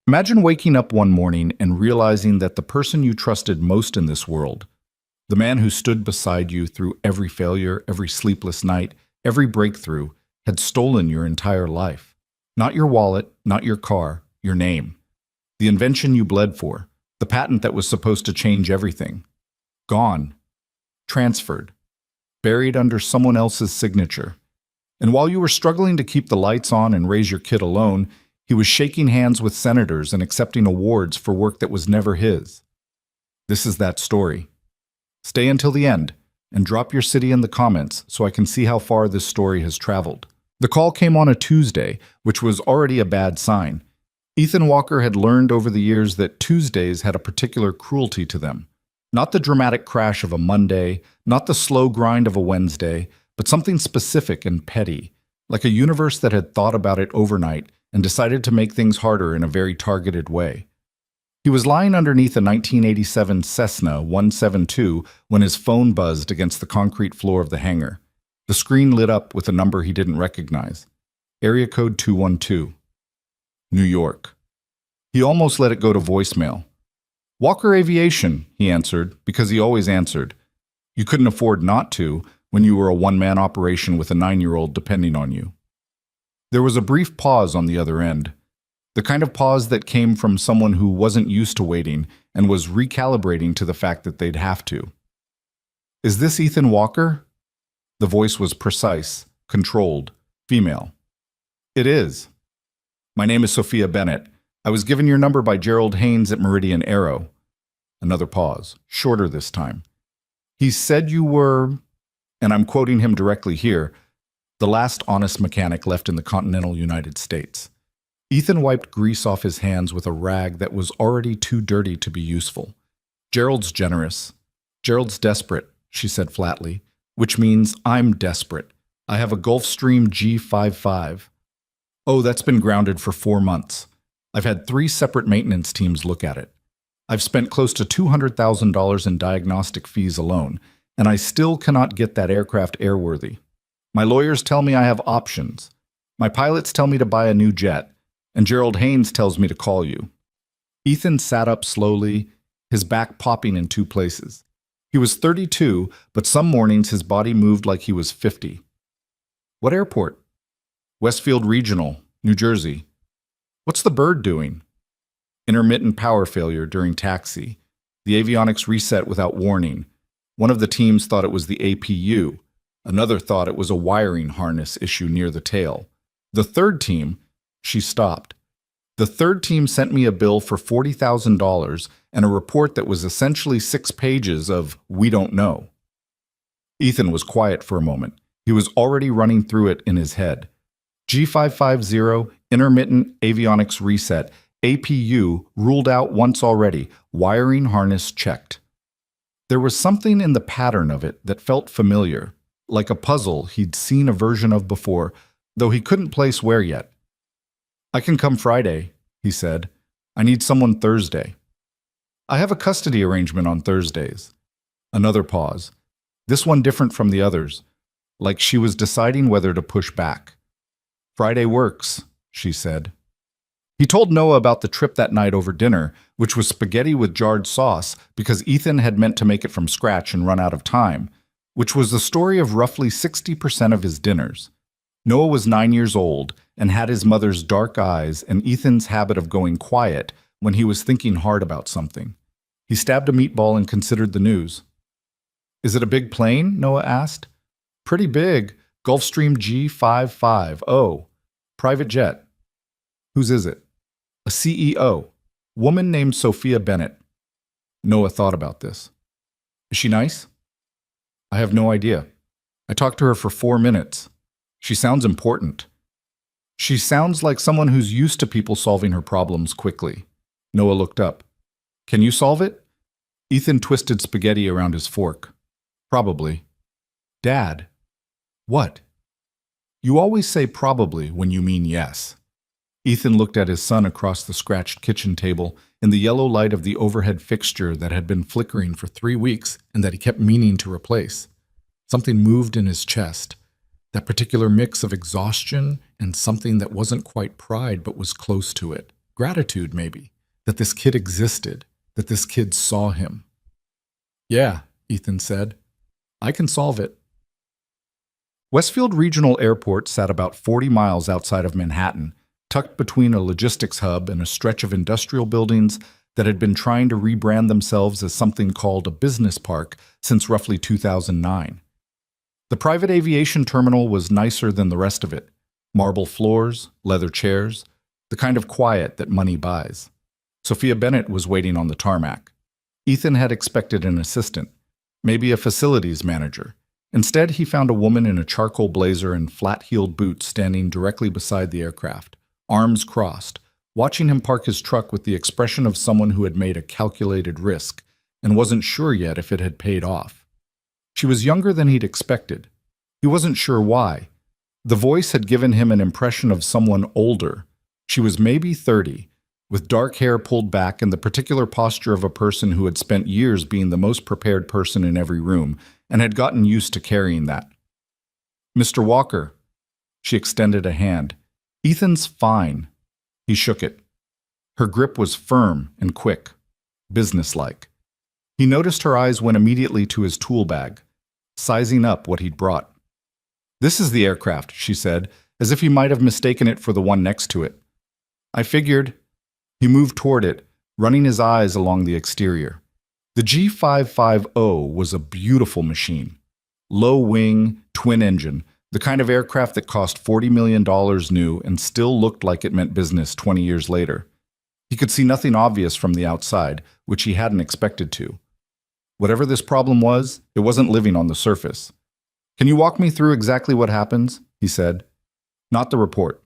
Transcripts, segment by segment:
Imagine waking up one morning and realizing that the person you trusted most in this world, the man who stood beside you through every failure, every sleepless night, every breakthrough, had stolen your entire life. Not your wallet, not your car, your name. The invention you bled for, the patent that was supposed to change everything. Gone. Transferred. Buried under someone else's signature. And while you were struggling to keep the lights on and raise your kid alone, he was shaking hands with senators and accepting awards for work that was never his. This is that story. Stay until the end and drop your city in the comments so I can see how far this story has traveled. The call came on a Tuesday, which was already a bad sign. Ethan Walker had learned over the years that Tuesdays had a particular cruelty to them. Not the dramatic crash of a Monday, not the slow grind of a Wednesday, but something specific and petty, like a universe that had thought about it overnight and decided to make things harder in a very targeted way. He was lying underneath a 1987 Cessna 172 when his phone buzzed against the concrete floor of the hangar. The screen lit up with a number he didn't recognize. Area code 212. New York. He almost let it go to voicemail. Walker Aviation, he answered, because he always answered. You couldn't afford not to when you were a one-man operation with a 9-year-old depending on you. There was a brief pause on the other end, the kind of pause that came from someone who wasn't used to waiting and was recalibrating to the fact that they'd have to. Is this Ethan Walker? The voice was precise, controlled, female. It is. My name is Sophia Bennett. I was given your number by Gerald Haynes at Meridian Aero. Another pause, shorter this time. He said you were, and I'm quoting him directly here, the last honest mechanic left in the continental United States. Ethan wiped grease off his hands with a rag that was already too dirty to be useful. Gerald's generous. Gerald's desperate, she said flatly, which means I'm desperate. I have a Gulfstream G55. Oh, that's been grounded for 4 months. I've had 3 separate maintenance teams look at it. I've spent close to $200,000 in diagnostic fees alone, and I still cannot get that aircraft airworthy. My lawyers tell me I have options. My pilots tell me to buy a new jet, and Gerald Haynes tells me to call you. Ethan sat up slowly, his back popping in 2 places. He was 32, but some mornings his body moved like he was 50. What airport? Westfield Regional, New Jersey. What's the bird doing? Intermittent power failure during taxi. The avionics reset without warning. One of the teams thought it was the APU. Another thought it was a wiring harness issue near the tail. The third team, she stopped. The third team sent me a bill for $40,000 and a report that was essentially 6 pages of "we don't know." Ethan was quiet for a moment. He was already running through it in his head. G550, intermittent avionics reset, APU ruled out once already, wiring harness checked. There was something in the pattern of it that felt familiar, like a puzzle he'd seen a version of before, though he couldn't place where yet. I can come Friday, he said. I need someone Thursday. I have a custody arrangement on Thursdays. Another pause. This one different from the others, like she was deciding whether to push back. Friday works, she said. He told Noah about the trip that night over dinner, which was spaghetti with jarred sauce because Ethan had meant to make it from scratch and run out of time, which was the story of roughly 60% of his dinners. Noah was 9 years old and had his mother's dark eyes and Ethan's habit of going quiet when he was thinking hard about something. He stabbed a meatball and considered the news. Is it a big plane? Noah asked. Pretty big. Gulfstream G550. Private jet. Whose is it? A CEO. Woman named Sophia Bennett. Noah thought about this. Is she nice? I have no idea. I talked to her for 4 minutes. She sounds important. She sounds like someone who's used to people solving her problems quickly. Noah looked up. Can you solve it? Ethan twisted spaghetti around his fork. Probably. Dad. What? You always say probably when you mean yes. Ethan looked at his son across the scratched kitchen table in the yellow light of the overhead fixture that had been flickering for 3 weeks and that he kept meaning to replace. Something moved in his chest. That particular mix of exhaustion and something that wasn't quite pride but was close to it. Gratitude, maybe. That this kid existed. That this kid saw him. Yeah, Ethan said. I can solve it. Westfield Regional Airport sat about 40 miles outside of Manhattan, tucked between a logistics hub and a stretch of industrial buildings that had been trying to rebrand themselves as something called a business park since roughly 2009. The private aviation terminal was nicer than the rest of it. Marble floors, leather chairs, the kind of quiet that money buys. Sophia Bennett was waiting on the tarmac. Ethan had expected an assistant, maybe a facilities manager. Instead, he found a woman in a charcoal blazer and flat-heeled boots standing directly beside the aircraft, arms crossed, watching him park his truck with the expression of someone who had made a calculated risk and wasn't sure yet if it had paid off. She was younger than he'd expected. He wasn't sure why. The voice had given him an impression of someone older. She was maybe 30, with dark hair pulled back and the particular posture of a person who had spent years being the most prepared person in every room and had gotten used to carrying that. Mr. Walker. She extended a hand. Ethan's fine. He shook it. Her grip was firm and quick, businesslike. He noticed her eyes went immediately to his tool bag, sizing up what he'd brought. This is the aircraft, she said, as if he might have mistaken it for the one next to it. I figured. He moved toward it, running his eyes along the exterior. The G550 was a beautiful machine. Low wing, twin engine, the kind of aircraft that cost $40 million new and still looked like it meant business 20 years later. He could see nothing obvious from the outside, which he hadn't expected to. Whatever this problem was, it wasn't living on the surface. Can you walk me through exactly what happens? He said. Not the report.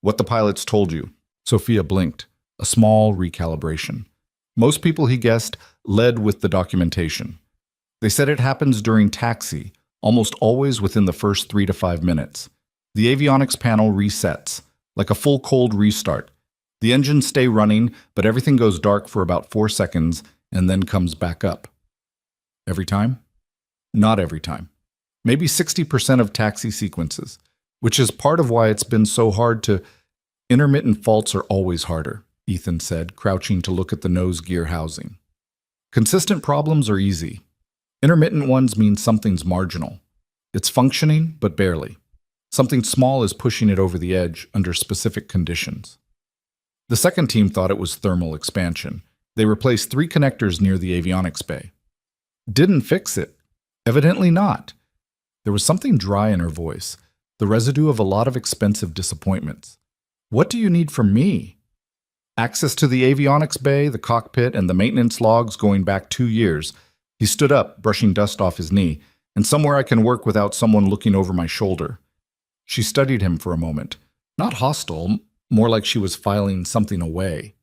What the pilots told you. Sophia blinked. A small recalibration. Most people, he guessed, led with the documentation. They said it happens during taxi, almost always within the first 3 to 5 minutes. The avionics panel resets, like a full cold restart. The engines stay running, but everything goes dark for about 4 seconds and then comes back up. Every time? Not every time. Maybe 60% of taxi sequences, which is part of why it's been so hard to... Intermittent faults are always harder, Ethan said, crouching to look at the nose gear housing. Consistent problems are easy. Intermittent ones mean something's marginal. It's functioning, but barely. Something small is pushing it over the edge under specific conditions. The second team thought it was thermal expansion. They replaced 3 connectors near the avionics bay. Didn't fix it. Evidently not. There was something dry in her voice, the residue of a lot of expensive disappointments. What do you need from me? Access to the avionics bay, the cockpit, and the maintenance logs going back 2 years. He stood up, brushing dust off his knee, and somewhere I can work without someone looking over my shoulder. She studied him for a moment. Not hostile, more like she was filing something away.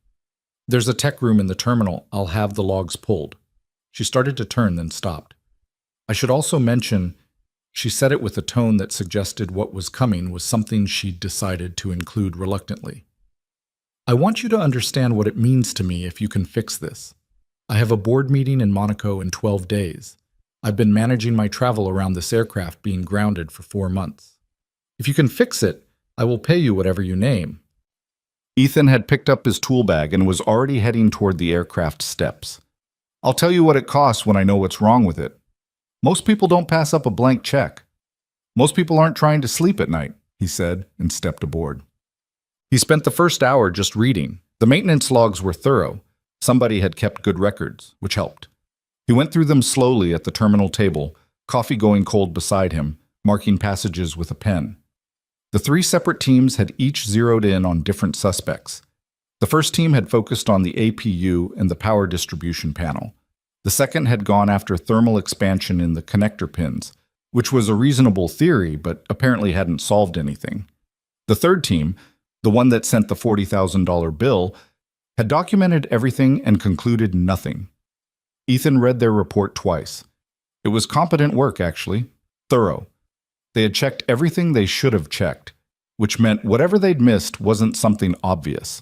There's a tech room in the terminal. I'll have the logs pulled. She started to turn, then stopped. I should also mention, she said it with a tone that suggested what was coming was something she'd decided to include reluctantly. I want you to understand what it means to me if you can fix this. I have a board meeting in Monaco in 12 days. I've been managing my travel around this aircraft being grounded for 4 months. If you can fix it, I will pay you whatever you name. Ethan had picked up his tool bag and was already heading toward the aircraft steps. I'll tell you what it costs when I know what's wrong with it. Most people don't pass up a blank check. Most people aren't trying to sleep at night, he said, and stepped aboard. He spent the first hour just reading. The maintenance logs were thorough. Somebody had kept good records, which helped. He went through them slowly at the terminal table, coffee going cold beside him, marking passages with a pen. The 3 separate teams had each zeroed in on different suspects. The first team had focused on the APU and the power distribution panel. The second had gone after thermal expansion in the connector pins, which was a reasonable theory, but apparently hadn't solved anything. The third team, the one that sent the $40,000 bill, had documented everything and concluded nothing. Ethan read their report twice. It was competent work, actually. Thorough. They had checked everything they should have checked, which meant whatever they'd missed wasn't something obvious.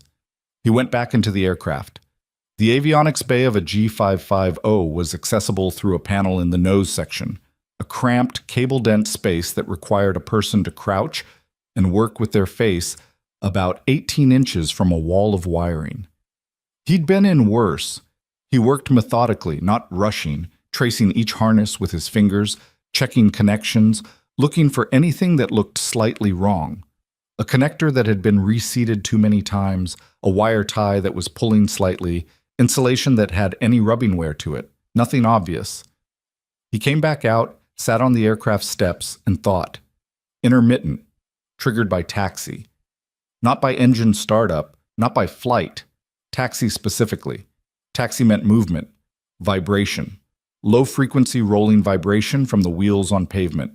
He went back into the aircraft. The avionics bay of a G550 was accessible through a panel in the nose section, a cramped, cable-dense space that required a person to crouch and work with their face about 18 inches from a wall of wiring. He'd been in worse. He worked methodically, not rushing, tracing each harness with his fingers, checking connections, looking for anything that looked slightly wrong. A connector that had been reseated too many times, a wire tie that was pulling slightly, insulation that had any rubbing wear to it. Nothing obvious. He came back out, sat on the aircraft steps, and thought. Intermittent, triggered by taxi. Not by engine startup, not by flight. Taxi specifically. Taxi meant movement, vibration. Low-frequency rolling vibration from the wheels on pavement.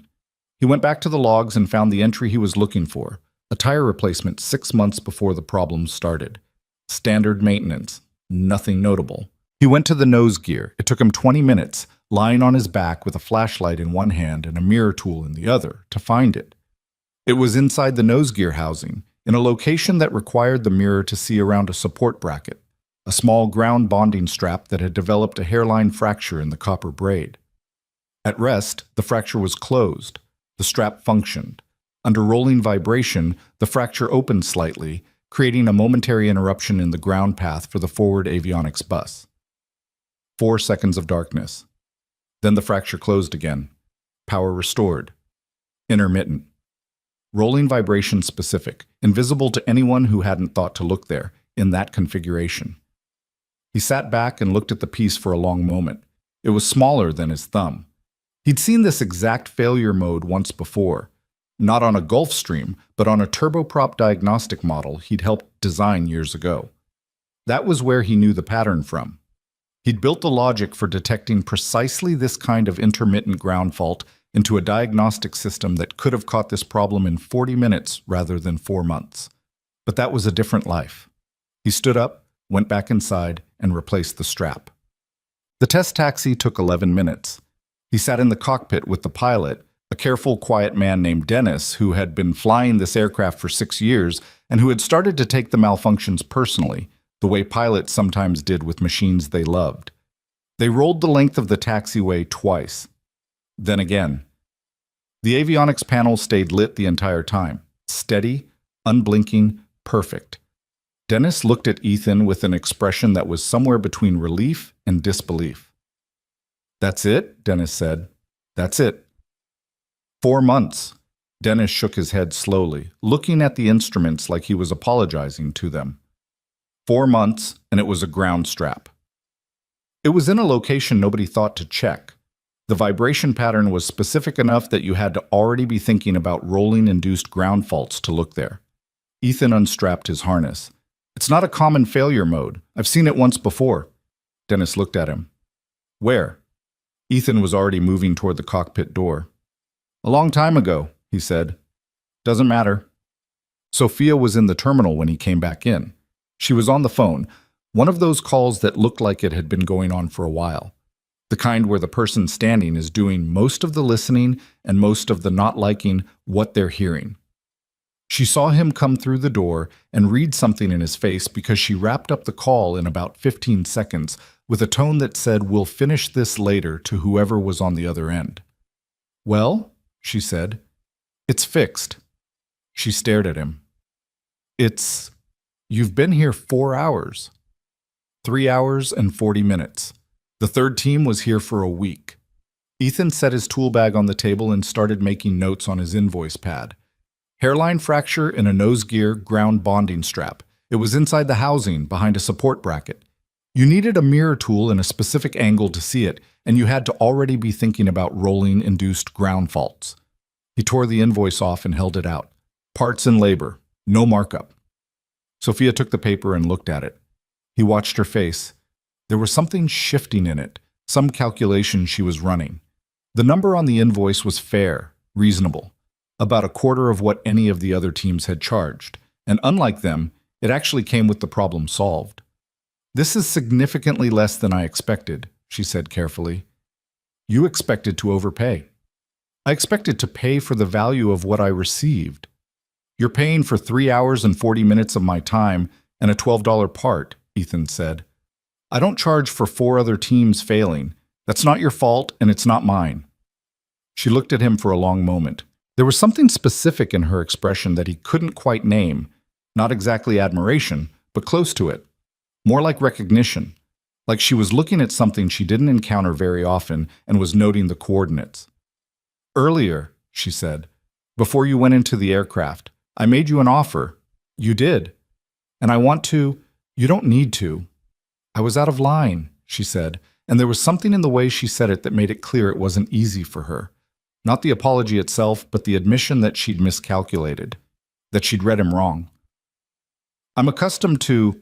He went back to the logs and found the entry he was looking for. A tire replacement 6 months before the problems started. Standard maintenance. Nothing notable. He went to the nose gear. It took him 20 minutes, lying on his back with a flashlight in one hand and a mirror tool in the other, to find it. It was inside the nose gear housing, in a location that required the mirror to see around a support bracket, a small ground bonding strap that had developed a hairline fracture in the copper braid. At rest, the fracture was closed. The strap functioned. Under rolling vibration, the fracture opened slightly, creating a momentary interruption in the ground path for the forward avionics bus. 4 seconds of darkness. Then the fracture closed again. Power restored. Intermittent. Rolling vibration specific, invisible to anyone who hadn't thought to look there, in that configuration. He sat back and looked at the piece for a long moment. It was smaller than his thumb. He'd seen this exact failure mode once before. Not on a Gulfstream, but on a turboprop diagnostic model he'd helped design years ago. That was where he knew the pattern from. He'd built the logic for detecting precisely this kind of intermittent ground fault into a diagnostic system that could have caught this problem in 40 minutes rather than 4 months. But that was a different life. He stood up, went back inside, and replaced the strap. The test taxi took 11 minutes. He sat in the cockpit with the pilot, a careful, quiet man named Dennis, who had been flying this aircraft for 6 years and who had started to take the malfunctions personally, the way pilots sometimes did with machines they loved. They rolled the length of the taxiway twice. Then again. The avionics panel stayed lit the entire time. Steady, unblinking, perfect. Dennis looked at Ethan with an expression that was somewhere between relief and disbelief. "That's it?" Dennis said. "That's it." 4 months. Dennis shook his head slowly, looking at the instruments like he was apologizing to them. 4 months, and it was a ground strap. It was in a location nobody thought to check. The vibration pattern was specific enough that you had to already be thinking about rolling-induced ground faults to look there. Ethan unstrapped his harness. "It's not a common failure mode. I've seen it once before." Dennis looked at him. "Where?" Ethan was already moving toward the cockpit door. "A long time ago," he said. "Doesn't matter." Sophia was in the terminal when he came back in. She was on the phone, one of those calls that looked like it had been going on for a while. The kind where the person standing is doing most of the listening and most of the not liking what they're hearing. She saw him come through the door and read something in his face because she wrapped up the call in about 15 seconds with a tone that said, "We'll finish this later," to whoever was on the other end. "Well?" she said. "It's fixed." She stared at him. You've been here 4 hours." 3 hours and 40 minutes. The third team was here for a week. Ethan set his tool bag on the table and started making notes on his invoice pad. Hairline fracture in a nose gear ground bonding strap. It was inside the housing, behind a support bracket. You needed a mirror tool in a specific angle to see it, and you had to already be thinking about rolling-induced ground faults. He tore the invoice off and held it out. Parts and labor. No markup. Sophia took the paper and looked at it. He watched her face. There was something shifting in it, some calculation she was running. The number on the invoice was fair, reasonable, about a quarter of what any of the other teams had charged, and unlike them, it actually came with the problem solved. "This is significantly less than I expected," she said carefully. "You expected to overpay." "I expected to pay for the value of what I received." "You're paying for 3 hours and 40 minutes of my time and a $12 part," Ethan said. "I don't charge for 4 other teams failing. That's not your fault, and it's not mine." She looked at him for a long moment. There was something specific in her expression that he couldn't quite name, Not exactly admiration, but close to it. More like recognition. Like she was looking at something she didn't encounter very often and was noting the coordinates. Earlier, she said, before you went into the aircraft, I made you an offer. You did. And I want to. You don't need to. I was out of line, she said, and there was something in the way she said it that made it clear it wasn't easy for her. Not the apology itself, but the admission that she'd miscalculated, that she'd read him wrong. I'm accustomed to.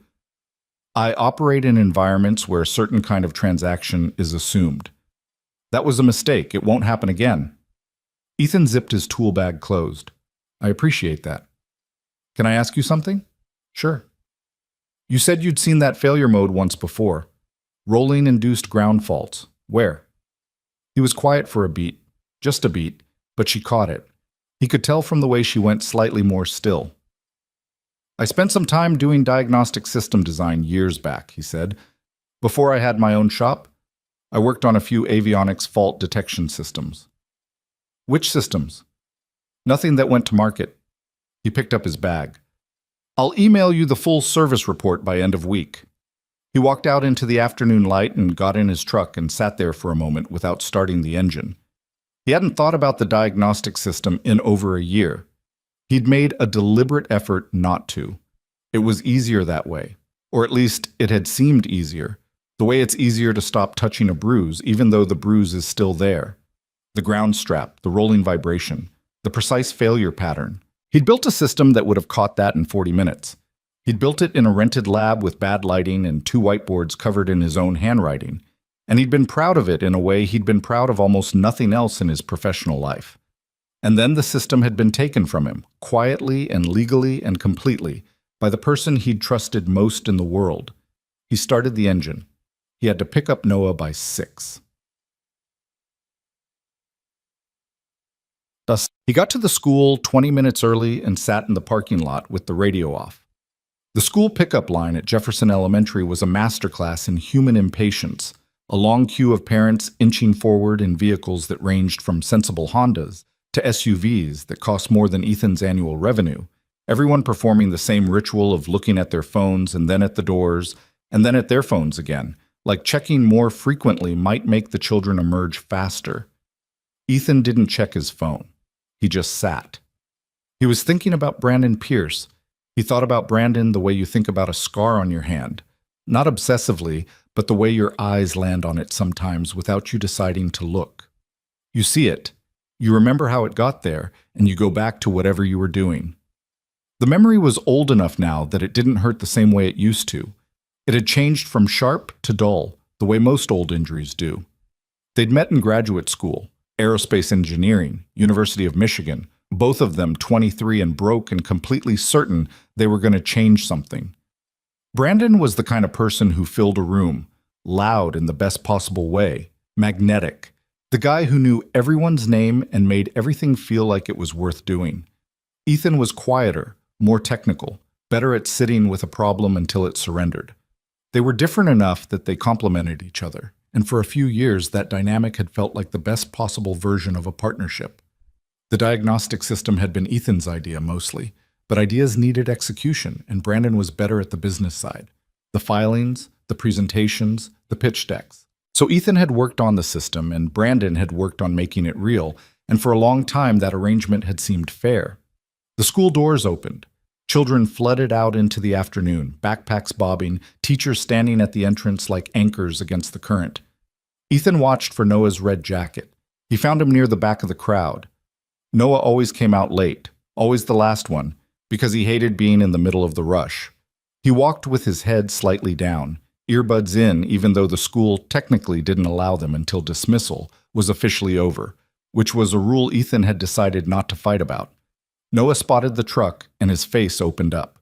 I operate in environments where a certain kind of transaction is assumed. That was a mistake. It won't happen again. Ethan zipped his tool bag closed. I appreciate that. Can I ask you something? Sure. You said you'd seen that failure mode once before. Rolling-induced ground faults. Where? He was quiet for a beat. Just a beat, but she caught it. He could tell from the way she went slightly more still. I spent some time doing diagnostic system design years back, he said. Before I had my own shop, I worked on a few avionics fault detection systems. Which systems? Nothing that went to market. He picked up his bag. I'll email you the full service report by end of week. He walked out into the afternoon light and got in his truck and sat there for a moment without starting the engine. He hadn't thought about the diagnostic system in over a year. He'd made a deliberate effort not to. It was easier that way, or at least it had seemed easier, the way it's easier to stop touching a bruise even though the bruise is still there. The ground strap, the rolling vibration, the precise failure pattern. He'd built a system that would have caught that in 40 minutes. He'd built it in a rented lab with bad lighting and 2 whiteboards covered in his own handwriting, and he'd been proud of it in a way he'd been proud of almost nothing else in his professional life. And then the system had been taken from him, quietly and legally and completely, by the person he'd trusted most in the world. He started the engine. He had to pick up Noah by 6. Thus, he got to the school 20 minutes early and sat in the parking lot with the radio off. The school pickup line at Jefferson Elementary was a masterclass in human impatience, a long queue of parents inching forward in vehicles that ranged from sensible Hondas to SUVs that cost more than Ethan's annual revenue, everyone performing the same ritual of looking at their phones and then at the doors, and then at their phones again, like checking more frequently might make the children emerge faster. Ethan didn't check his phone. He just sat. He was thinking about Brandon Pierce. He thought about Brandon the way you think about a scar on your hand, not obsessively, but the way your eyes land on it sometimes without you deciding to look. You see it. You remember how it got there, and you go back to whatever you were doing. The memory was old enough now that it didn't hurt the same way it used to. It had changed from sharp to dull, the way most old injuries do. They'd met in graduate school, aerospace engineering, University of Michigan, both of them 23 and broke and completely certain they were going to change something. Brandon was the kind of person who filled a room, loud in the best possible way, magnetic. The guy who knew everyone's name and made everything feel like it was worth doing. Ethan was quieter, more technical, better at sitting with a problem until it surrendered. They were different enough that they complemented each other, and for a few years that dynamic had felt like the best possible version of a partnership. The diagnostic system had been Ethan's idea mostly, but ideas needed execution, and Brandon was better at the business side. The filings, the presentations, the pitch decks. So Ethan had worked on the system, and Brandon had worked on making it real, and for a long time that arrangement had seemed fair. The school doors opened. Children flooded out into the afternoon, backpacks bobbing, teachers standing at the entrance like anchors against the current. Ethan watched for Noah's red jacket. He found him near the back of the crowd. Noah always came out late, always the last one, because he hated being in the middle of the rush. He walked with his head slightly down, earbuds in even though the school technically didn't allow them until dismissal was officially over, which was a rule Ethan had decided not to fight about. Noah spotted the truck and his face opened up.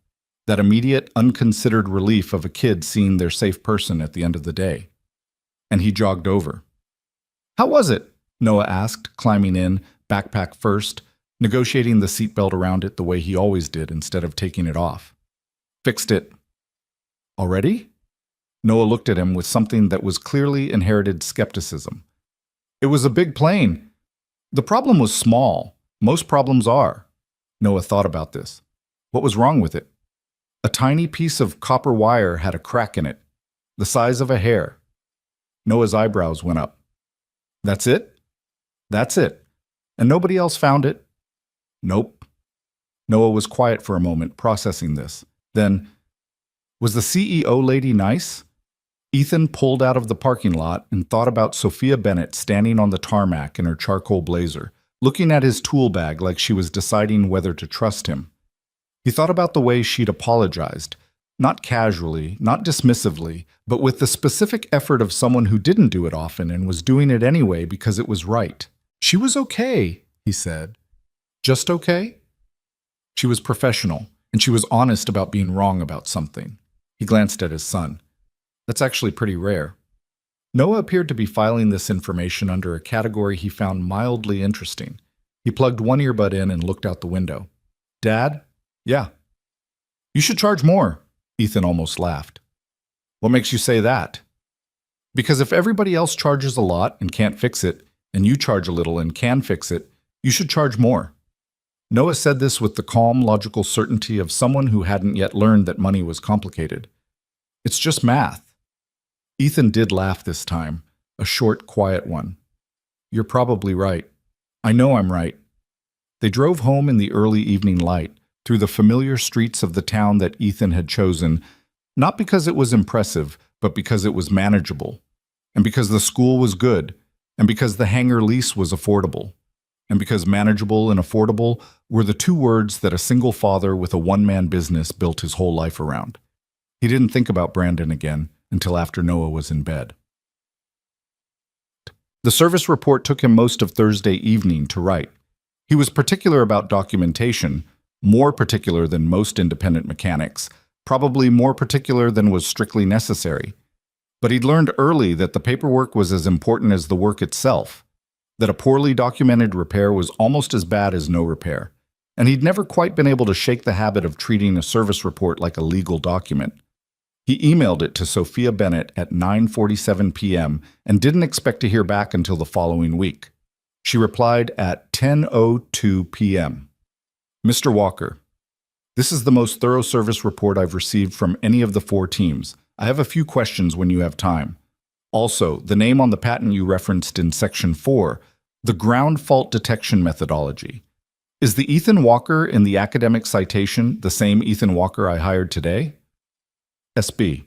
That immediate, unconsidered relief of a kid seeing their safe person at the end of the day. And he jogged over. "How was it?" Noah asked, climbing in, backpack first, negotiating the seatbelt around it the way he always did instead of taking it off. "Fixed it." "Already?" Noah looked at him with something that was clearly inherited skepticism. "It was a big plane. The problem was small. Most problems are." Noah thought about this. "What was wrong with it?" A tiny piece of copper wire had a crack in it, the size of a hair. Noah's eyebrows went up. That's it? That's it. And nobody else found it? Nope. Noah was quiet for a moment, processing this. Then, was the CEO lady nice? Ethan pulled out of the parking lot and thought about Sophia Bennett standing on the tarmac in her charcoal blazer, looking at his tool bag like she was deciding whether to trust him. He thought about the way she'd apologized, not casually, not dismissively, but with the specific effort of someone who didn't do it often and was doing it anyway because it was right. She was okay, he said. Just okay? She was professional, and she was honest about being wrong about something. He glanced at his son. That's actually pretty rare. Noah appeared to be filing this information under a category he found mildly interesting. He plugged one earbud in and looked out the window. Dad? Yeah. You should charge more, Ethan almost laughed. What makes you say that? Because if everybody else charges a lot and can't fix it, and you charge a little and can fix it, you should charge more. Noah said this with the calm, logical certainty of someone who hadn't yet learned that money was complicated. It's just math. Ethan did laugh this time, a short, quiet one. You're probably right. I know I'm right. They drove home in the early evening light, through the familiar streets of the town that Ethan had chosen, not because it was impressive, but because it was manageable, and because the school was good, and because the hangar lease was affordable, and because manageable and affordable were the two words that a single father with a one-man business built his whole life around. He didn't think about Brandon again until after Noah was in bed. The service report took him most of Thursday evening to write. He was particular about documentation, more particular than most independent mechanics, probably more particular than was strictly necessary. But he'd learned early that the paperwork was as important as the work itself, that a poorly documented repair was almost as bad as no repair, and he'd never quite been able to shake the habit of treating a service report like a legal document. He emailed it to Sophia Bennett at 9:47 p.m. and didn't expect to hear back until the following week. She replied at 10:02 p.m. Mr. Walker, this is the most thorough service report I've received from any of the 4 teams. I have a few questions when you have time. Also, the name on the patent you referenced in Section 4, the ground fault detection methodology. Is the Ethan Walker in the academic citation the same Ethan Walker I hired today? SB.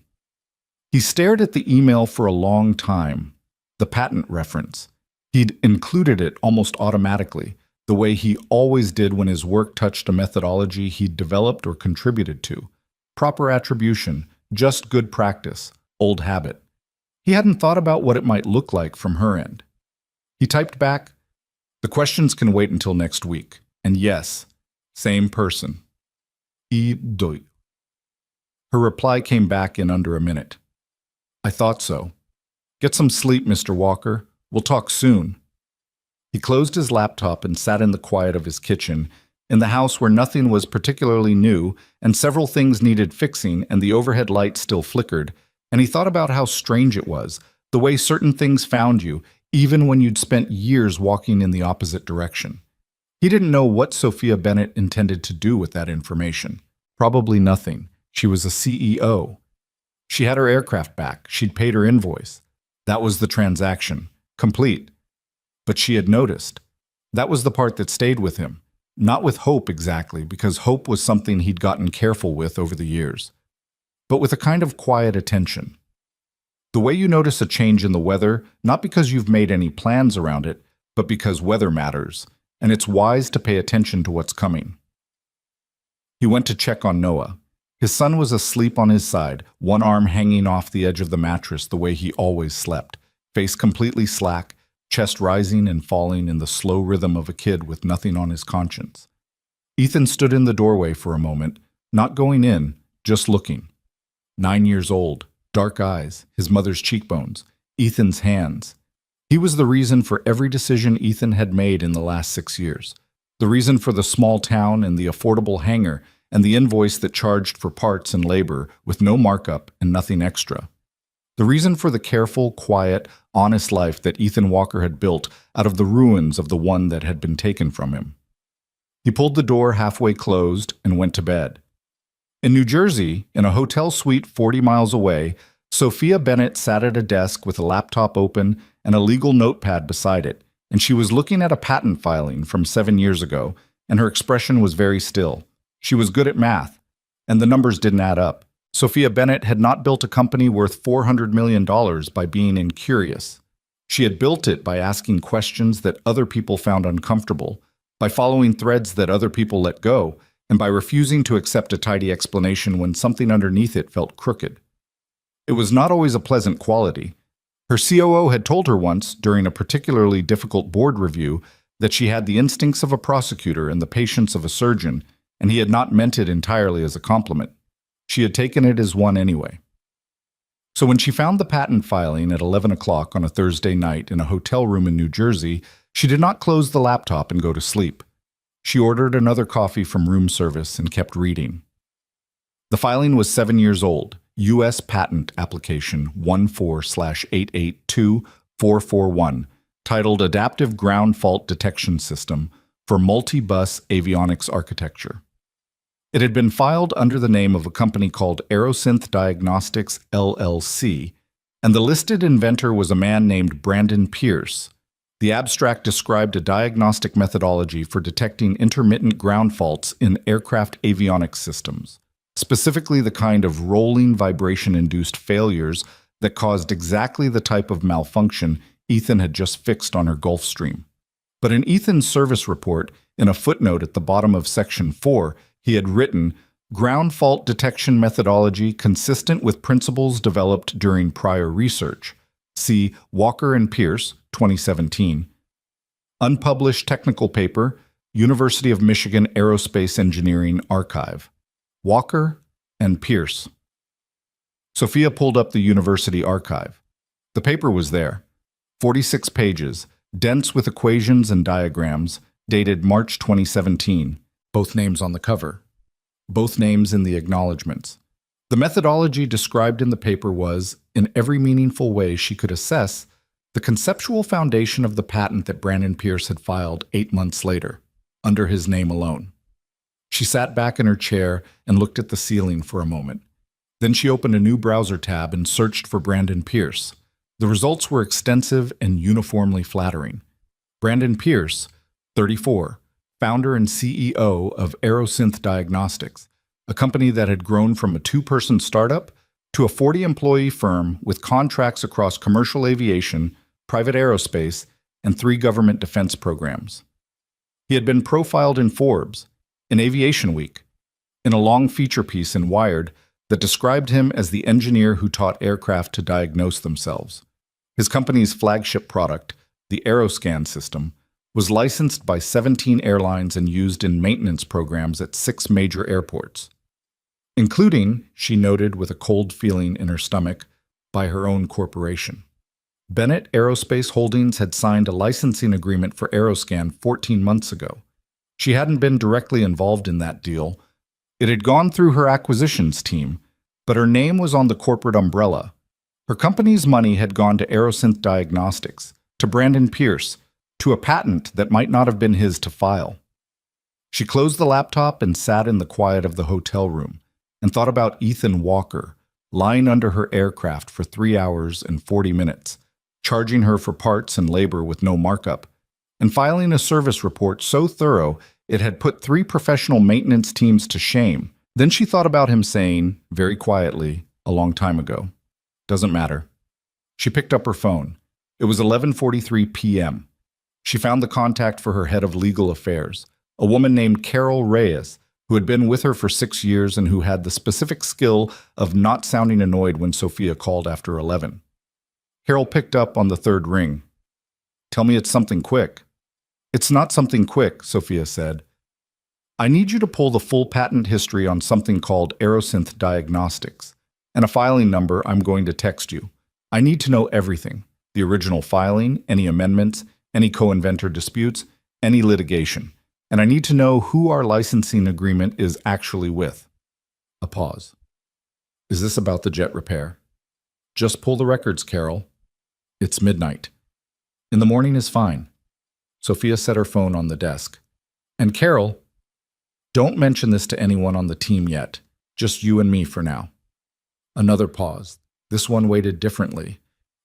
He stared at the email for a long time. The patent reference. He'd included it almost automatically, the way he always did when his work touched a methodology he'd developed or contributed to. Proper attribution, just good practice, old habit. He hadn't thought about what it might look like from her end. He typed back, the questions can wait until next week. And yes, same person. I. Her reply came back in under a minute. I thought so. Get some sleep, Mr. Walker. We'll talk soon. He closed his laptop and sat in the quiet of his kitchen, in the house where nothing was particularly new and several things needed fixing and the overhead light still flickered, and he thought about how strange it was, the way certain things found you, even when you'd spent years walking in the opposite direction. He didn't know what Sophia Bennett intended to do with that information. Probably nothing. She was a CEO. She had her aircraft back. She'd paid her invoice. That was the transaction. Complete. But she had noticed. That was the part that stayed with him. Not with hope exactly, because hope was something he'd gotten careful with over the years. But with a kind of quiet attention. The way you notice a change in the weather, not because you've made any plans around it, but because weather matters, and it's wise to pay attention to what's coming. He went to check on Noah. His son was asleep on his side, one arm hanging off the edge of the mattress the way he always slept, face completely slack, chest rising and falling in the slow rhythm of a kid with nothing on his conscience. Ethan stood in the doorway for a moment, not going in, just looking. 9 years old, dark eyes, his mother's cheekbones, Ethan's hands. He was the reason for every decision Ethan had made in the last 6 years. The reason for the small town and the affordable hangar and the invoice that charged for parts and labor with no markup and nothing extra. The reason for the careful, quiet, honest life that Ethan Walker had built out of the ruins of the one that had been taken from him. He pulled the door halfway closed and went to bed. In New Jersey, in a hotel suite 40 miles away, Sophia Bennett sat at a desk with a laptop open and a legal notepad beside it, and she was looking at a patent filing from 7 years ago, and her expression was very still. She was good at math, and the numbers didn't add up. Sophia Bennett had not built a company worth $400 million by being incurious. She had built it by asking questions that other people found uncomfortable, by following threads that other people let go, and by refusing to accept a tidy explanation when something underneath it felt crooked. It was not always a pleasant quality. Her COO had told her once, during a particularly difficult board review, that she had the instincts of a prosecutor and the patience of a surgeon, and he had not meant it entirely as a compliment. She had taken it as one anyway. So when she found the patent filing at 11 o'clock on a Thursday night in a hotel room in New Jersey, she did not close the laptop and go to sleep. She ordered another coffee from room service and kept reading. The filing was 7 years old. U.S. Patent Application 14/882441, titled Adaptive Ground Fault Detection System for Multi-Bus Avionics Architecture. It had been filed under the name of a company called Aerosynth Diagnostics, LLC, and the listed inventor was a man named Brandon Pierce. The abstract described a diagnostic methodology for detecting intermittent ground faults in aircraft avionics systems, specifically the kind of rolling vibration-induced failures that caused exactly the type of malfunction Ethan had just fixed on her Gulfstream. But in Ethan's service report, in a footnote at the bottom of Section 4, he had written, "Ground fault detection methodology consistent with principles developed during prior research. See Walker and Pierce, 2017. Unpublished technical paper, University of Michigan Aerospace Engineering Archive. Walker and Pierce." Sophia pulled up the university archive. The paper was there. 46 pages, dense with equations and diagrams, dated March 2017. Both names on the cover. Both names in the acknowledgments. The methodology described in the paper was, in every meaningful way she could assess, the conceptual foundation of the patent that Brandon Pierce had filed 8 months later, under his name alone. She sat back in her chair and looked at the ceiling for a moment. Then she opened a new browser tab and searched for Brandon Pierce. The results were extensive and uniformly flattering. Brandon Pierce, 34, founder and CEO of Aerosynth Diagnostics, a company that had grown from a 2-person startup to a 40-employee firm with contracts across commercial aviation, private aerospace, and 3 government defense programs. He had been profiled in Forbes, in Aviation Week, in a long feature piece in Wired that described him as the engineer who taught aircraft to diagnose themselves. His company's flagship product, the Aeroscan system, was licensed by 17 airlines and used in maintenance programs at 6 major airports, including, she noted with a cold feeling in her stomach, by her own corporation. Bennett Aerospace Holdings had signed a licensing agreement for Aeroscan 14 months ago. She hadn't been directly involved in that deal. It had gone through her acquisitions team, but her name was on the corporate umbrella. Her company's money had gone to Aerosynth Diagnostics, to Brandon Pierce, to a patent that might not have been his to file. She closed the laptop and sat in the quiet of the hotel room and thought about Ethan Walker, lying under her aircraft for 3 hours and 40 minutes, charging her for parts and labor with no markup, and filing a service report so thorough it had put 3 professional maintenance teams to shame. Then she thought about him saying, very quietly, a long time ago, "Doesn't matter." She picked up her phone. It was 11:43 p.m. She found the contact for her head of legal affairs, a woman named Carol Reyes, who had been with her for 6 years and who had the specific skill of not sounding annoyed when Sophia called after 11. Carol picked up on the 3rd ring. "Tell me it's something quick." "It's not something quick," Sophia said. "I need you to pull the full patent history on something called Aerosynth Diagnostics, and a filing number I'm going to text you. I need to know everything, the original filing, any amendments, any co-inventor disputes, any litigation. And I need to know who our licensing agreement is actually with." A pause. "Is this about the jet repair?" "Just pull the records, Carol." "It's midnight." "In the morning is fine." Sophia set her phone on the desk. "And Carol, don't mention this to anyone on the team yet. Just you and me for now. Another pause. This one waited differently.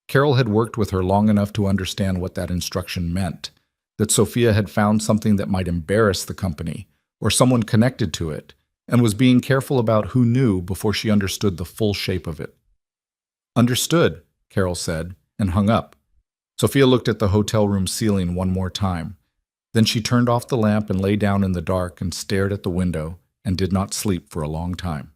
Carol had worked with her long enough to understand what that instruction meant, that Sophia had found something that might embarrass the company, or someone connected to it, and was being careful about who knew before she understood the full shape of it. Understood, Carol said, and hung up. Sophia looked at the hotel room ceiling one more time. Then she turned off the lamp and lay down in the dark and stared at the window and did not sleep for a long time.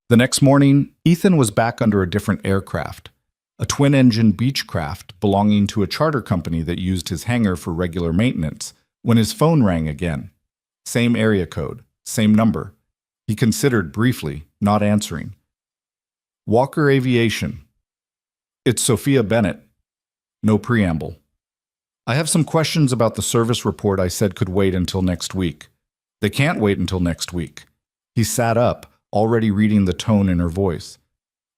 The next morning, Ethan was back under a different aircraft, a twin-engine Beechcraft belonging to a charter company that used his hangar for regular maintenance, when his phone rang again. Same area code, same number. He considered briefly, not answering. Walker Aviation. It's Sophia Bennett. No preamble. I have some questions about the service report I said could wait until next week. They can't wait until next week. He sat up, already reading the tone in her voice.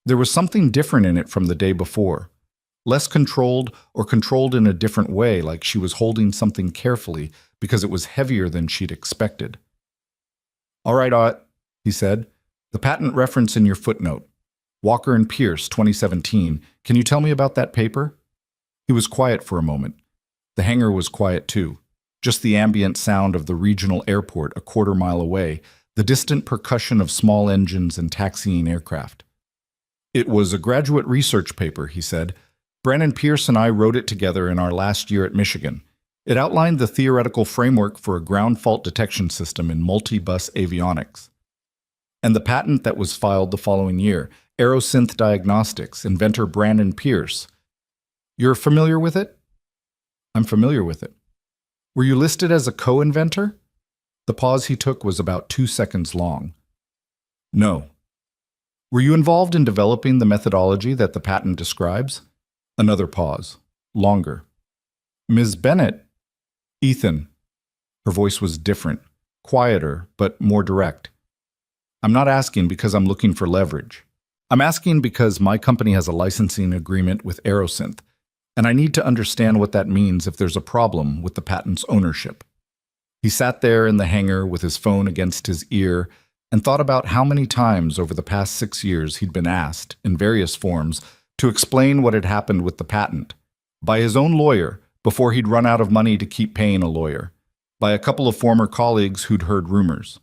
There was something different in it from the day before. Less controlled, or controlled in a different way, like she was holding something carefully because it was heavier than she'd expected. All right, Ott, he said. The patent reference in your footnote. Walker and Pierce, 2017. Can you tell me about that paper? He was quiet for a moment. The hangar was quiet too. Just the ambient sound of the regional airport a quarter-mile away, the distant percussion of small engines and taxiing aircraft. It was a graduate research paper, he said. Brandon Pierce and I wrote it together in our last year at Michigan. It outlined the theoretical framework for a ground fault detection system in multi-bus avionics. And the patent that was filed the following year, Aerosynth Diagnostics, inventor Brandon Pierce. You're familiar with it? I'm familiar with it. Were you listed as a co-inventor? The pause he took was about 2 seconds long. No. Were you involved in developing the methodology that the patent describes? Another pause. Longer. Ms. Bennett? Ethan. Her voice was different, quieter, but more direct. I'm not asking because I'm looking for leverage. I'm asking because my company has a licensing agreement with Aerosynth, and I need to understand what that means if there's a problem with the patent's ownership. He sat there in the hangar with his phone against his ear and thought about how many times over the past 6 years he'd been asked, in various forms, to explain what had happened with the patent, by his own lawyer before he'd run out of money to keep paying a lawyer, by a couple of former colleagues who'd heard rumors.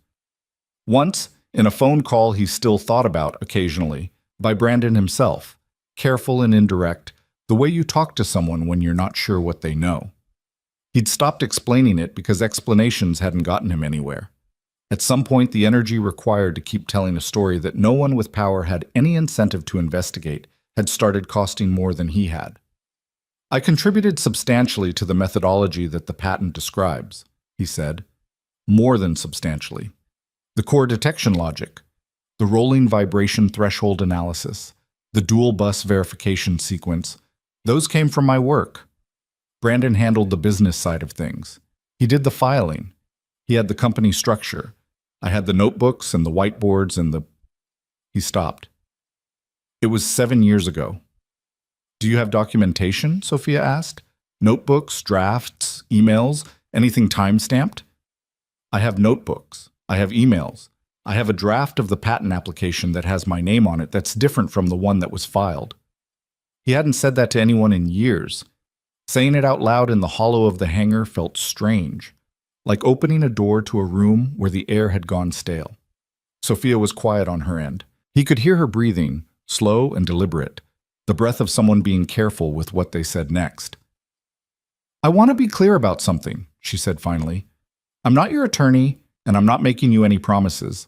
Once, in a phone call he still thought about occasionally, by Brandon himself, careful and indirect, the way you talk to someone when you're not sure what they know. He'd stopped explaining it because explanations hadn't gotten him anywhere. At some point, the energy required to keep telling a story that no one with power had any incentive to investigate had started costing more than he had. I contributed substantially to the methodology that the patent describes, he said. More than substantially. The core detection logic, the rolling vibration threshold analysis, the dual bus verification sequence, those came from my work. Brandon handled the business side of things. He did the filing. He had the company structure. I had the notebooks and the whiteboards and the... He stopped. It was 7 years ago. Do you have documentation? Sophia asked. Notebooks, drafts, emails, anything time-stamped? I have notebooks. I have emails. I have a draft of the patent application that has my name on it that's different from the one that was filed. He hadn't said that to anyone in years. Saying it out loud in the hollow of the hangar felt strange, like opening a door to a room where the air had gone stale. Sophia was quiet on her end. He could hear her breathing, slow and deliberate, the breath of someone being careful with what they said next. I want to be clear about something, she said finally. I'm not your attorney, and I'm not making you any promises.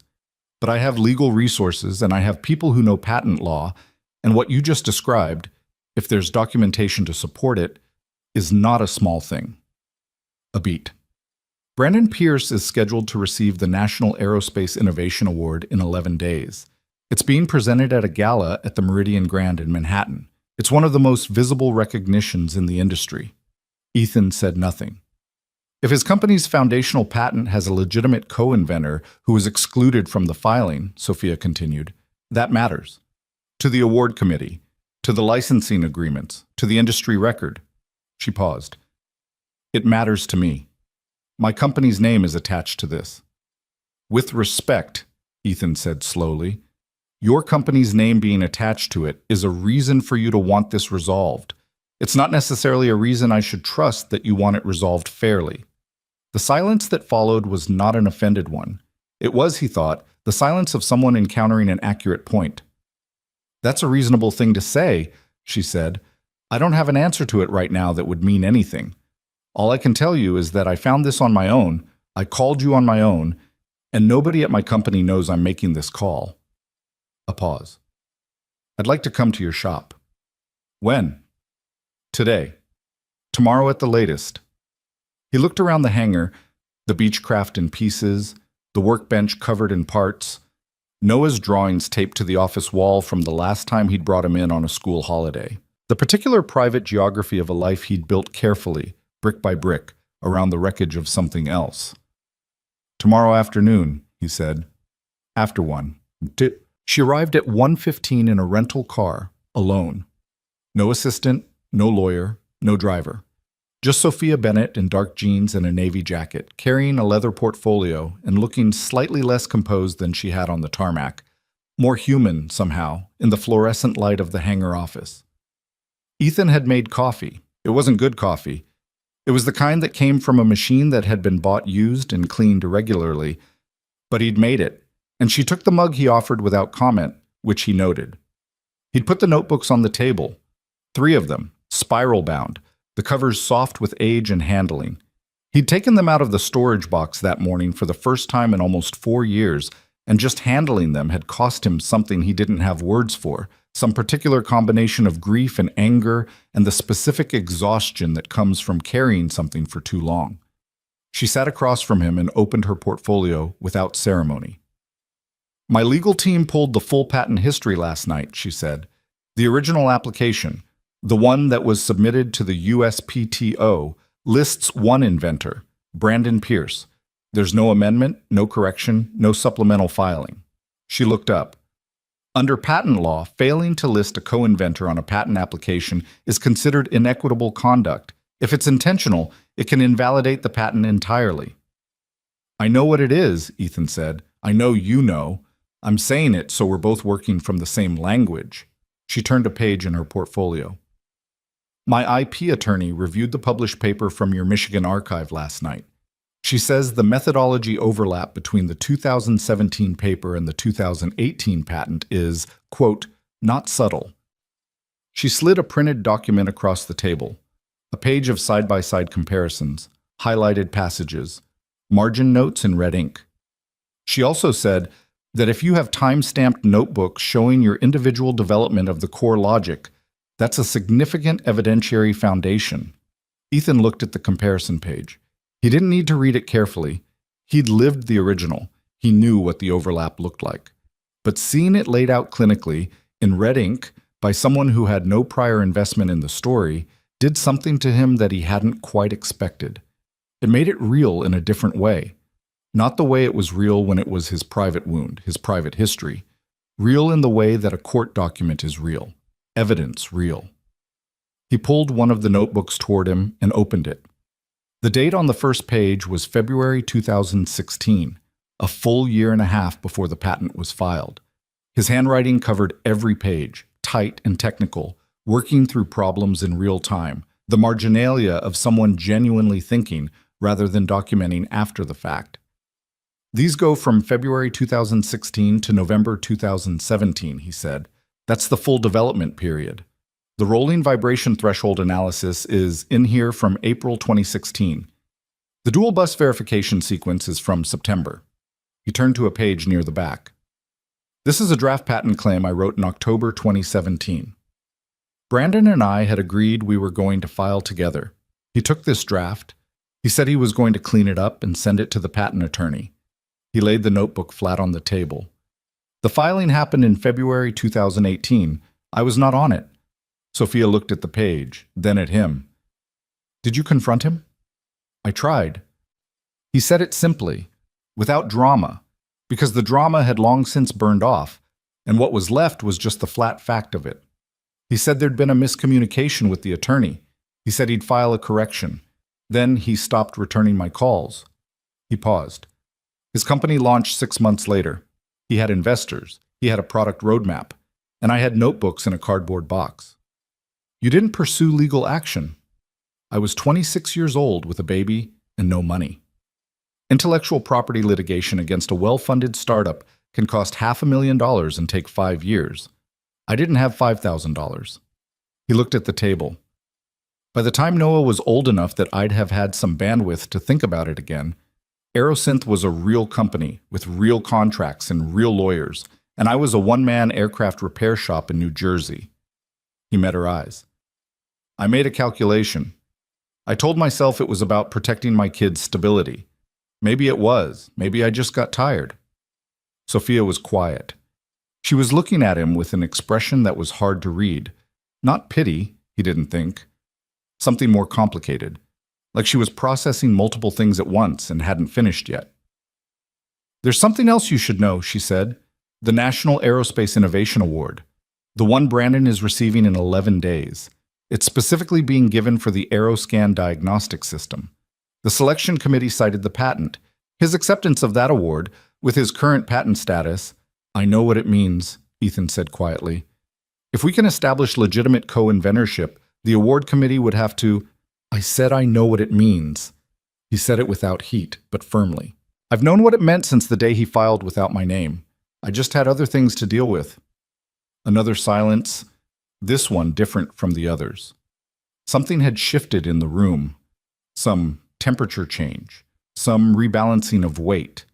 But I have legal resources, and I have people who know patent law, and what you just described, if there's documentation to support it, is not a small thing. A beat. Brandon Pierce is scheduled to receive the National Aerospace Innovation Award in 11 days. It's being presented at a gala at the Meridian Grand in Manhattan. It's one of the most visible recognitions in the industry. Ethan said nothing. If his company's foundational patent has a legitimate co-inventor who is excluded from the filing, Sophia continued, that matters. To the award committee, to the licensing agreements, to the industry record. She paused. It matters to me. My company's name is attached to this. With respect, Ethan said slowly, your company's name being attached to it is a reason for you to want this resolved. It's not necessarily a reason I should trust that you want it resolved fairly. The silence that followed was not an offended one. It was, he thought, the silence of someone encountering an accurate point. That's a reasonable thing to say, she said. I don't have an answer to it right now that would mean anything. All I can tell you is that I found this on my own, I called you on my own, and nobody at my company knows I'm making this call. A pause. I'd like to come to your shop. When? Today. Tomorrow at the latest. He looked around the hangar, the Beechcraft in pieces, the workbench covered in parts, Noah's drawings taped to the office wall from the last time he'd brought him in on a school holiday. The particular private geography of a life he'd built carefully, brick by brick, around the wreckage of something else. Tomorrow afternoon, he said. After one. She arrived at 1:15 in a rental car, alone. No assistant, no lawyer, no driver. Just Sophia Bennett in dark jeans and a navy jacket, carrying a leather portfolio and looking slightly less composed than she had on the tarmac, more human, somehow, in the fluorescent light of the hangar office. Ethan had made coffee. It wasn't good coffee. It was the kind that came from a machine that had been bought used and cleaned irregularly, but he'd made it, and she took the mug he offered without comment, which he noted. He'd put the notebooks on the table, 3 of them, spiral-bound, the covers soft with age and handling. He'd taken them out of the storage box that morning for the first time in almost 4 years, and just handling them had cost him something he didn't have words for, some particular combination of grief and anger and the specific exhaustion that comes from carrying something for too long. She sat across from him and opened her portfolio without ceremony. My legal team pulled the full patent history last night, she said. The original application, the one that was submitted to the USPTO, lists one inventor, Brandon Pierce. There's no amendment, no correction, no supplemental filing. She looked up. Under patent law, failing to list a co-inventor on a patent application is considered inequitable conduct. If it's intentional, it can invalidate the patent entirely. I know what it is, Ethan said. I know you know. I'm saying it so we're both working from the same language. She turned a page in her portfolio. My IP attorney reviewed the published paper from your Michigan archive last night. She says the methodology overlap between the 2017 paper and the 2018 patent is, quote, not subtle. She slid a printed document across the table, a page of side-by-side comparisons, highlighted passages, margin notes in red ink. She also said that if you have time-stamped notebooks showing your individual development of the core logic, that's a significant evidentiary foundation. Ethan looked at the comparison page. He didn't need to read it carefully. He'd lived the original. He knew what the overlap looked like. But seeing it laid out clinically, in red ink, by someone who had no prior investment in the story, did something to him that he hadn't quite expected. It made it real in a different way. Not the way it was real when it was his private wound, his private history. Real in the way that a court document is real. Evidence real. He pulled one of the notebooks toward him and opened it. The date on the first page was February 2016, a full year and a half before the patent was filed. His handwriting covered every page, tight and technical, working through problems in real time, the marginalia of someone genuinely thinking rather than documenting after the fact. These go from February 2016 to November 2017, he said. That's the full development period. The rolling vibration threshold analysis is in here from April 2016. The dual bus verification sequence is from September. He turned to a page near the back. This is a draft patent claim I wrote in October 2017. Brandon and I had agreed we were going to file together. He took this draft. He said he was going to clean it up and send it to the patent attorney. He laid the notebook flat on the table. The filing happened in February 2018. I was not on it. Sophia looked at the page, then at him. Did you confront him? I tried. He said it simply, without drama, because the drama had long since burned off, and what was left was just the flat fact of it. He said there'd been a miscommunication with the attorney. He said he'd file a correction. Then he stopped returning my calls. He paused. His company launched 6 months later. He had investors. He had a product roadmap. And I had notebooks in a cardboard box. You didn't pursue legal action. I was 26 years old with a baby and no money. Intellectual property litigation against a well-funded startup can cost $500,000 and take 5 years. I didn't have $5,000. He looked at the table. By the time Noah was old enough that I'd have had some bandwidth to think about it again, Aerosynth was a real company with real contracts and real lawyers, and I was a one-man aircraft repair shop in New Jersey. He met her eyes. I made a calculation. I told myself it was about protecting my kids' stability. Maybe it was. Maybe I just got tired. Sophia was quiet. She was looking at him with an expression that was hard to read. Not pity, he didn't think. Something more complicated, like she was processing multiple things at once and hadn't finished yet. There's something else you should know, she said. The National Aerospace Innovation Award. The one Brandon is receiving in 11 days. It's specifically being given for the Aeroscan diagnostic system. The selection committee cited the patent. His acceptance of that award, with his current patent status, I know what it means, Ethan said quietly. If we can establish legitimate co-inventorship, the award committee would have to... I said I know what it means. He said it without heat, but firmly. I've known what it meant since the day he filed without my name. I just had other things to deal with. Another silence, this one different from the others. Something had shifted in the room. Some temperature change. Some rebalancing of weight.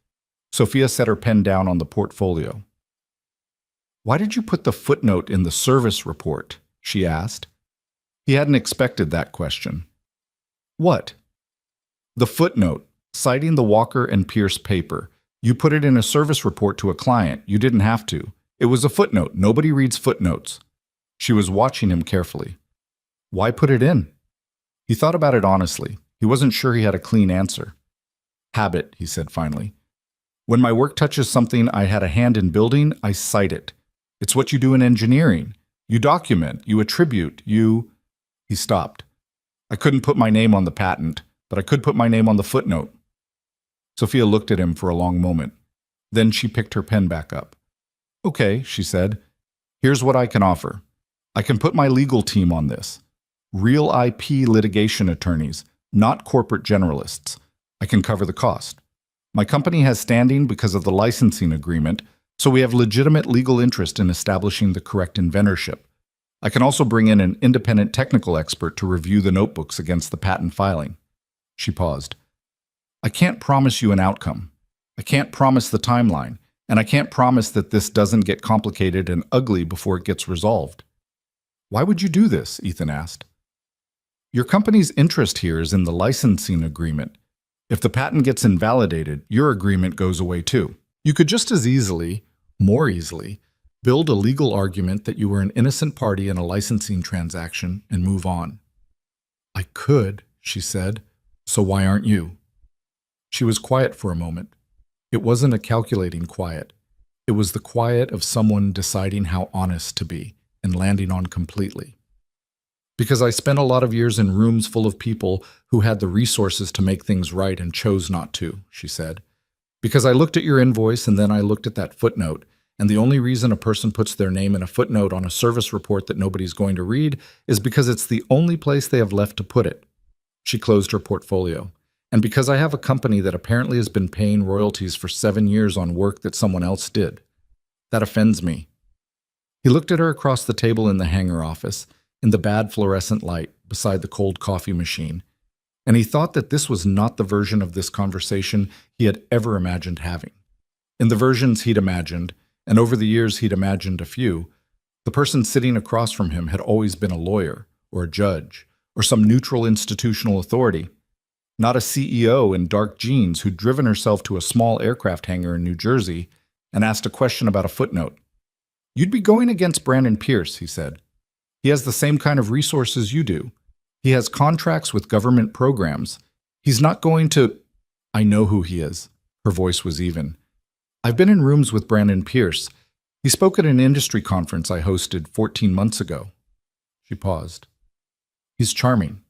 Sophia set her pen down on the portfolio. Why did you put the footnote in the service report? She asked. He hadn't expected that question. What? The footnote, citing the Walker and Pierce paper. You put it in a service report to a client. You didn't have to. It was a footnote. Nobody reads footnotes. She was watching him carefully. Why put it in? He thought about it honestly. He wasn't sure he had a clean answer. Habit, he said finally. When my work touches something I had a hand in building, I cite it. It's what you do in engineering. You document, you attribute, you... He stopped. I couldn't put my name on the patent, but I could put my name on the footnote. Sophia looked at him for a long moment. Then she picked her pen back up. Okay, she said. Here's what I can offer. I can put my legal team on this. Real IP litigation attorneys, not corporate generalists. I can cover the cost. My company has standing because of the licensing agreement, so we have legitimate legal interest in establishing the correct inventorship. I can also bring in an independent technical expert to review the notebooks against the patent filing. She paused. I can't promise you an outcome. I can't promise the timeline, and I can't promise that this doesn't get complicated and ugly before it gets resolved. Why would you do this? Ethan asked. Your company's interest here is in the licensing agreement. If the patent gets invalidated, your agreement goes away too. You could just as easily, more easily, build a legal argument that you were an innocent party in a licensing transaction and move on. I could, she said, so why aren't you? She was quiet for a moment. It wasn't a calculating quiet. It was the quiet of someone deciding how honest to be and landing on completely. Because I spent a lot of years in rooms full of people who had the resources to make things right and chose not to, she said. Because I looked at your invoice and then I looked at that footnote, and the only reason a person puts their name in a footnote on a service report that nobody's going to read is because it's the only place they have left to put it. She closed her portfolio. And because I have a company that apparently has been paying royalties for 7 years on work that someone else did. That offends me. He looked at her across the table in the hangar office, in the bad fluorescent light beside the cold coffee machine, and he thought that this was not the version of this conversation he had ever imagined having. In the versions he'd imagined, and over the years he'd imagined a few, the person sitting across from him had always been a lawyer, or a judge, or some neutral institutional authority, not a CEO in dark jeans who'd driven herself to a small aircraft hangar in New Jersey and asked a question about a footnote. You'd be going against Brandon Pierce, he said. He has the same kind of resources you do. He has contracts with government programs. He's not going to... I know who he is. Her voice was even. I've been in rooms with Brandon Pierce. He spoke at an industry conference I hosted 14 months ago. She paused. He's charming.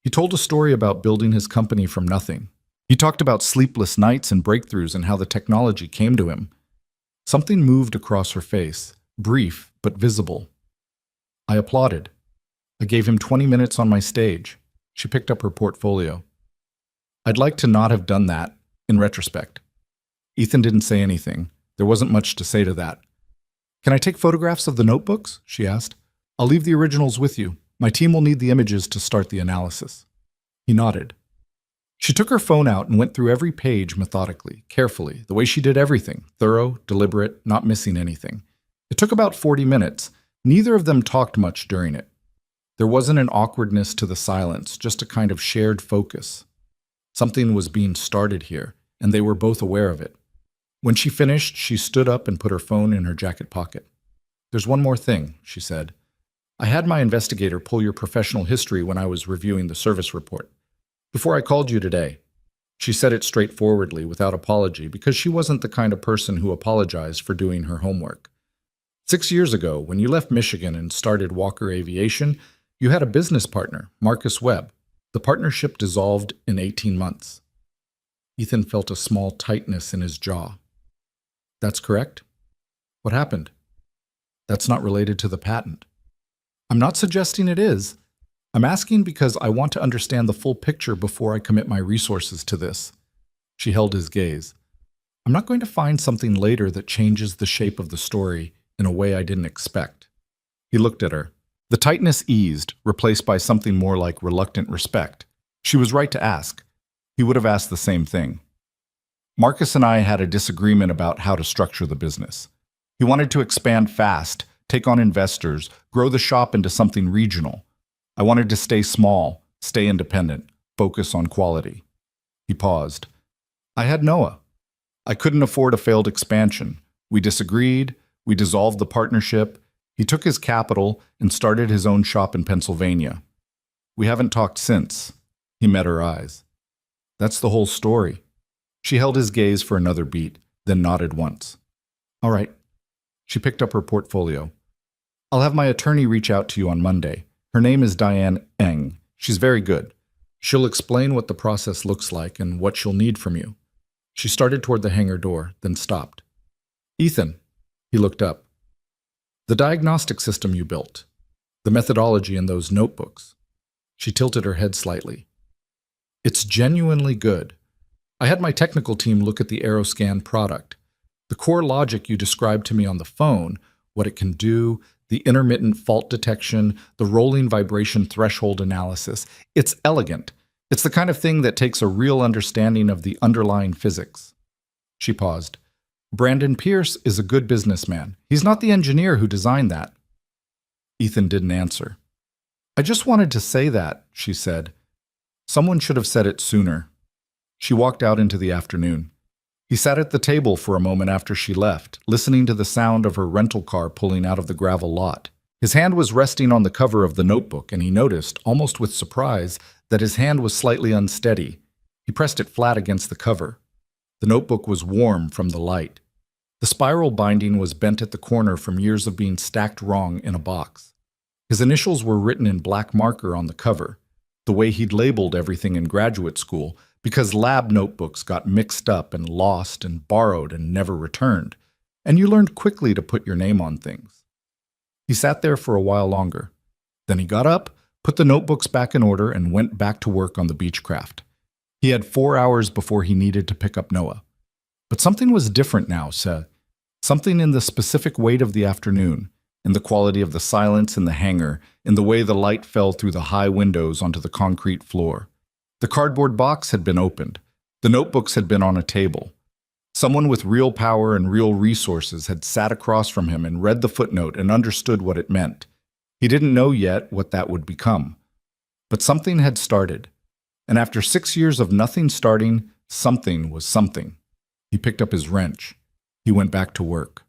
He told a story about building his company from nothing. He talked about sleepless nights and breakthroughs and how the technology came to him. Something moved across her face, brief but visible. I applauded. I gave him 20 minutes on my stage. She picked up her portfolio. I'd like to not have done that, in retrospect. Ethan didn't say anything. There wasn't much to say to that. Can I take photographs of the notebooks? She asked. I'll leave the originals with you. My team will need the images to start the analysis. He nodded. She took her phone out and went through every page methodically, carefully, the way she did everything, thorough, deliberate, not missing anything. It took about 40 minutes. Neither of them talked much during it. There wasn't an awkwardness to the silence, just a kind of shared focus. Something was being started here, and they were both aware of it. When she finished, she stood up and put her phone in her jacket pocket. There's one more thing, she said. I had my investigator pull your professional history when I was reviewing the service report. Before I called you today. She said it straightforwardly, without apology, because she wasn't the kind of person who apologized for doing her homework. 6 years ago, when you left Michigan and started Walker Aviation, you had a business partner, Marcus Webb. The partnership dissolved in 18 months. Ethan felt a small tightness in his jaw. That's correct? What happened? That's not related to the patent. I'm not suggesting it is. I'm asking because I want to understand the full picture before I commit my resources to this. She held his gaze. I'm not going to find something later that changes the shape of the story in a way I didn't expect. He looked at her. The tightness eased, replaced by something more like reluctant respect. She was right to ask. He would have asked the same thing. Marcus and I had a disagreement about how to structure the business. He wanted to expand fast, take on investors, grow the shop into something regional. I wanted to stay small, stay independent, focus on quality. He paused. I had Noah. I couldn't afford a failed expansion. We disagreed. We dissolved the partnership. He took his capital and started his own shop in Pennsylvania. We haven't talked since. He met her eyes. That's the whole story. She held his gaze for another beat, then nodded once. All right. She picked up her portfolio. I'll have my attorney reach out to you on Monday. Her name is Diane Eng. She's very good. She'll explain what the process looks like and what she'll need from you. She started toward the hangar door, then stopped. Ethan. He looked up. The diagnostic system you built. The methodology in those notebooks. She tilted her head slightly. It's genuinely good. I had my technical team look at the Aeroscan product. The core logic you described to me on the phone, what it can do, the intermittent fault detection, the rolling vibration threshold analysis. It's elegant. It's the kind of thing that takes a real understanding of the underlying physics. She paused. Brandon Pierce is a good businessman. He's not the engineer who designed that. Ethan didn't answer. I just wanted to say that, she said. Someone should have said it sooner. She walked out into the afternoon. He sat at the table for a moment after she left, listening to the sound of her rental car pulling out of the gravel lot. His hand was resting on the cover of the notebook, and he noticed, almost with surprise, that his hand was slightly unsteady. He pressed it flat against the cover. The notebook was warm from the light. The spiral binding was bent at the corner from years of being stacked wrong in a box. His initials were written in black marker on the cover, the way he'd labeled everything in graduate school, because lab notebooks got mixed up and lost and borrowed and never returned, and you learned quickly to put your name on things. He sat there for a while longer. Then he got up, put the notebooks back in order, and went back to work on the Beechcraft. He had 4 hours before he needed to pick up Noah. But something was different now, something in the specific weight of the afternoon, in the quality of the silence in the hangar, in the way the light fell through the high windows onto the concrete floor. The cardboard box had been opened. The notebooks had been on a table. Someone with real power and real resources had sat across from him and read the footnote and understood what it meant. He didn't know yet what that would become. But something had started. And after 6 years of nothing starting, something was something. He picked up his wrench. He went back to work.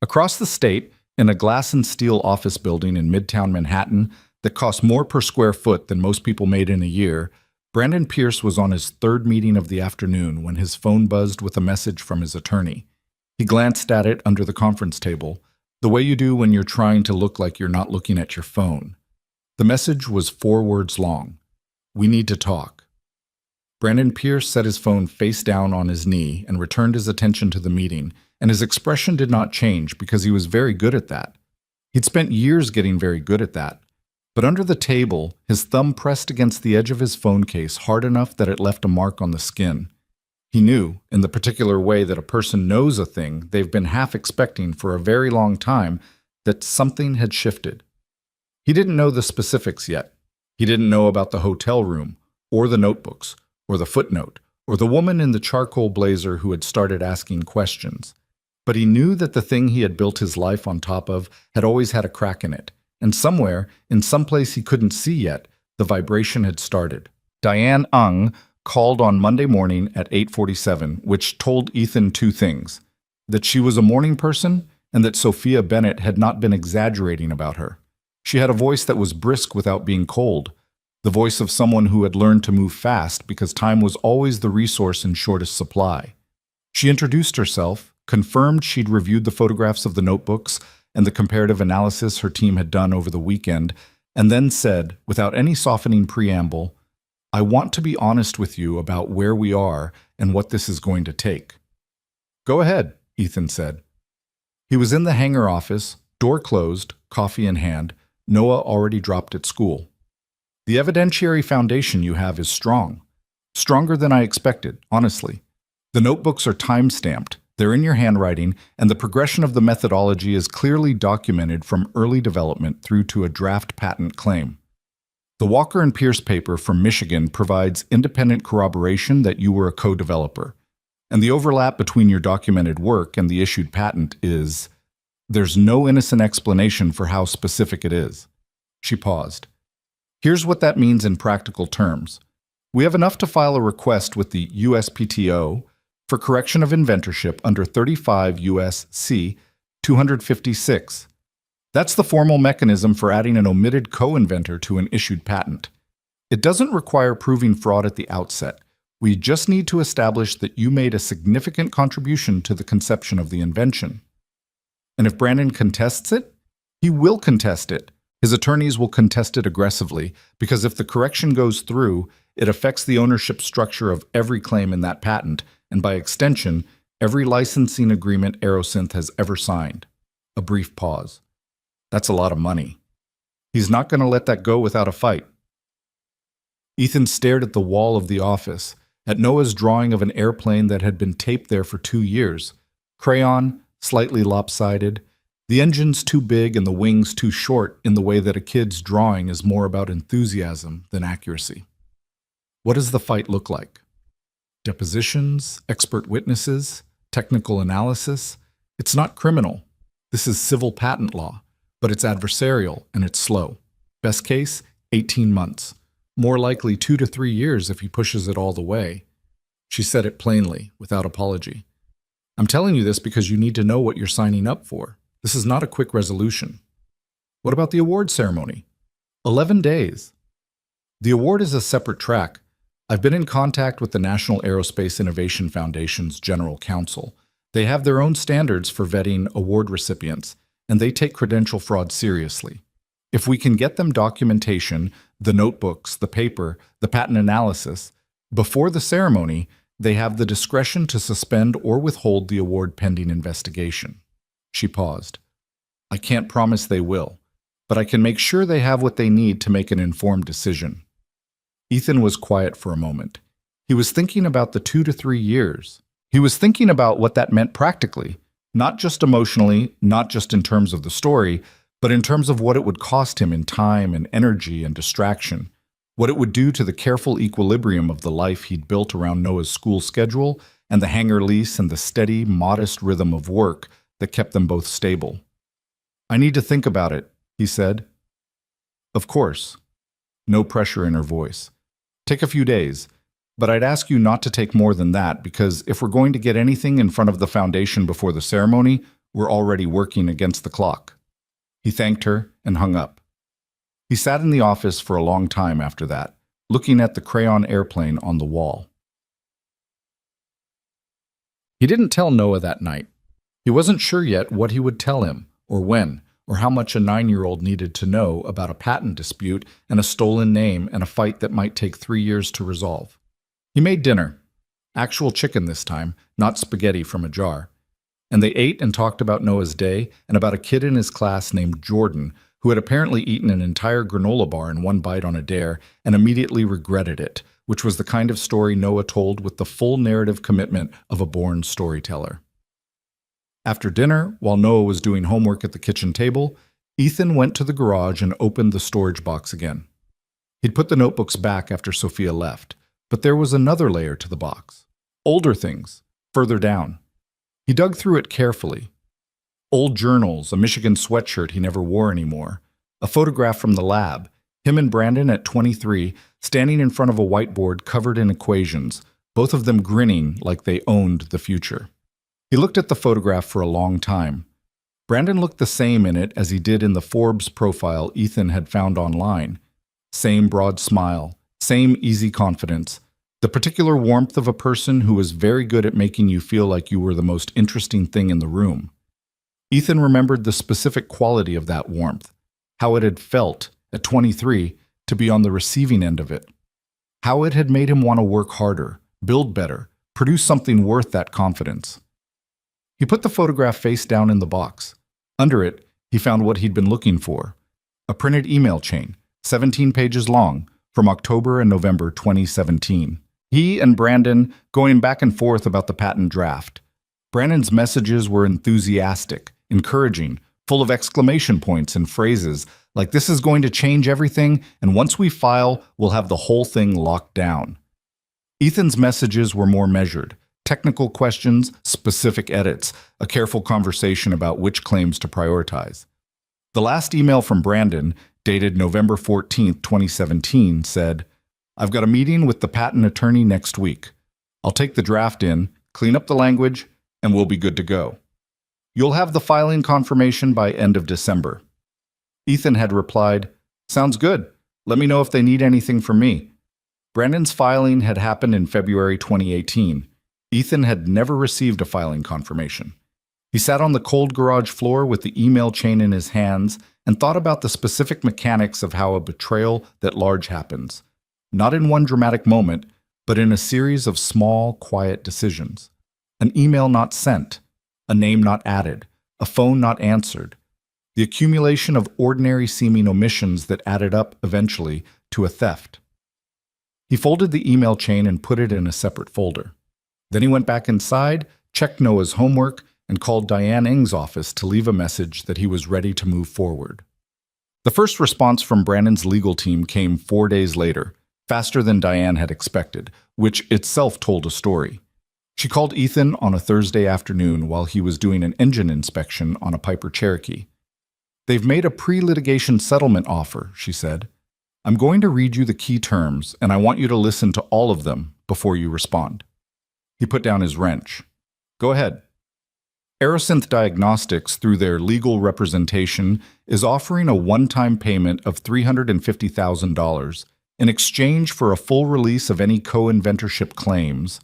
Across the state, in a glass and steel office building in Midtown Manhattan that cost more per square foot than most people made in a year, Brandon Pierce was on his third meeting of the afternoon when his phone buzzed with a message from his attorney. He glanced at it under the conference table, the way you do when you're trying to look like you're not looking at your phone. The message was 4 words long. We need to talk. Brandon Pierce set his phone face down on his knee and returned his attention to the meeting, and his expression did not change because he was very good at that. He'd spent years getting very good at that. But under the table, his thumb pressed against the edge of his phone case hard enough that it left a mark on the skin. He knew, in the particular way that a person knows a thing they've been half expecting for a very long time, that something had shifted. He didn't know the specifics yet. He didn't know about the hotel room, or the notebooks, or the footnote, or the woman in the charcoal blazer who had started asking questions. But he knew that the thing he had built his life on top of had always had a crack in it, and somewhere, in some place he couldn't see yet, the vibration had started. Diane Ung called on Monday morning at 8:47, which told Ethan two things: that she was a morning person, and that Sophia Bennett had not been exaggerating about her. She had a voice that was brisk without being cold, the voice of someone who had learned to move fast because time was always the resource in shortest supply. She introduced herself, confirmed she'd reviewed the photographs of the notebooks and the comparative analysis her team had done over the weekend, and then said, without any softening preamble, "I want to be honest with you about where we are and what this is going to take." "Go ahead," Ethan said. He was in the hangar office, door closed, coffee in hand. Noah already dropped at school. "The evidentiary foundation you have is strong. Stronger than I expected, honestly. The notebooks are time-stamped, they're in your handwriting, and the progression of the methodology is clearly documented from early development through to a draft patent claim. The Walker and Pierce paper from Michigan provides independent corroboration that you were a co-developer. And the overlap between your documented work and the issued patent is... There's no innocent explanation for how specific it is." She paused. "Here's what that means in practical terms. We have enough to file a request with the USPTO for correction of inventorship under 35 U.S.C. 256. That's the formal mechanism for adding an omitted co-inventor to an issued patent. It doesn't require proving fraud at the outset. We just need to establish that you made a significant contribution to the conception of the invention. And if Brandon contests it, he will contest it. His attorneys will contest it aggressively, because if the correction goes through, it affects the ownership structure of every claim in that patent, and by extension, every licensing agreement Aerosynth has ever signed." A brief pause. "That's a lot of money. He's not going to let that go without a fight." Ethan stared at the wall of the office, at Noah's drawing of an airplane that had been taped there for 2 years. Crayon, slightly lopsided, the engine's too big and the wings too short in the way that a kid's drawing is more about enthusiasm than accuracy. What does the fight look like? Depositions, expert witnesses, technical analysis? It's not criminal. This is civil patent law, but it's adversarial and it's slow. Best case, 18 months. More likely 2 to 3 years if he pushes it all the way. She said it plainly, without apology. "I'm telling you this because you need to know what you're signing up for. This is not a quick resolution." "What about the award ceremony?" 11 days. "The award is a separate track. I've been in contact with the National Aerospace Innovation Foundation's General Counsel. They have their own standards for vetting award recipients, and they take credential fraud seriously. If we can get them documentation, the notebooks, the paper, the patent analysis, before the ceremony, they have the discretion to suspend or withhold the award pending investigation." She paused. "I can't promise they will, but I can make sure they have what they need to make an informed decision." Ethan was quiet for a moment. He was thinking about the 2 to 3 years. He was thinking about what that meant practically, not just emotionally, not just in terms of the story, but in terms of what it would cost him in time and energy and distraction, what it would do to the careful equilibrium of the life he'd built around Noah's school schedule and the hangar lease and the steady, modest rhythm of work that kept them both stable. "I need to think about it," he said. "Of course." No pressure in her voice. "Take a few days, but I'd ask you not to take more than that, because if we're going to get anything in front of the foundation before the ceremony, we're already working against the clock." He thanked her and hung up. He sat in the office for a long time after that, looking at the crayon airplane on the wall. He didn't tell Noah that night. He wasn't sure yet what he would tell him, or when, or how much a 9-year-old needed to know about a patent dispute and a stolen name and a fight that might take 3 years to resolve. He made dinner. Actual chicken this time, not spaghetti from a jar. And they ate and talked about Noah's day and about a kid in his class named Jordan who had apparently eaten an entire granola bar in one bite on a dare and immediately regretted it, which was the kind of story Noah told with the full narrative commitment of a born storyteller. After dinner, while Noah was doing homework at the kitchen table, Ethan went to the garage and opened the storage box again. He'd put the notebooks back after Sophia left, but there was another layer to the box. Older things, further down. He dug through it carefully. Old journals, a Michigan sweatshirt he never wore anymore, a photograph from the lab, him and Brandon at 23, standing in front of a whiteboard covered in equations, both of them grinning like they owned the future. He looked at the photograph for a long time. Brandon looked the same in it as he did in the Forbes profile Ethan had found online. Same broad smile, same easy confidence, the particular warmth of a person who was very good at making you feel like you were the most interesting thing in the room. Ethan remembered the specific quality of that warmth, how it had felt, at 23, to be on the receiving end of it. How it had made him want to work harder, build better, produce something worth that confidence. He put the photograph face down in the box. Under it, he found what he'd been looking for, a printed email chain, 17 pages long, from October and November 2017. He and Brandon going back and forth about the patent draft. Brandon's messages were enthusiastic, encouraging, full of exclamation points and phrases like this is going to change everything, and once we file, we'll have the whole thing locked down. Ethan's messages were more measured. Technical questions, specific edits, a careful conversation about which claims to prioritize. The last email from Brandon, dated November 14, 2017, said, "I've got a meeting with the patent attorney next week. I'll take the draft in, clean up the language, and we'll be good to go. You'll have the filing confirmation by end of December." Ethan had replied, "Sounds good. Let me know if they need anything from me." Brandon's filing had happened in February 2018. Ethan had never received a filing confirmation. He sat on the cold garage floor with the email chain in his hands and thought about the specific mechanics of how a betrayal that large happens, not in one dramatic moment, but in a series of small, quiet decisions. An email not sent, a name not added, a phone not answered. The accumulation of ordinary seeming omissions that added up eventually to a theft. He folded the email chain and put it in a separate folder. Then he went back inside, checked Noah's homework, and called Diane Ng's office to leave a message that he was ready to move forward. The first response from Brandon's legal team came 4 days later, faster than Diane had expected, which itself told a story. She called Ethan on a Thursday afternoon while he was doing an engine inspection on a Piper Cherokee. "They've made a pre-litigation settlement offer," she said. "I'm going to read you the key terms, and I want you to listen to all of them before you respond." He put down his wrench. "Go ahead." Aerosynth Diagnostics, through their legal representation, is offering a one-time payment of $350,000 in exchange for a full release of any co-inventorship claims,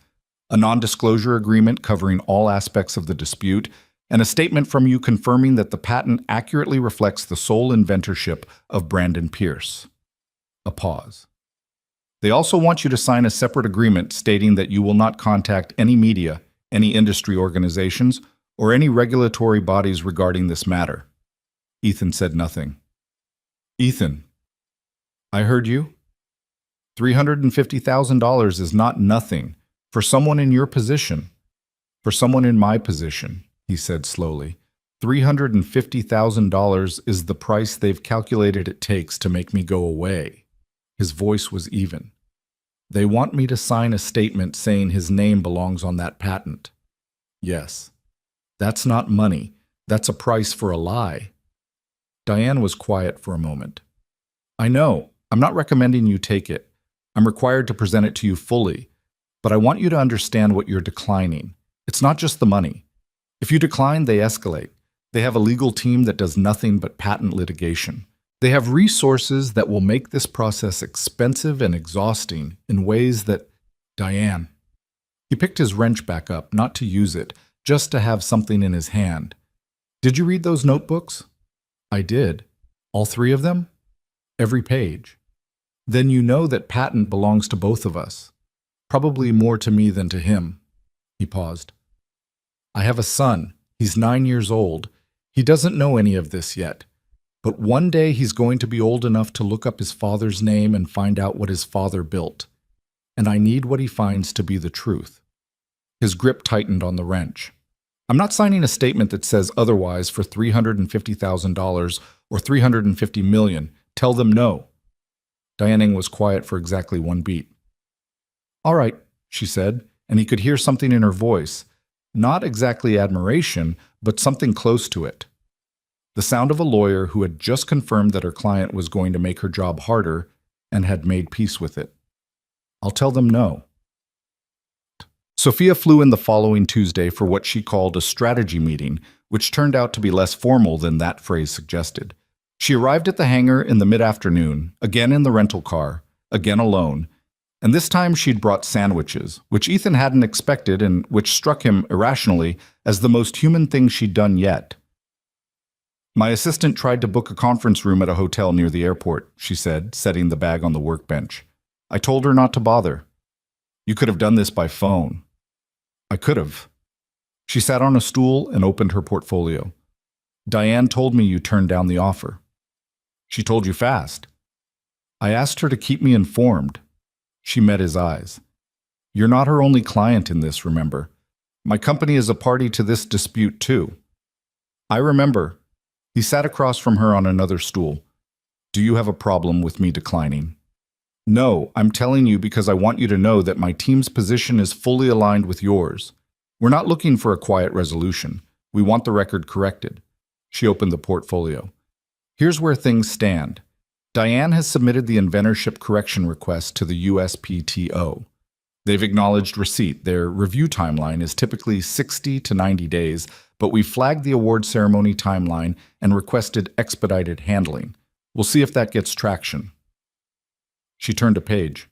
a non-disclosure agreement covering all aspects of the dispute, and a statement from you confirming that the patent accurately reflects the sole inventorship of Brandon Pierce. A pause. They also want you to sign a separate agreement stating that you will not contact any media, any industry organizations, or any regulatory bodies regarding this matter. Ethan said nothing. "Ethan, I heard you. $350,000 is not nothing for someone in your position. For someone in my position," he said slowly. $350,000 is the price they've calculated it takes to make me go away. His voice was even. "They want me to sign a statement saying his name belongs on that patent. Yes. That's not money. That's a price for a lie." Diane was quiet for a moment. "I know. I'm not recommending you take it. I'm required to present it to you fully. But I want you to understand what you're declining. It's not just the money. If you decline, they escalate. They have a legal team that does nothing but patent litigation. They have resources that will make this process expensive and exhausting in ways that—" "Diane." He picked his wrench back up, not to use it, just to have something in his hand. "Did you read those notebooks?" "I did." "All 3 of them?" "Every page." "Then you know that patent belongs to both of us." Probably more to me than to him. He paused. I have a son. He's 9 years old. He doesn't know any of this yet. But one day he's going to be old enough to look up his father's name and find out what his father built. And I need what he finds to be the truth. His grip tightened on the wrench. I'm not signing a statement that says otherwise for $350,000 or $350 million. Tell them no. Diane was quiet for exactly one beat. All right, she said, and he could hear something in her voice. Not exactly admiration, but something close to it. The sound of a lawyer who had just confirmed that her client was going to make her job harder and had made peace with it. I'll tell them no. Sophia flew in the following Tuesday for what she called a strategy meeting, which turned out to be less formal than that phrase suggested. She arrived at the hangar in the mid-afternoon, again in the rental car, again alone, and this time she'd brought sandwiches, which Ethan hadn't expected and which struck him irrationally as the most human thing she'd done yet. My assistant tried to book a conference room at a hotel near the airport, she said, setting the bag on the workbench. I told her not to bother. You could have done this by phone. I could have. She sat on a stool and opened her portfolio. Diane told me you turned down the offer. She told you fast. I asked her to keep me informed. She met his eyes. You're not her only client in this, remember. My company is a party to this dispute, too. I remember. He sat across from her on another stool. Do you have a problem with me declining? No, I'm telling you because I want you to know that my team's position is fully aligned with yours. We're not looking for a quiet resolution. We want the record corrected. She opened the portfolio. Here's where things stand. Diane has submitted the inventorship correction request to the USPTO. They've acknowledged receipt. Their review timeline is typically 60 to 90 days, but we flagged the award ceremony timeline and requested expedited handling. We'll see if that gets traction. She turned a page.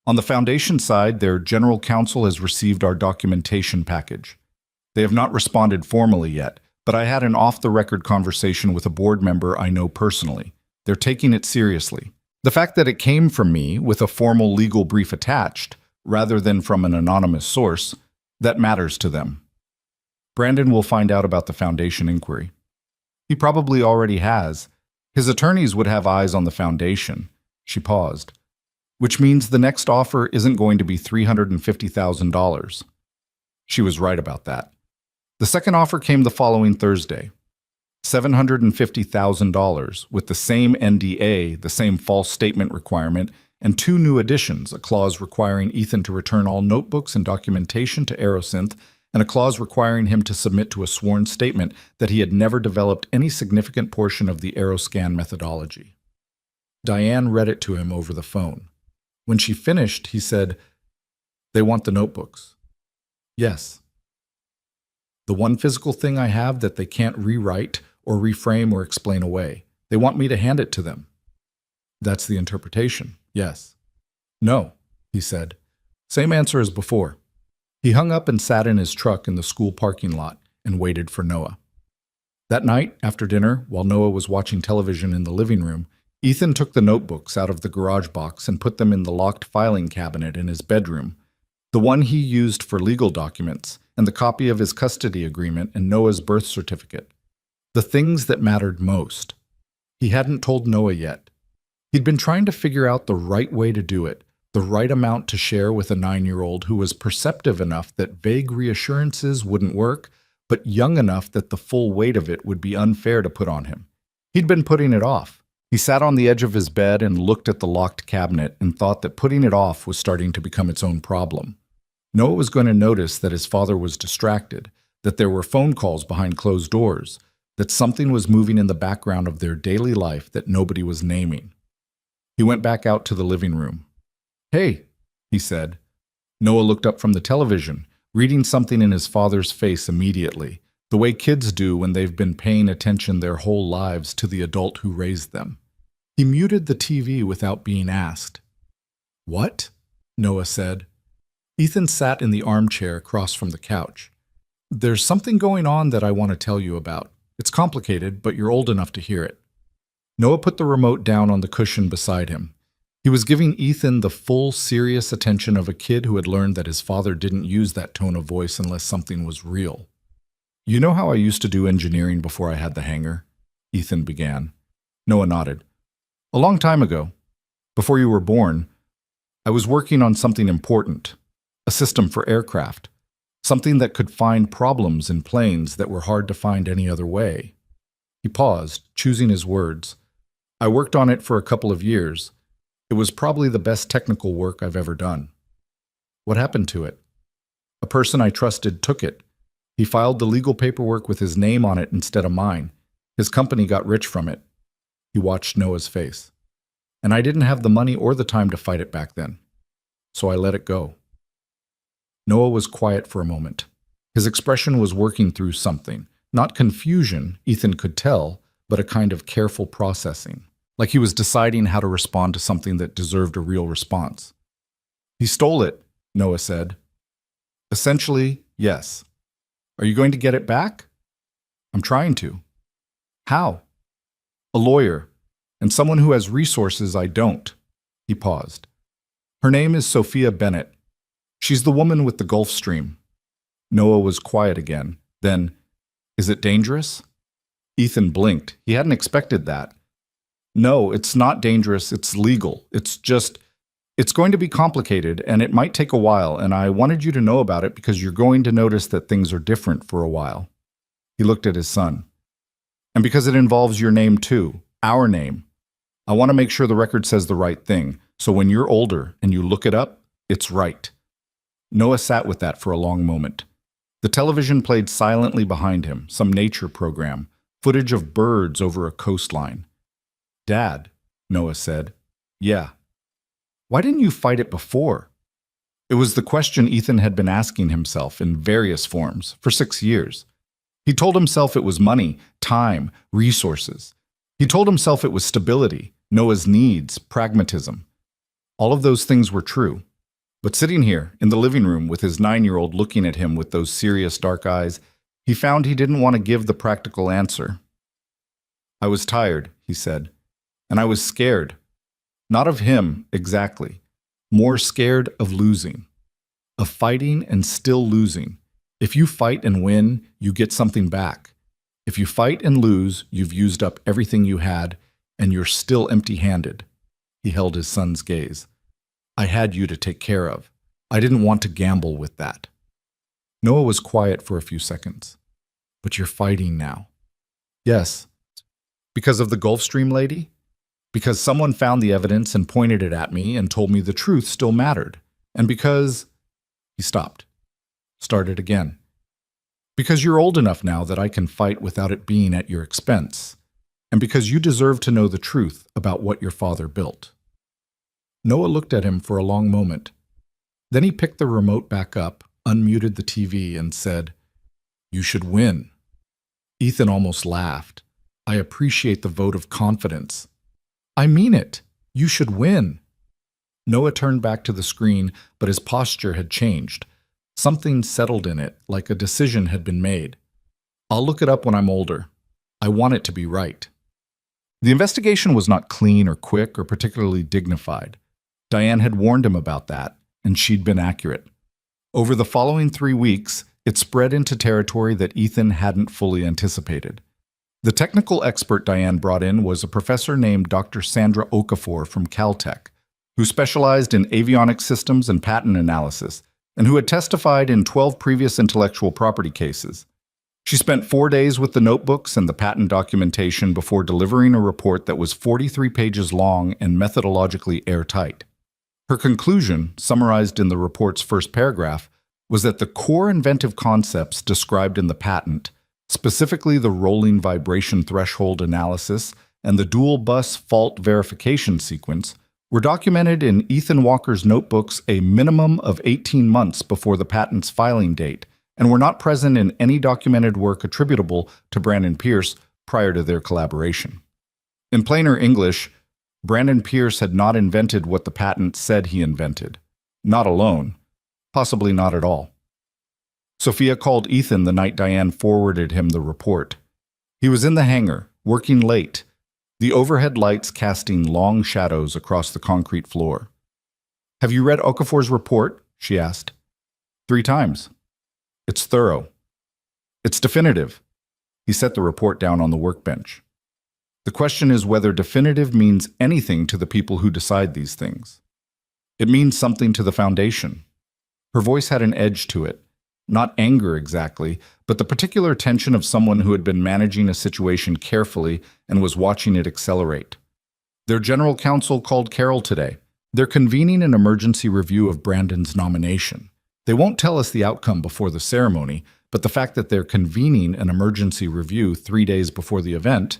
On the foundation side, their general counsel has received our documentation package. They have not responded formally yet, but I had an off-the-record conversation with a board member I know personally. They're taking it seriously. The fact that it came from me with a formal legal brief attached, rather than from an anonymous source, that matters to them. Brandon will find out about the foundation inquiry. He probably already has. His attorneys would have eyes on the foundation. She paused. Which means the next offer isn't going to be $350,000. She was right about that. The second offer came the following Thursday. $750,000 with the same NDA, the same false statement requirement, and 2 new additions, a clause requiring Ethan to return all notebooks and documentation to Aerosynth, and a clause requiring him to submit to a sworn statement that he had never developed any significant portion of the Aeroscan methodology. Diane read it to him over the phone. When she finished, he said, "They want the notebooks." "Yes." "The one physical thing I have that they can't rewrite or reframe or explain away. They want me to hand it to them." "That's the interpretation, yes." "No," he said. Same answer as before. He hung up and sat in his truck in the school parking lot and waited for Noah. That night, after dinner, while Noah was watching television in the living room, Ethan took the notebooks out of the garage box and put them in the locked filing cabinet in his bedroom, the one he used for legal documents, and the copy of his custody agreement and Noah's birth certificate. The things that mattered most. He hadn't told Noah yet. He'd been trying to figure out the right way to do it, the right amount to share with a 9-year-old who was perceptive enough that vague reassurances wouldn't work, but young enough that the full weight of it would be unfair to put on him. He'd been putting it off. He sat on the edge of his bed and looked at the locked cabinet and thought that putting it off was starting to become its own problem. Noah was going to notice that his father was distracted, that there were phone calls behind closed doors, that something was moving in the background of their daily life that nobody was naming. He went back out to the living room. "Hey," he said. Noah looked up from the television, reading something in his father's face immediately, the way kids do when they've been paying attention their whole lives to the adult who raised them. He muted the TV without being asked. "What?" Noah said. Ethan sat in the armchair across from the couch. "There's something going on that I want to tell you about. It's complicated, but you're old enough to hear it." Noah put the remote down on the cushion beside him. He He was giving Ethan the full, serious attention of a kid who had learned that his father didn't use that tone of voice unless something was real. "You know how I used to do engineering before I had the hangar?" Ethan began. Noah nodded. "A long time ago, before you were born, I was working on something important, a system for aircraft, something that could find problems in planes that were hard to find any other way." He paused, choosing his words. "I worked on it for a couple of years. It was probably the best technical work I've ever done." "What happened to it?" "A person I trusted took it. He filed the legal paperwork with his name on it instead of mine. His company got rich from it." He watched Noah's face. "And I didn't have the money or the time to fight it back then. So I let it go." Noah was quiet for a moment. His expression was working through something. Not confusion, Ethan could tell, but a kind of careful processing. Like he was deciding how to respond to something that deserved a real response. "He stole it," Noah said. "Essentially, yes." "Are you going to get it back?" "I'm trying to." "How?" "A lawyer, and someone who has resources I don't." He paused. "Her name is Sophia Bennett. She's the woman with the Gulf Stream." Noah was quiet again. Then, "Is it dangerous?" Ethan blinked. He hadn't expected that. "No, it's not dangerous. It's legal. It's going to be complicated, and it might take a while, and I wanted you to know about it because you're going to notice that things are different for a while." He looked at his son. "And because it involves your name too, our name. I want to make sure the record says the right thing, so when you're older and you look it up, it's right." Noah sat with that for a long moment. The television played silently behind him, some nature program, footage of birds over a coastline. "Dad," Noah said. "Yeah." "Why didn't you fight it before?" It was the question Ethan had been asking himself in various forms for 6 years. He told himself it was money, time, resources. He told himself it was stability, Noah's needs, pragmatism. All of those things were true. But sitting here in the living room with his 9-year-old looking at him with those serious dark eyes, he found he didn't want to give the practical answer. "I was tired," he said, "and I was scared. Not of him, exactly. More scared of losing. Of fighting and still losing. If you fight and win, you get something back. If you fight and lose, you've used up everything you had, and you're still empty-handed." He held his son's gaze. "I had you to take care of. I didn't want to gamble with that." Noah was quiet for a few seconds. "But you're fighting now." "Yes." "Because of the Gulf Stream lady?" "Because someone found the evidence and pointed it at me and told me the truth still mattered. And because—" He stopped. Started again. "Because you're old enough now that I can fight without it being at your expense. And because you deserve to know the truth about what your father built." Noah looked at him for a long moment. Then he picked the remote back up, unmuted the TV, and said, "You should win." Ethan almost laughed. "I appreciate the vote of confidence." "I mean it. You should win." Noah turned back to the screen, but his posture had changed. Something settled in it, like a decision had been made. "I'll look it up when I'm older. I want it to be right." The investigation was not clean or quick or particularly dignified. Diane had warned him about that, and she'd been accurate. Over the following 3 weeks, it spread into territory that Ethan hadn't fully anticipated. The technical expert Diane brought in was a professor named Dr. Sandra Okafor from Caltech, who specialized in avionics systems and patent analysis, and who had testified in 12 previous intellectual property cases. She spent 4 days with the notebooks and the patent documentation before delivering a report that was 43 pages long and methodologically airtight. Her conclusion, summarized in the report's first paragraph, was that the core inventive concepts described in the patent, specifically the rolling vibration threshold analysis and the dual bus fault verification sequence, were documented in Ethan Walker's notebooks a minimum of 18 months before the patent's filing date, and were not present in any documented work attributable to Brandon Pierce prior to their collaboration. In plainer English, Brandon Pierce had not invented what the patent said he invented. Not alone. Possibly not at all. Sophia called Ethan the night Diane forwarded him the report. He was in the hangar, working late. the overhead lights casting long shadows across the concrete floor. "Have you read Okafor's report?" she asked. "3 times. It's thorough. It's definitive." He set the report down on the workbench. "The question is whether definitive means anything to the people who decide these things. It means something to the Foundation." Her voice had an edge to it, not anger exactly, but the particular tension of someone who had been managing a situation carefully and was watching it accelerate. "Their general counsel called Carol today. They're convening an emergency review of Brandon's nomination. They won't tell us the outcome before the ceremony, but the fact that they're convening an emergency review 3 days before the event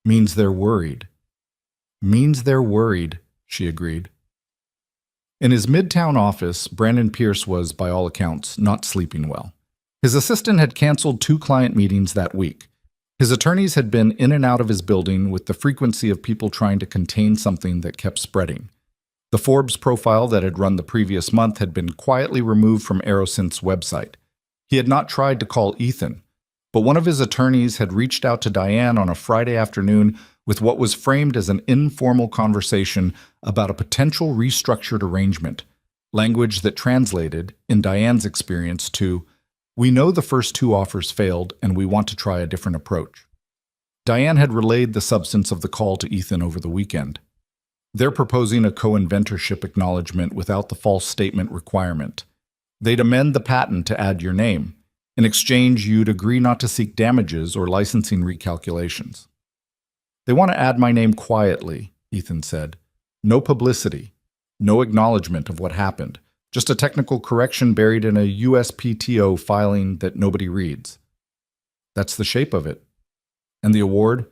means they're worried." "Means they're worried," she agreed. In his midtown office, Brandon Pierce was, by all accounts, not sleeping well. His assistant had canceled 2 client meetings that week. His attorneys had been in and out of his building with the frequency of people trying to contain something that kept spreading. The Forbes profile that had run the previous month had been quietly removed from Aerosynth's website. He had not tried to call Ethan, but one of his attorneys had reached out to Diane on a Friday afternoon with what was framed as an informal conversation about a potential restructured arrangement, language that translated, in Diane's experience, to, "We know the first 2 offers failed and we want to try a different approach." Diane had relayed the substance of the call to Ethan over the weekend. "They're proposing a co-inventorship acknowledgement without the false statement requirement. They'd amend the patent to add your name. In exchange, you'd agree not to seek damages or licensing recalculations." "They want to add my name quietly," Ethan said. "No publicity, no acknowledgement of what happened, just a technical correction buried in a USPTO filing that nobody reads." "That's the shape of it." "And the award?"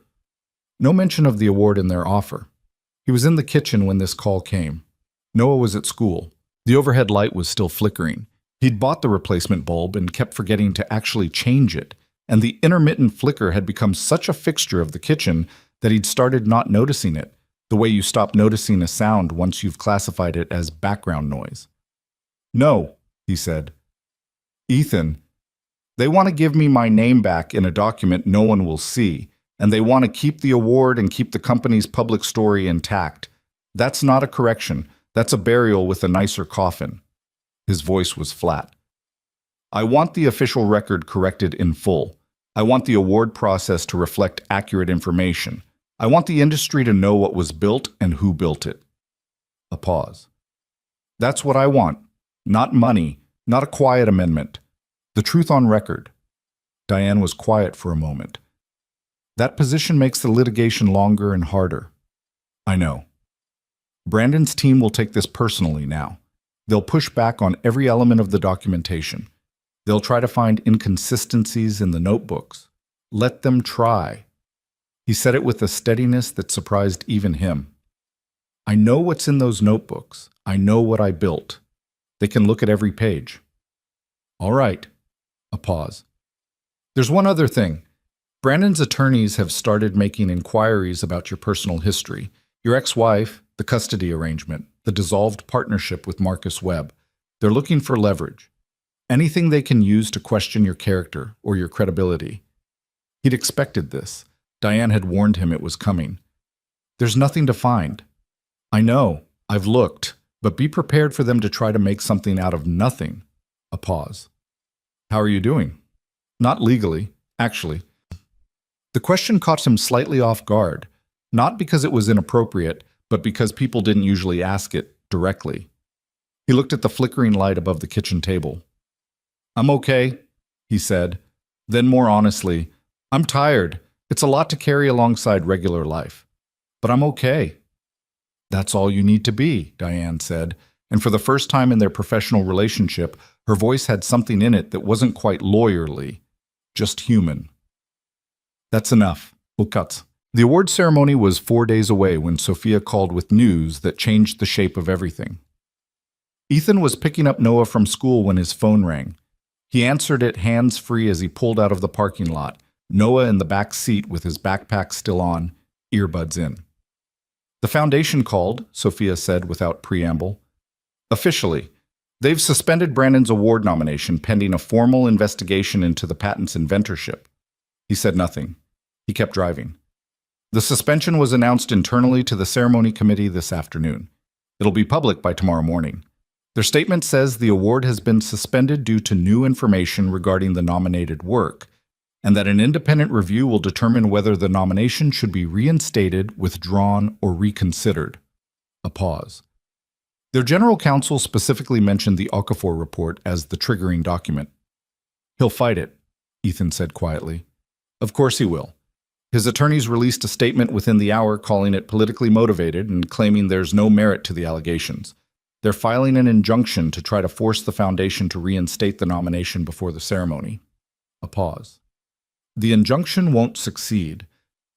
No mention of the award in their offer. He was in the kitchen when this call came. Noah was at school. The overhead light was still flickering. He'd bought the replacement bulb and kept forgetting to actually change it, and the intermittent flicker had become such a fixture of the kitchen that he'd started not noticing it, the way you stop noticing a sound once you've classified it as background noise. "No," he said. "Ethan, they want to give me my name back in a document no one will see, and they want to keep the award and keep the company's public story intact. That's not a correction. That's a burial with a nicer coffin." His voice was flat. "I want the official record corrected in full. I want the award process to reflect accurate information. I want the industry to know what was built and who built it." A pause. "That's what I want. Not money, not a quiet amendment. The truth on record." Diane was quiet for a moment. "That position makes the litigation longer and harder." "I know. Brandon's team will take this personally now. They'll push back on every element of the documentation. They'll try to find inconsistencies in the notebooks. Let them try." He said it with a steadiness that surprised even him. "I know what's in those notebooks. I know what I built. They can look at every page." "All right." A pause. "There's one other thing. Brandon's attorneys have started making inquiries about your personal history, your ex-wife, the custody arrangement, the dissolved partnership with Marcus Webb. They're looking for leverage. Anything they can use to question your character or your credibility." He'd expected this. Diane had warned him it was coming. "There's nothing to find." "I know. I've looked. But be prepared for them to try to make something out of nothing." A pause. "How are you doing?" "Not legally, actually." The question caught him slightly off guard, not because it was inappropriate, but because people didn't usually ask it directly. He looked at the flickering light above the kitchen table. "I'm okay," he said. Then more honestly, "I'm tired. It's a lot to carry alongside regular life. But I'm okay." "That's all you need to be," Diane said, and for the first time in their professional relationship, her voice had something in it that wasn't quite lawyerly, just human. "That's enough. We'll cut." The award ceremony was 4 days away when Sophia called with news that changed the shape of everything. Ethan was picking up Noah from school when his phone rang. He answered it hands-free as he pulled out of the parking lot, Noah in the back seat with his backpack still on, earbuds in. "The Foundation called," Sophia said without preamble. "Officially. They've suspended Brandon's award nomination pending a formal investigation into the patent's inventorship." He said nothing. He kept driving. The suspension was announced internally to the ceremony committee this afternoon. It'll be public by tomorrow morning. Their statement says the award has been suspended due to new information regarding the nominated work, and that an independent review will determine whether the nomination should be reinstated, withdrawn, or reconsidered. A pause. Their general counsel specifically mentioned the Okafor report as the triggering document. "He'll fight it," Ethan said quietly. "Of course he will." His attorneys released a statement within the hour calling it politically motivated and claiming there's no merit to the allegations. They're filing an injunction to try to force the foundation to reinstate the nomination before the ceremony. A pause. The injunction won't succeed.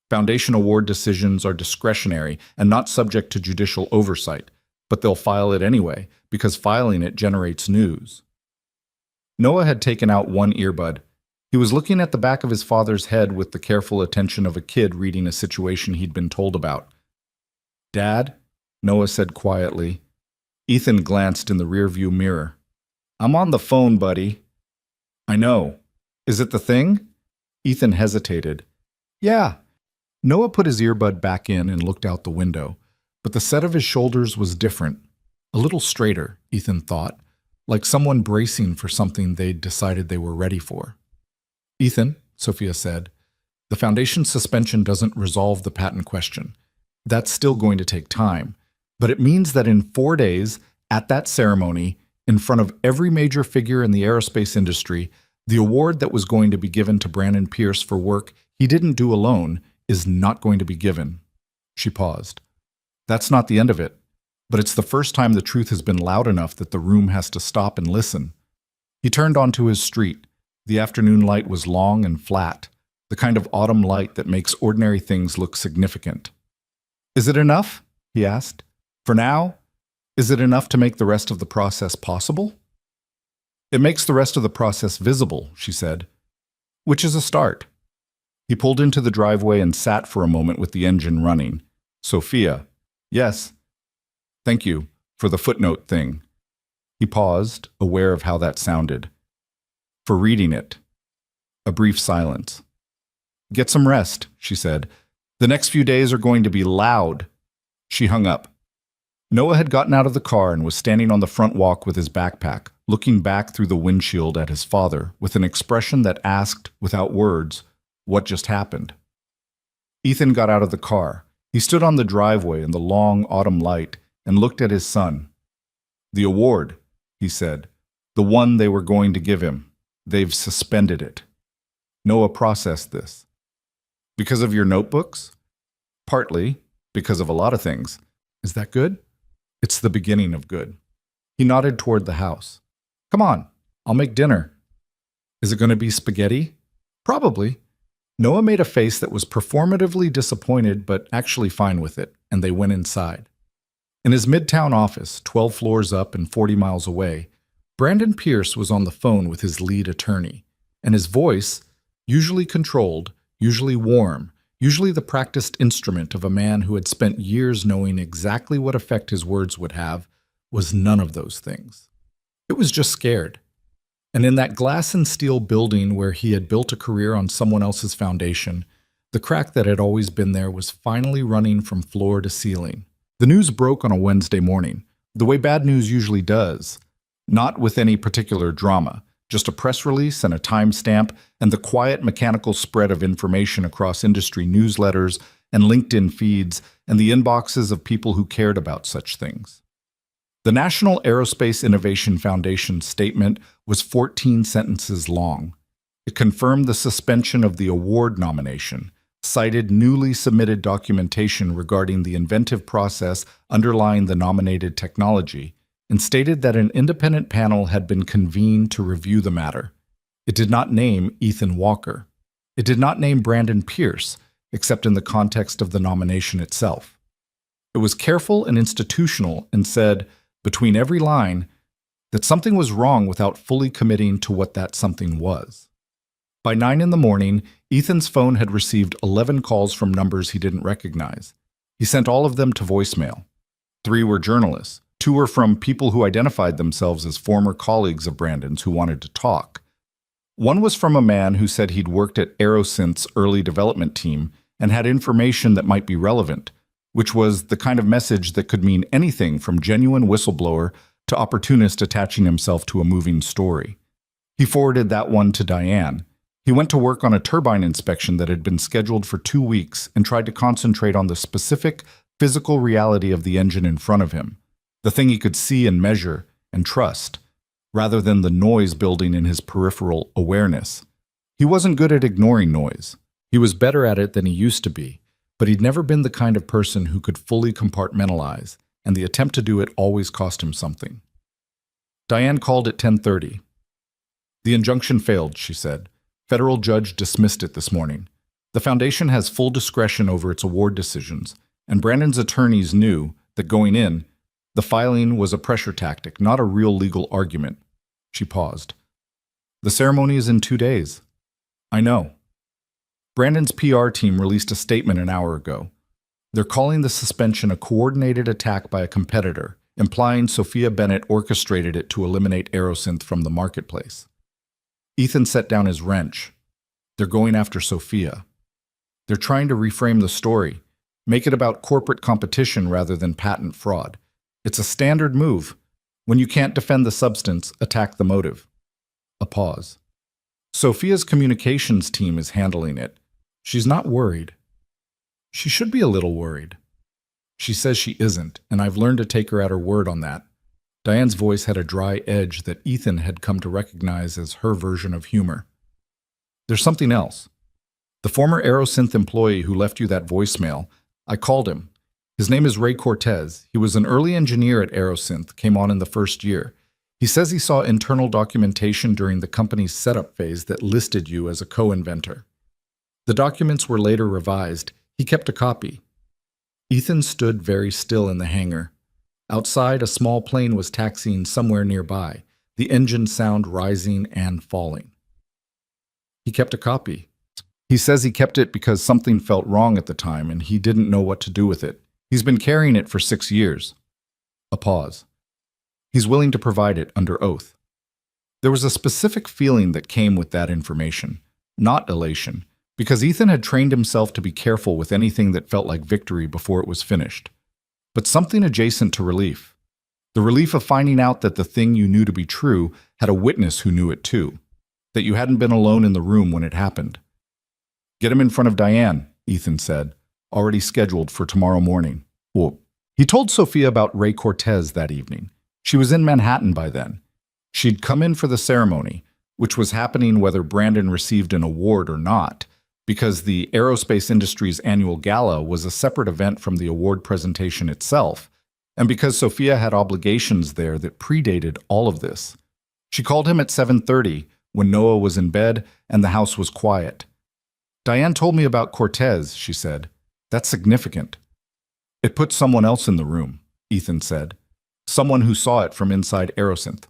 Foundation award decisions are discretionary and not subject to judicial oversight, but they'll file it anyway because filing it generates news. Noah had taken out one earbud. He was looking at the back of his father's head with the careful attention of a kid reading a situation he'd been told about. "Dad?" Noah said quietly. Ethan glanced in the rearview mirror. "I'm on the phone, buddy." "I know. Is it the thing?" Ethan hesitated. "Yeah." Noah put his earbud back in and looked out the window, but the set of his shoulders was different. A little straighter, Ethan thought, like someone bracing for something they'd decided they were ready for. "Ethan," Sophia said, "the foundation's suspension doesn't resolve the patent question. That's still going to take time. But it means that in 4 days, at that ceremony, in front of every major figure in the aerospace industry, the award that was going to be given to Brandon Pierce for work he didn't do alone is not going to be given." She paused. "That's not the end of it, but it's the first time the truth has been loud enough that the room has to stop and listen." He turned onto his street. The afternoon light was long and flat, the kind of autumn light that makes ordinary things look significant. "Is it enough?" he asked. "For now? Is it enough to make the rest of the process possible?" "It makes the rest of the process visible," she said, "which is a start." He pulled into the driveway and sat for a moment with the engine running. "Sophia." "Yes." "Thank you for the footnote thing." He paused, aware of how that sounded. "For reading it." A brief silence. "Get some rest," she said. "The next few days are going to be loud." She hung up. Noah had gotten out of the car and was standing on the front walk with his backpack, looking back through the windshield at his father with an expression that asked, without words, what just happened. Ethan got out of the car. He stood on the driveway in the long autumn light and looked at his son. "The award," he said, "the one they were going to give him. They've suspended it." Noah processed this. "Because of your notebooks?" "Partly, because of a lot of things." "Is that good?" "It's the beginning of good." He nodded toward the house. "Come on, I'll make dinner." "Is it going to be spaghetti?" "Probably." Noah made a face that was performatively disappointed but actually fine with it, and they went inside. In his midtown office, 12 floors up and 40 miles away, Brandon Pierce was on the phone with his lead attorney, and his voice, usually controlled, usually warm, usually the practiced instrument of a man who had spent years knowing exactly what effect his words would have, was none of those things. It was just scared. And in that glass and steel building where he had built a career on someone else's foundation, the crack that had always been there was finally running from floor to ceiling. The news broke on a Wednesday morning, the way bad news usually does, not with any particular drama. Just a press release and a timestamp and the quiet mechanical spread of information across industry newsletters and LinkedIn feeds and the inboxes of people who cared about such things. The National Aerospace Innovation Foundation's statement was 14 sentences long. It confirmed the suspension of the award nomination, cited newly submitted documentation regarding the inventive process underlying the nominated technology, and stated that an independent panel had been convened to review the matter. It did not name Ethan Walker. It did not name Brandon Pierce, except in the context of the nomination itself. It was careful and institutional and said, between every line, that something was wrong without fully committing to what that something was. By 9 in the morning, Ethan's phone had received 11 calls from numbers he didn't recognize. He sent all of them to voicemail. 3 were journalists. 2 were from people who identified themselves as former colleagues of Brandon's who wanted to talk. 1 was from a man who said he'd worked at Aerosynth's early development team and had information that might be relevant, which was the kind of message that could mean anything from genuine whistleblower to opportunist attaching himself to a moving story. He forwarded that one to Diane. He went to work on a turbine inspection that had been scheduled for 2 weeks and tried to concentrate on the specific physical reality of the engine in front of him, the thing he could see and measure and trust, rather than the noise building in his peripheral awareness. He wasn't good at ignoring noise. He was better at it than he used to be, but he'd never been the kind of person who could fully compartmentalize, and the attempt to do it always cost him something. Diane called at 10:30. "The injunction failed," she said. "Federal judge dismissed it this morning. The foundation has full discretion over its award decisions, and Brandon's attorneys knew that going in, the filing was a pressure tactic, not a real legal argument." She paused. "The ceremony is in 2 days." "I know." Brandon's PR team released a statement an hour ago. They're calling the suspension a coordinated attack by a competitor, implying Sophia Bennett orchestrated it to eliminate Aerosynth from the marketplace. Ethan set down his wrench. They're going after Sophia. They're trying to reframe the story, make it about corporate competition rather than patent fraud. It's a standard move. When you can't defend the substance, attack the motive. A pause. Sophia's communications team is handling it. She's not worried. She should be a little worried. She says she isn't, and I've learned to take her at her word on that. Diane's voice had a dry edge that Ethan had come to recognize as her version of humor. There's something else. The former Aerosynth employee who left you that voicemail, I called him. His name is Ray Cortez. He was an early engineer at Aerosynth, came on in the first year. He says he saw internal documentation during the company's setup phase that listed you as a co-inventor. The documents were later revised. He kept a copy. Ethan stood very still in the hangar. Outside, a small plane was taxiing somewhere nearby, the engine sound rising and falling. He kept a copy. He says he kept it because something felt wrong at the time and he didn't know what to do with it. He's been carrying it for 6 years. A pause. He's willing to provide it under oath. There was a specific feeling that came with that information, not elation, because Ethan had trained himself to be careful with anything that felt like victory before it was finished. But something adjacent to relief. The relief of finding out that the thing you knew to be true had a witness who knew it too, that you hadn't been alone in the room when it happened. "Get him in front of Diane," Ethan said, already scheduled for tomorrow morning. Well, he told Sophia about Ray Cortez that evening. She was in Manhattan by then. She'd come in for the ceremony, which was happening whether Brandon received an award or not, because the aerospace industry's annual gala was a separate event from the award presentation itself, and because Sophia had obligations there that predated all of this. She called him at 7:30 when Noah was in bed and the house was quiet. "Diane told me about Cortez," she said. "That's significant." "It put someone else in the room," Ethan said. "Someone who saw it from inside Aerosynth.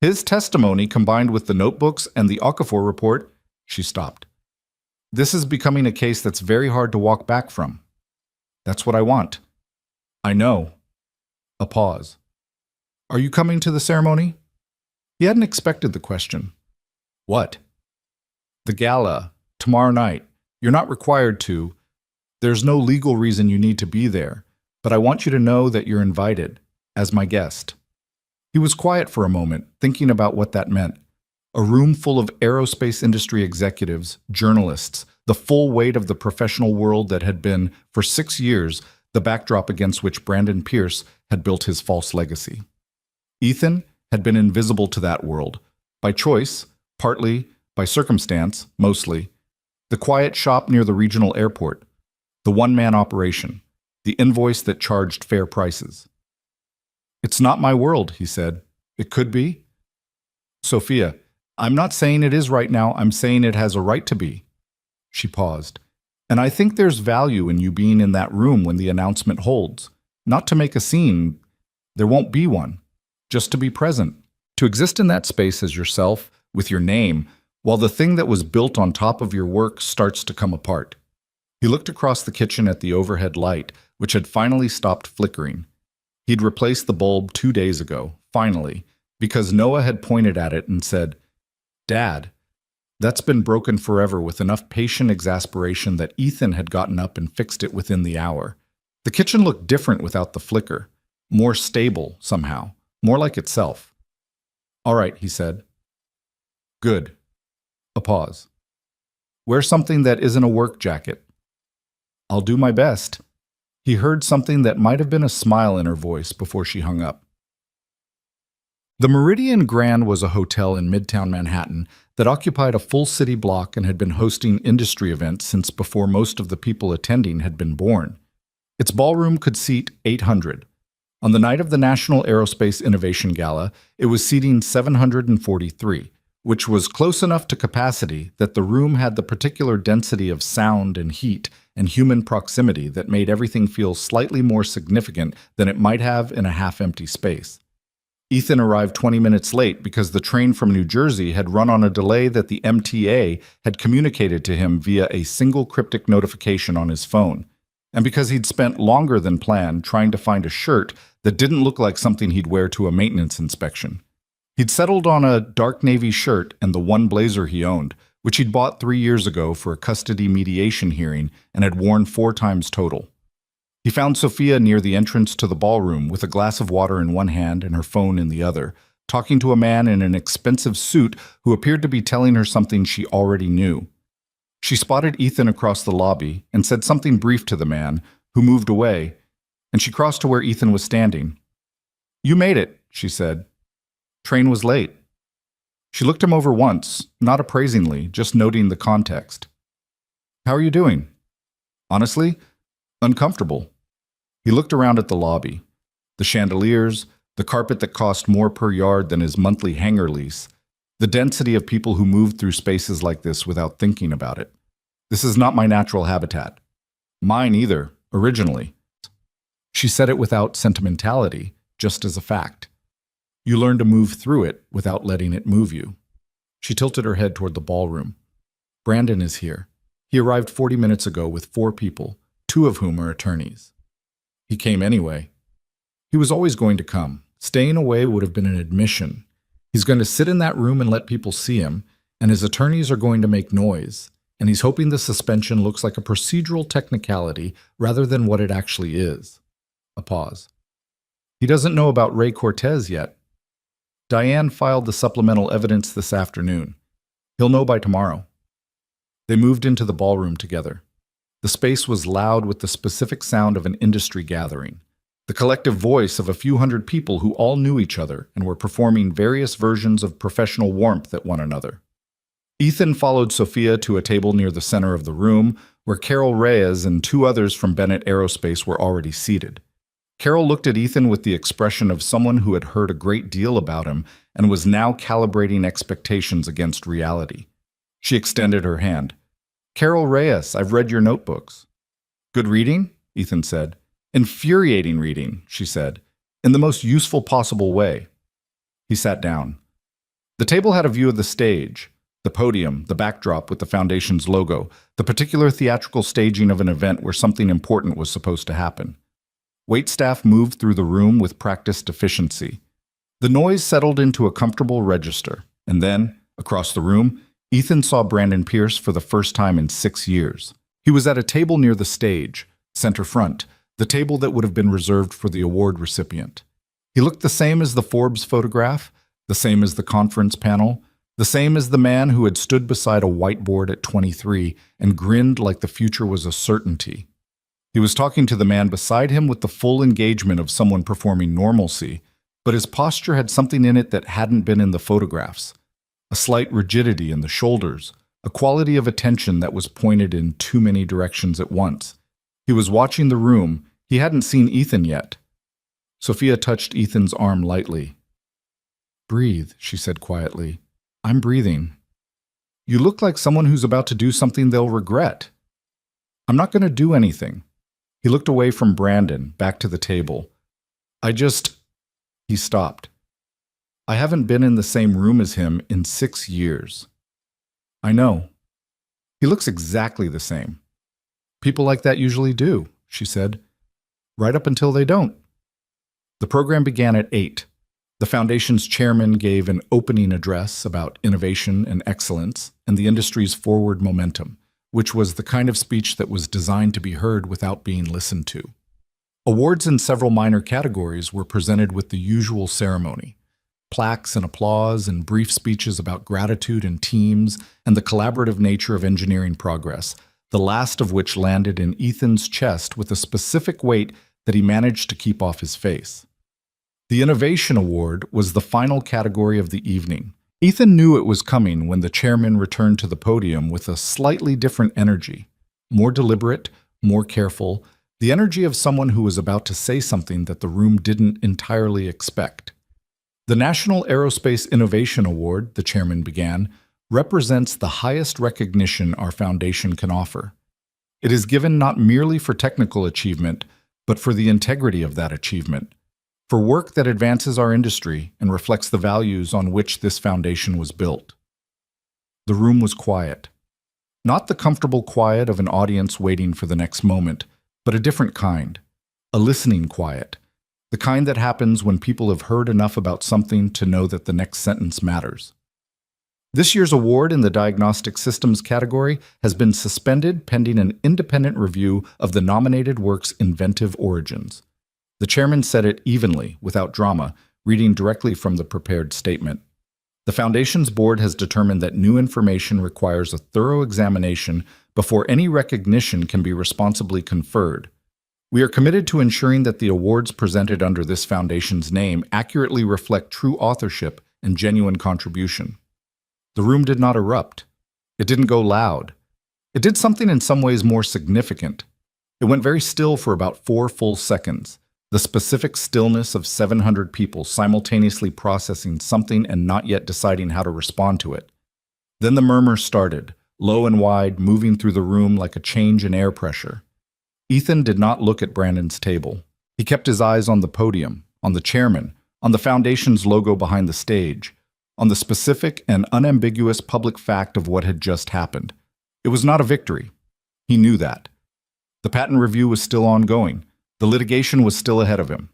His testimony combined with the notebooks and the Okafor report." She stopped. "This is becoming a case that's very hard to walk back from." "That's what I want." "I know." A pause. "Are you coming to the ceremony?" He hadn't expected the question. "What?" "The gala. Tomorrow night. You're not required to. There's no legal reason you need to be there, but I want you to know that you're invited, as my guest." He was quiet for a moment, thinking about what that meant. A room full of aerospace industry executives, journalists, the full weight of the professional world that had been, for 6 years, the backdrop against which Brandon Pierce had built his false legacy. Ethan had been invisible to that world, by choice, partly, by circumstance, mostly. The quiet shop near the regional airport, the one-man operation, the invoice that charged fair prices. "It's not my world," he said. "It could be." "Sophia, I'm not saying it is right now. I'm saying it has a right to be." She paused. "And I think there's value in you being in that room when the announcement holds. Not to make a scene. There won't be one. Just to be present. To exist in that space as yourself, with your name, while the thing that was built on top of your work starts to come apart." He looked across the kitchen at the overhead light, which had finally stopped flickering. He'd replaced the bulb 2 days ago, finally, because Noah had pointed at it and said, "Dad, That's been broken forever with enough patient exasperation that Ethan had gotten up and fixed it within the hour. The kitchen looked different without the flicker, more stable somehow, more like itself. "All right," he said. "Good." A pause. "Wear something that isn't a work jacket." "I'll do my best." He heard something that might have been a smile in her voice before she hung up. The Meridian Grand was a hotel in Midtown Manhattan that occupied a full city block and had been hosting industry events since before most of the people attending had been born. Its ballroom could seat 800. On the night of the National Aerospace Innovation Gala, it was seating 743, which was close enough to capacity that the room had the particular density of sound and heat and human proximity that made everything feel slightly more significant than it might have in a half-empty space. Ethan arrived 20 minutes late because the train from New Jersey had run on a delay that the MTA had communicated to him via a single cryptic notification on his phone, and because he'd spent longer than planned trying to find a shirt that didn't look like something he'd wear to a maintenance inspection. He'd settled on a dark navy shirt and the one blazer he owned, which he'd bought 3 years ago for a custody mediation hearing and had worn 4 times total. He found Sophia near the entrance to the ballroom with a glass of water in one hand and her phone in the other, talking to a man in an expensive suit who appeared to be telling her something she already knew. She spotted Ethan across the lobby and said something brief to the man, who moved away, and she crossed to where Ethan was standing. "You made it," she said. "Train was late." She looked him over once, not appraisingly, just noting the context. "How are you doing?" "Honestly, uncomfortable." He looked around at the lobby. The chandeliers, the carpet that cost more per yard than his monthly hangar lease, the density of people who moved through spaces like this without thinking about it. "This is not my natural habitat." "Mine either, originally." She said it without sentimentality, just as a fact. You learn to move through it without letting it move you. She tilted her head toward the ballroom. "Brandon is here. He arrived 40 minutes ago with 4 people, 2 of whom are attorneys." "He came anyway." "He was always going to come. Staying away would have been an admission. He's going to sit in that room and let people see him, and his attorneys are going to make noise, and he's hoping the suspension looks like a procedural technicality rather than what it actually is." A pause. "He doesn't know about Ray Cortez yet." "Diane filed the supplemental evidence this afternoon. He'll know by tomorrow." They moved into the ballroom together. The space was loud with the specific sound of an industry gathering, the collective voice of a few hundred people who all knew each other and were performing various versions of professional warmth at one another. Ethan followed Sophia to a table near the center of the room, where Carol Reyes and 2 others from Bennett Aerospace were already seated. Carol looked at Ethan with the expression of someone who had heard a great deal about him and was now calibrating expectations against reality. She extended her hand. "Carol Reyes, I've read your notebooks." "Good reading?" Ethan said. "Infuriating reading," she said, "in the most useful possible way." He sat down. The table had a view of the stage, the podium, the backdrop with the Foundation's logo, the particular theatrical staging of an event where something important was supposed to happen. Waitstaff moved through the room with practiced efficiency. The noise settled into a comfortable register, and then, across the room, Ethan saw Brandon Pierce for the first time in 6 years. He was at a table near the stage, center front, the table that would have been reserved for the award recipient. He looked the same as the Forbes photograph, the same as the conference panel, the same as the man who had stood beside a whiteboard at 23 and grinned like the future was a certainty. He was talking to the man beside him with the full engagement of someone performing normalcy, but his posture had something in it that hadn't been in the photographs. A slight rigidity in the shoulders, a quality of attention that was pointed in too many directions at once. He was watching the room. He hadn't seen Ethan yet. Sophia touched Ethan's arm lightly. "Breathe," she said quietly. "I'm breathing." "You look like someone who's about to do something they'll regret." "I'm not going to do anything." He looked away from Brandon, back to the table. He stopped. "I haven't been in the same room as him in 6 years." "I know." "He looks exactly the same." "People like that usually do," she said. "Right up until they don't." The program began at 8. The foundation's chairman gave an opening address about innovation and excellence and the industry's forward momentum, which was the kind of speech that was designed to be heard without being listened to. Awards in several minor categories were presented with the usual ceremony: plaques and applause and brief speeches about gratitude and teams and the collaborative nature of engineering progress, the last of which landed in Ethan's chest with a specific weight that he managed to keep off his face. The Innovation Award was the final category of the evening. Ethan knew it was coming when the chairman returned to the podium with a slightly different energy, more deliberate, more careful, the energy of someone who was about to say something that the room didn't entirely expect. The National Aerospace Innovation Award, the chairman began, represents the highest recognition our foundation can offer. It is given not merely for technical achievement, but for the integrity of that achievement, for work that advances our industry and reflects the values on which this foundation was built. The room was quiet. Not the comfortable quiet of an audience waiting for the next moment, but a different kind, a listening quiet, the kind that happens when people have heard enough about something to know that the next sentence matters. This year's award in the Diagnostic Systems category has been suspended pending an independent review of the nominated work's inventive origins. The chairman said it evenly, without drama, reading directly from the prepared statement. The Foundation's board has determined that new information requires a thorough examination before any recognition can be responsibly conferred. We are committed to ensuring that the awards presented under this foundation's name accurately reflect true authorship and genuine contribution. The room did not erupt. It didn't go loud. It did something in some ways more significant. It went very still for about 4 full seconds, the specific stillness of 700 people simultaneously processing something and not yet deciding how to respond to it. Then the murmur started, low and wide, moving through the room like a change in air pressure. Ethan did not look at Brandon's table. He kept his eyes on the podium, on the chairman, on the foundation's logo behind the stage, on the specific and unambiguous public fact of what had just happened. It was not a victory. He knew that. The patent review was still ongoing. The litigation was still ahead of him.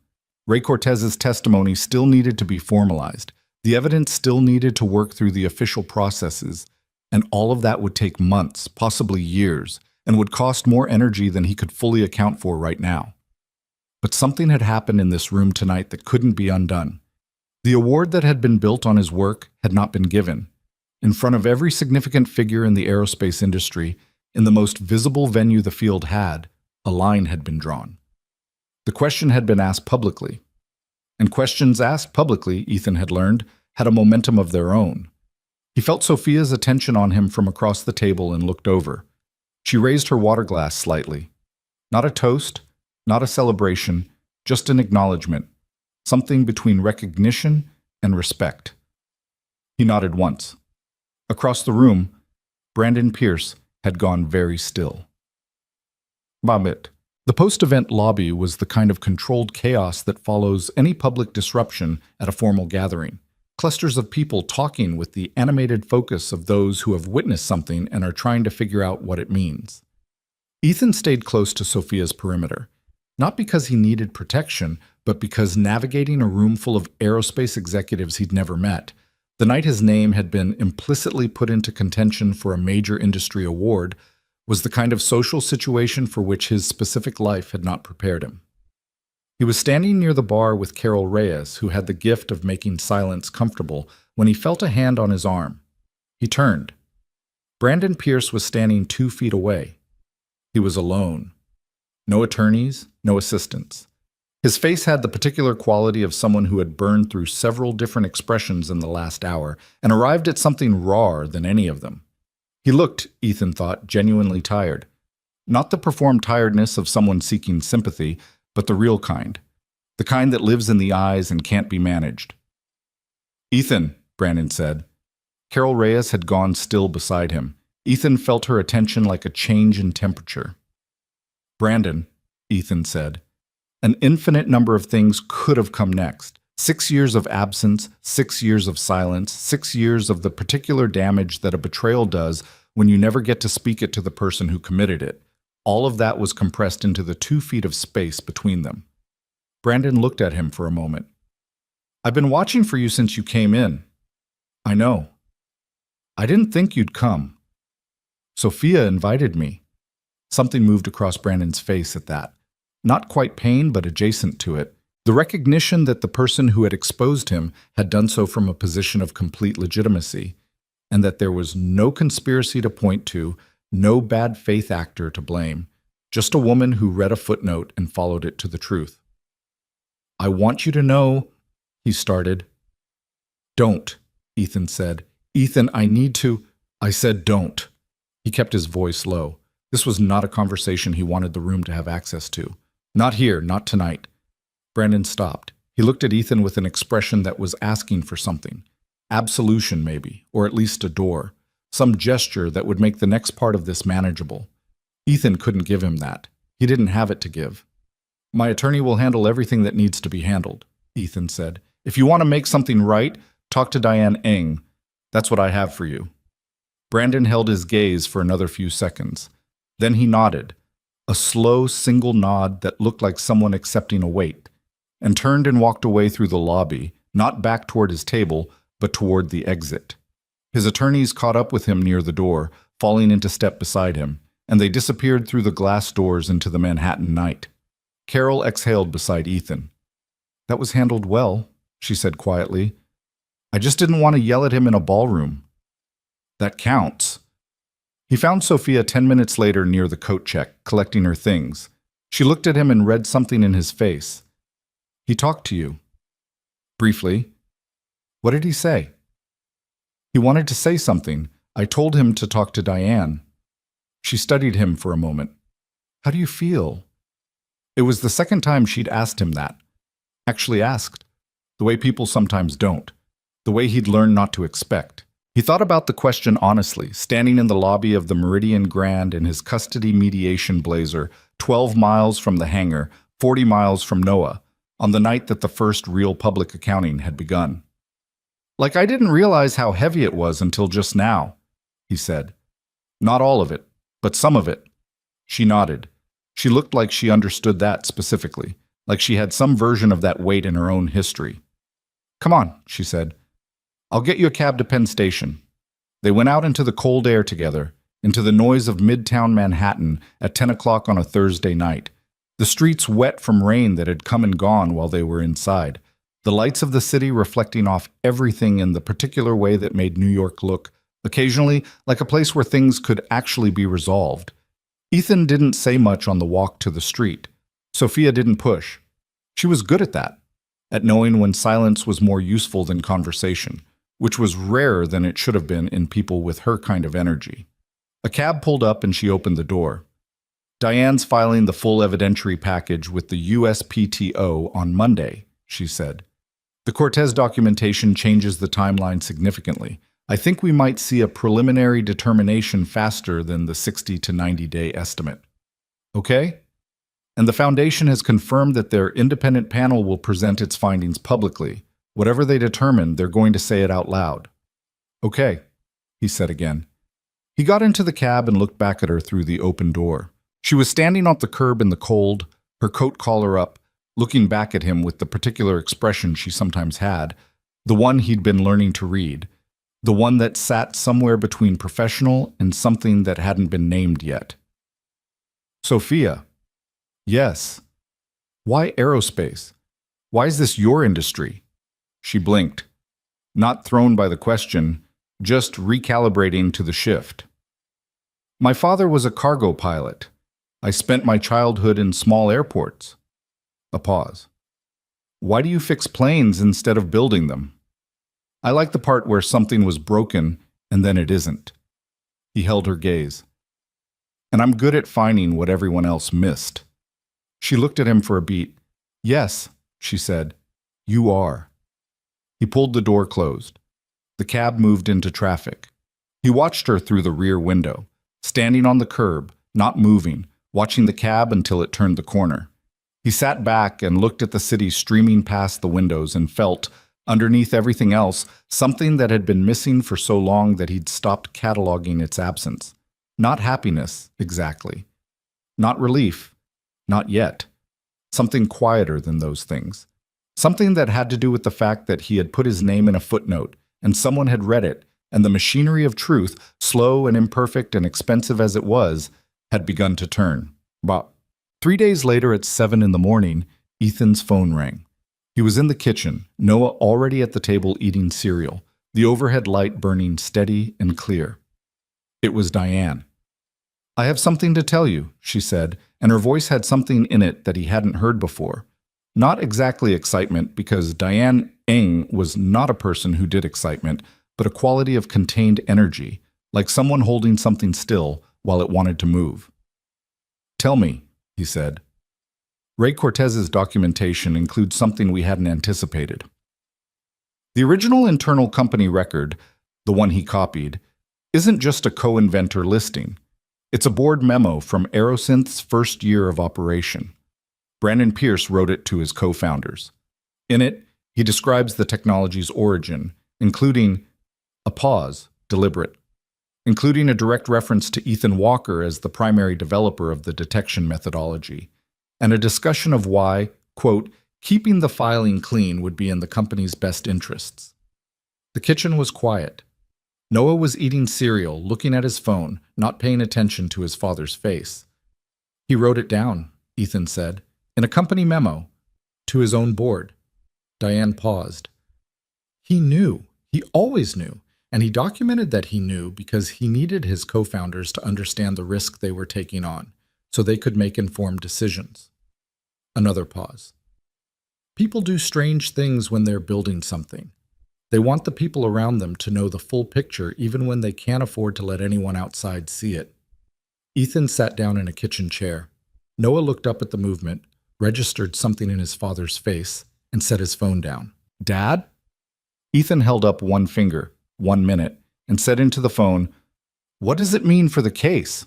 Ray Cortez's testimony still needed to be formalized. The evidence still needed to work through the official processes, and all of that would take months, possibly years, and would cost more energy than he could fully account for right now. But something had happened in this room tonight that couldn't be undone. The award that had been built on his work had not been given. In front of every significant figure in the aerospace industry, in the most visible venue the field had, a line had been drawn. The question had been asked publicly. And questions asked publicly, Ethan had learned, had a momentum of their own. He felt Sophia's attention on him from across the table and looked over. She raised her water glass slightly. Not a toast, not a celebration, just an acknowledgement, something between recognition and respect. He nodded once. Across the room, Brandon Pierce had gone very still. Babbitt. The post-event lobby was the kind of controlled chaos that follows any public disruption at a formal gathering. Clusters of people talking with the animated focus of those who have witnessed something and are trying to figure out what it means. Ethan stayed close to Sophia's perimeter, not because he needed protection, but because navigating a room full of aerospace executives he'd never met, the night his name had been implicitly put into contention for a major industry award, was the kind of social situation for which his specific life had not prepared him. He was standing near the bar with Carol Reyes, who had the gift of making silence comfortable, when he felt a hand on his arm. He turned. Brandon Pierce was standing 2 feet away. He was alone. No attorneys, no assistants. His face had the particular quality of someone who had burned through several different expressions in the last hour and arrived at something rawer than any of them. He looked, Ethan thought, genuinely tired. Not the performed tiredness of someone seeking sympathy, but the real kind. The kind that lives in the eyes and can't be managed. "Ethan," Brandon said. Carol Reyes had gone still beside him. Ethan felt her attention like a change in temperature. "Brandon," Ethan said. An infinite number of things could have come next. 6 years of absence, 6 years of silence, 6 years of the particular damage that a betrayal does when you never get to speak it to the person who committed it. All of that was compressed into the 2 feet of space between them. Brandon looked at him for a moment. I've been watching for you since you came in. I know. I didn't think you'd come. Sophia invited me. Something moved across Brandon's face at that. Not quite pain, but adjacent to it. The recognition that the person who had exposed him had done so from a position of complete legitimacy, and that there was no conspiracy to point to, no bad faith actor to blame, just a woman who read a footnote and followed it to the truth. I want you to know, he started. Don't, Ethan said. Ethan, I need to. I said don't. He kept his voice low. This was not a conversation he wanted the room to have access to. Not here, not tonight. Brandon stopped. He looked at Ethan with an expression that was asking for something. Absolution, maybe, or at least a door. Some gesture that would make the next part of this manageable. Ethan couldn't give him that. He didn't have it to give. My attorney will handle everything that needs to be handled, Ethan said. If you want to make something right, talk to Diane Eng. That's what I have for you. Brandon held his gaze for another few seconds. Then he nodded, a slow single nod that looked like someone accepting a wait, and turned and walked away through the lobby, not back toward his table, but toward the exit. His attorneys caught up with him near the door, falling into step beside him, and they disappeared through the glass doors into the Manhattan night. Carol exhaled beside Ethan. That was handled well, she said quietly. I just didn't want to yell at him in a ballroom. That counts. He found Sophia 10 minutes later near the coat check, collecting her things. She looked at him and read something in his face. He talked to you. Briefly. What did he say? He wanted to say something. I told him to talk to Diane. She studied him for a moment. How do you feel? It was the second time she'd asked him that. Actually asked. The way people sometimes don't. The way he'd learned not to expect. He thought about the question honestly, standing in the lobby of the Meridian Grand in his custody mediation blazer, 12 miles from the hangar, 40 miles from Noah, on the night that the first real public accounting had begun. Like I didn't realize how heavy it was until just now, he said. Not all of it, but some of it. She nodded. She looked like she understood that specifically, like she had some version of that weight in her own history. Come on, she said. I'll get you a cab to Penn Station. They went out into the cold air together, into the noise of midtown Manhattan at 10 o'clock on a Thursday night. The streets wet from rain that had come and gone while they were inside. The lights of the city reflecting off everything in the particular way that made New York look, occasionally, like a place where things could actually be resolved. Ethan didn't say much on the walk to the street. Sophia didn't push. She was good at that, at knowing when silence was more useful than conversation, which was rarer than it should have been in people with her kind of energy. A cab pulled up and she opened the door. Diane's filing the full evidentiary package with the USPTO on Monday, she said. The Cortez documentation changes the timeline significantly. I think we might see a preliminary determination faster than the 60 to 90-day estimate. Okay? And the Foundation has confirmed that their independent panel will present its findings publicly. Whatever they determine, they're going to say it out loud. Okay, he said again. He got into the cab and looked back at her through the open door. She was standing on the curb in the cold, her coat collar up, looking back at him with the particular expression she sometimes had, the one he'd been learning to read, the one that sat somewhere between professional and something that hadn't been named yet. Sophia. Yes. Why aerospace? Why is this your industry? She blinked, not thrown by the question, just recalibrating to the shift. My father was a cargo pilot. I spent my childhood in small airports. A pause. Why do you fix planes instead of building them? I like the part where something was broken and then it isn't. He held her gaze. And I'm good at finding what everyone else missed. She looked at him for a beat. Yes, she said, you are. He pulled the door closed. The cab moved into traffic. He watched her through the rear window, standing on the curb, not moving, watching the cab until it turned the corner. He sat back and looked at the city streaming past the windows and felt, underneath everything else, something that had been missing for so long that he'd stopped cataloging its absence. Not happiness, exactly. Not relief. Not yet. Something quieter than those things. Something that had to do with the fact that he had put his name in a footnote, and someone had read it, and the machinery of truth, slow and imperfect and expensive as it was, had begun to turn. But 3 days later at 7 in the morning, Ethan's phone rang. He was in the kitchen, Noah already at the table eating cereal, the overhead light burning steady and clear. It was Diane. "I have something to tell you," she said, and her voice had something in it that he hadn't heard before. Not exactly excitement, because Diane Eng was not a person who did excitement, but a quality of contained energy, like someone holding something still while it wanted to move. "Tell me," he said. "Ray Cortez's documentation includes something we hadn't anticipated." The original internal company record, the one he copied, isn't just a co-inventor listing. It's a board memo from Aerosynth's first year of operation. Brandon Pierce wrote it to his co-founders. In it, he describes the technology's origin, including a pause, deliberate, including a direct reference to Ethan Walker as the primary developer of the detection methodology, and a discussion of why, quote, keeping the filing clean would be in the company's best interests. The kitchen was quiet. Noah was eating cereal, looking at his phone, not paying attention to his father's face. "He wrote it down," Ethan said, "in a company memo, to his own board." Diane paused. "He knew. He always knew. And he documented that he knew because he needed his co-founders to understand the risk they were taking on, so they could make informed decisions." Another pause. "People do strange things when they're building something. They want the people around them to know the full picture even when they can't afford to let anyone outside see it." Ethan sat down in a kitchen chair. Noah looked up at the movement, registered something in his father's face, and set his phone down. "Dad?" Ethan held up one finger, 1 minute, and said into the phone, "What does it mean for the case?"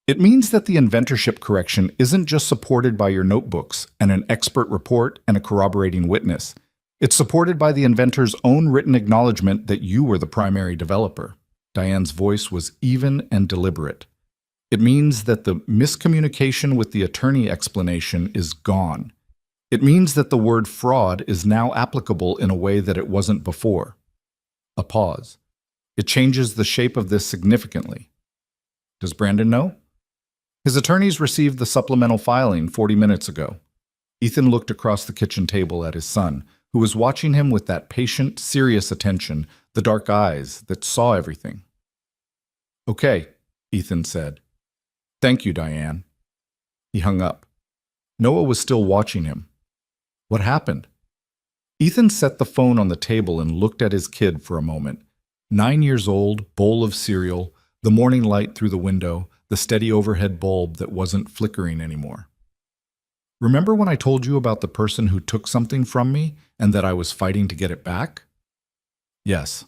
"It means that the inventorship correction isn't just supported by your notebooks and an expert report and a corroborating witness. It's supported by the inventor's own written acknowledgement that you were the primary developer." Diane's voice was even and deliberate. "It means that the miscommunication with the attorney explanation is gone. It means that the word fraud is now applicable in a way that it wasn't before." A pause. "It changes the shape of this significantly." "Does Brandon know?" "His attorneys received the supplemental filing 40 minutes ago." Ethan looked across the kitchen table at his son, who was watching him with that patient, serious attention, the dark eyes that saw everything. "Okay," Ethan said. "Thank you, Diane." He hung up. Noah was still watching him. What happened? Ethan set the phone on the table and looked at his kid for a moment. 9 years old, bowl of cereal, the morning light through the window, the steady overhead bulb that wasn't flickering anymore. "Remember when I told you about the person who took something from me and that I was fighting to get it back?" "Yes."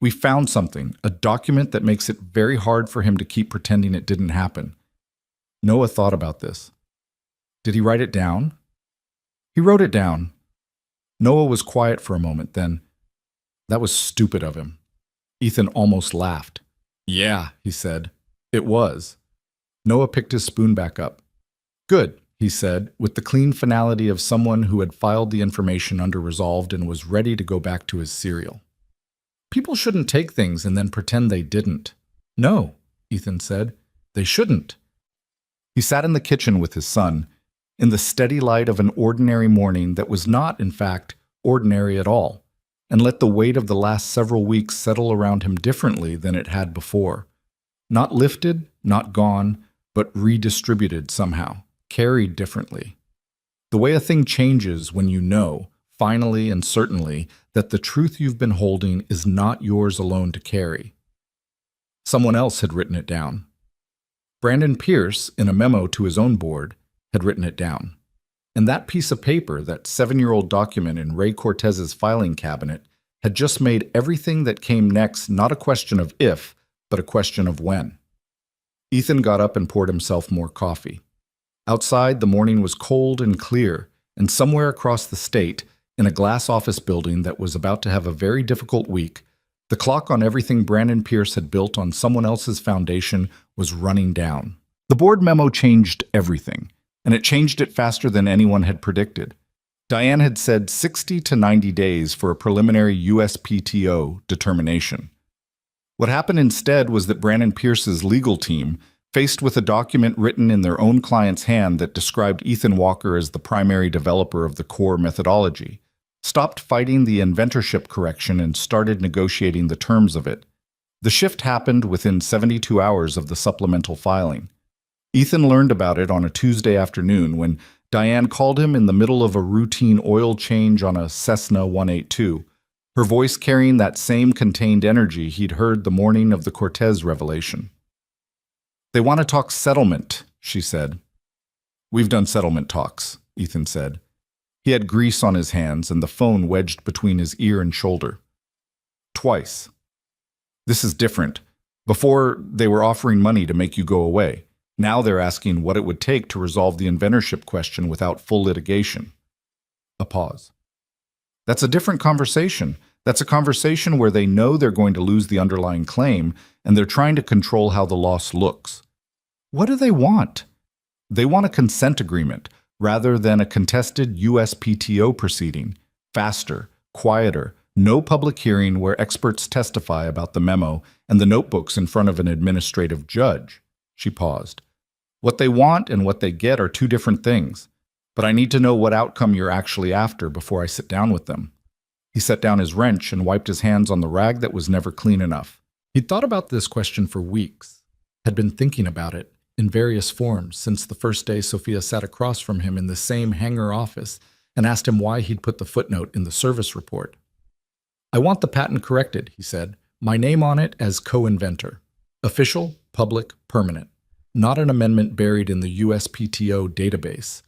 "We found something, a document that makes it very hard for him to keep pretending it didn't happen." Noah thought about this. "Did he write it down?" "He wrote it down." Noah was quiet for a moment, then, "That was stupid of him." Ethan almost laughed. "Yeah," he said. "It was." Noah picked his spoon back up. "Good," he said, with the clean finality of someone who had filed the information under resolved and was ready to go back to his cereal. "People shouldn't take things and then pretend they didn't." "No," Ethan said, "they shouldn't." He sat in the kitchen with his son, in the steady light of an ordinary morning that was not, in fact, ordinary at all, and let the weight of the last several weeks settle around him differently than it had before. Not lifted, not gone, but redistributed somehow, carried differently. The way a thing changes when you know, finally and certainly, that the truth you've been holding is not yours alone to carry. Someone else had written it down. Brandon Pierce, in a memo to his own board, had written it down. And that piece of paper, that 7-year-old document in Ray Cortez's filing cabinet, had just made everything that came next not a question of if, but a question of when. Ethan got up and poured himself more coffee. Outside, the morning was cold and clear, and somewhere across the state, in a glass office building that was about to have a very difficult week, the clock on everything Brandon Pierce had built on someone else's foundation was running down. The board memo changed everything, and it changed it faster than anyone had predicted. Diane had said 60 to 90 days for a preliminary USPTO determination. What happened instead was that Brandon Pierce's legal team, faced with a document written in their own client's hand that described Ethan Walker as the primary developer of the core methodology, stopped fighting the inventorship correction and started negotiating the terms of it. The shift happened within 72 hours of the supplemental filing. Ethan learned about it on a Tuesday afternoon when Diane called him in the middle of a routine oil change on a Cessna 182, her voice carrying that same contained energy he'd heard the morning of the Cortez revelation. "They want to talk settlement," she said. "We've done settlement talks," Ethan said. He had grease on his hands and the phone wedged between his ear and shoulder. "Twice. This is different. Before, they were offering money to make you go away. Now they're asking what it would take to resolve the inventorship question without full litigation." A pause. "That's a different conversation. That's a conversation where they know they're going to lose the underlying claim, and they're trying to control how the loss looks. What do they want? They want a consent agreement, rather than a contested USPTO proceeding. Faster, quieter, no public hearing where experts testify about the memo and the notebooks in front of an administrative judge." She paused. "What they want and what they get are two different things. But I need to know what outcome you're actually after before I sit down with them." He set down his wrench and wiped his hands on the rag that was never clean enough. He'd thought about this question for weeks, had been thinking about it in various forms since the first day Sophia sat across from him in the same hangar office and asked him why he'd put the footnote in the service report. "I want the patent corrected," he said. "My name on it as co-inventor. Official, public, permanent. Not an amendment buried in the USPTO database.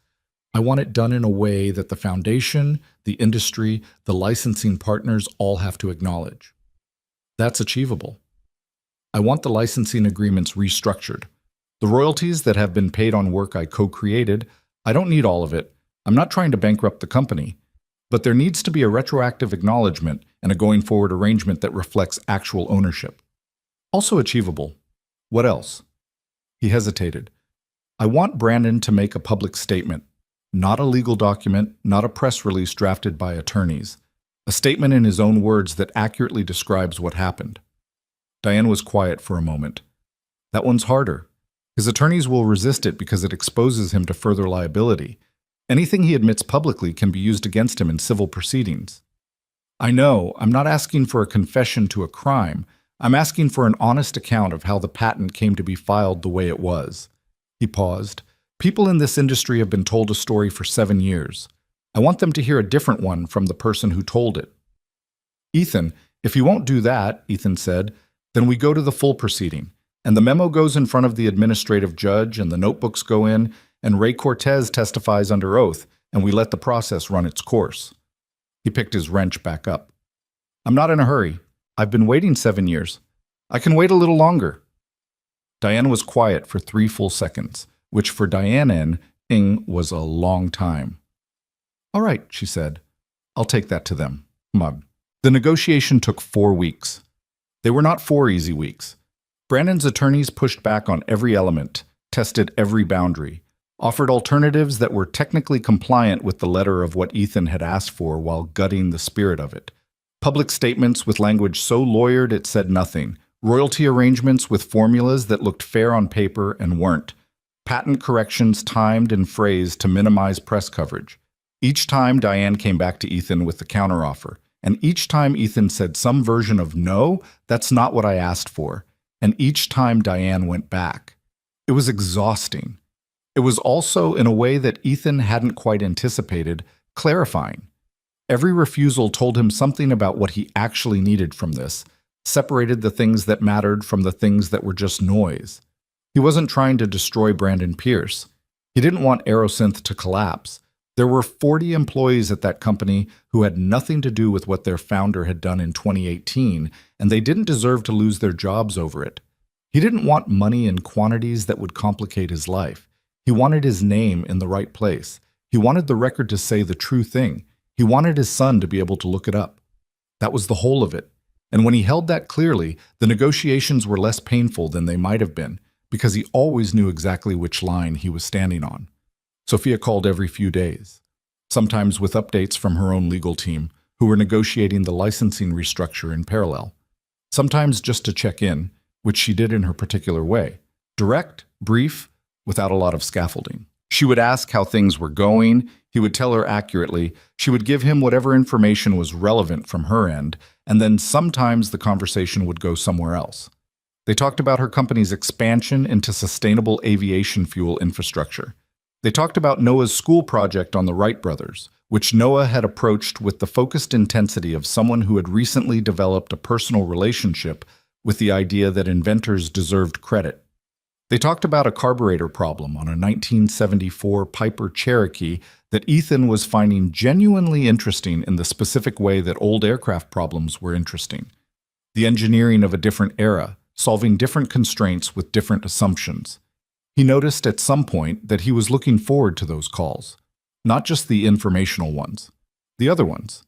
I want it done in a way that the foundation, the industry, the licensing partners all have to acknowledge. That's achievable. I want the licensing agreements restructured. The royalties that have been paid on work I co-created, I don't need all of it. I'm not trying to bankrupt the company. But there needs to be a retroactive acknowledgement and a going-forward arrangement that reflects actual ownership. Also achievable. What else?" He hesitated. "I want Brandon to make a public statement. Not a legal document, not a press release drafted by attorneys. A statement in his own words that accurately describes what happened." Diane was quiet for a moment. "That one's harder. His attorneys will resist it because it exposes him to further liability. Anything he admits publicly can be used against him in civil proceedings." "I know. I'm not asking for a confession to a crime. I'm asking for an honest account of how the patent came to be filed the way it was." He paused. "People in this industry have been told a story for 7 years. I want them to hear a different one from the person who told it." "Ethan, if you won't do that," Ethan said, "then we go to the full proceeding, and the memo goes in front of the administrative judge, and the notebooks go in, and Ray Cortez testifies under oath, and we let the process run its course." He picked his wrench back up. "I'm not in a hurry. I've been waiting 7 years. I can wait a little longer." Diane was quiet for 3 full seconds, which for Diane was a long time. "All right," she said. "I'll take that to them." Mug. The negotiation took 4 weeks. They were not 4 easy weeks. Brandon's attorneys pushed back on every element, tested every boundary, offered alternatives that were technically compliant with the letter of what Ethan had asked for while gutting the spirit of it. Public statements with language so lawyered it said nothing, royalty arrangements with formulas that looked fair on paper and weren't, patent corrections timed and phrased to minimize press coverage. Each time Diane came back to Ethan with the counteroffer, and each time Ethan said some version of "no, that's not what I asked for," and each time Diane went back. It was exhausting. It was also, in a way that Ethan hadn't quite anticipated, clarifying. Every refusal told him something about what he actually needed from this, separated the things that mattered from the things that were just noise. He wasn't trying to destroy Brandon Pierce. He didn't want Aerosynth to collapse. There were 40 employees at that company who had nothing to do with what their founder had done in 2018, and they didn't deserve to lose their jobs over it. He didn't want money in quantities that would complicate his life. He wanted his name in the right place. He wanted the record to say the true thing. He wanted his son to be able to look it up. That was the whole of it. And when he held that clearly, the negotiations were less painful than they might have been, because he always knew exactly which line he was standing on. Sophia called every few days. sometimes with updates from her own legal team, who were negotiating the licensing restructure in parallel. Sometimes just to check in, which she did in her particular way. Direct, brief, without a lot of scaffolding. She would ask how things were going, he would tell her accurately, she would give him whatever information was relevant from her end, and then sometimes the conversation would go somewhere else. They talked about her company's expansion into sustainable aviation fuel infrastructure. They talked about Noah's school project on the Wright brothers, which Noah had approached with the focused intensity of someone who had recently developed a personal relationship with the idea that inventors deserved credit. They talked about a carburetor problem on a 1974 Piper Cherokee that Ethan was finding genuinely interesting in the specific way that old aircraft problems were interesting. The engineering of a different era, solving different constraints with different assumptions. He noticed at some point that he was looking forward to those calls, not just the informational ones, the other ones.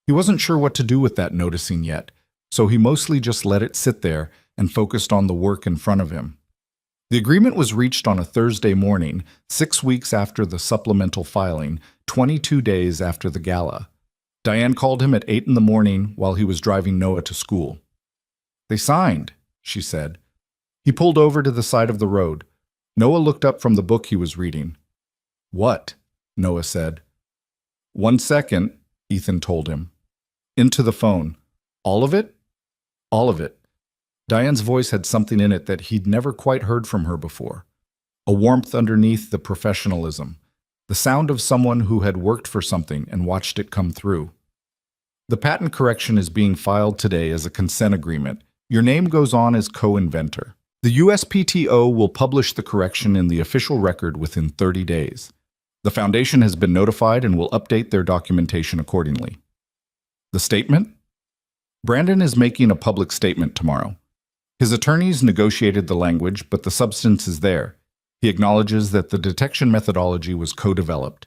He wasn't sure what to do with that noticing yet, so he mostly just let it sit there and focused on the work in front of him. The agreement was reached on a Thursday morning, 6 weeks after the supplemental filing, 22 days after the gala. Diane called him at 8 in the morning while he was driving Noah to school. "They signed," she said. He pulled over to the side of the road. Noah looked up from the book he was reading. "What?" Noah said. "1 second," Ethan told him. Into the phone. "All of it?" "All of it." Diane's voice had something in it that he'd never quite heard from her before. A warmth underneath the professionalism. The sound of someone who had worked for something and watched it come through. "The patent correction is being filed today as a consent agreement. Your name goes on as co-inventor. The USPTO will publish the correction in the official record within 30 days. The Foundation has been notified and will update their documentation accordingly." The statement? Brandon is making a public statement tomorrow. His attorneys negotiated the language, but the substance is there. He acknowledges that the detection methodology was co-developed,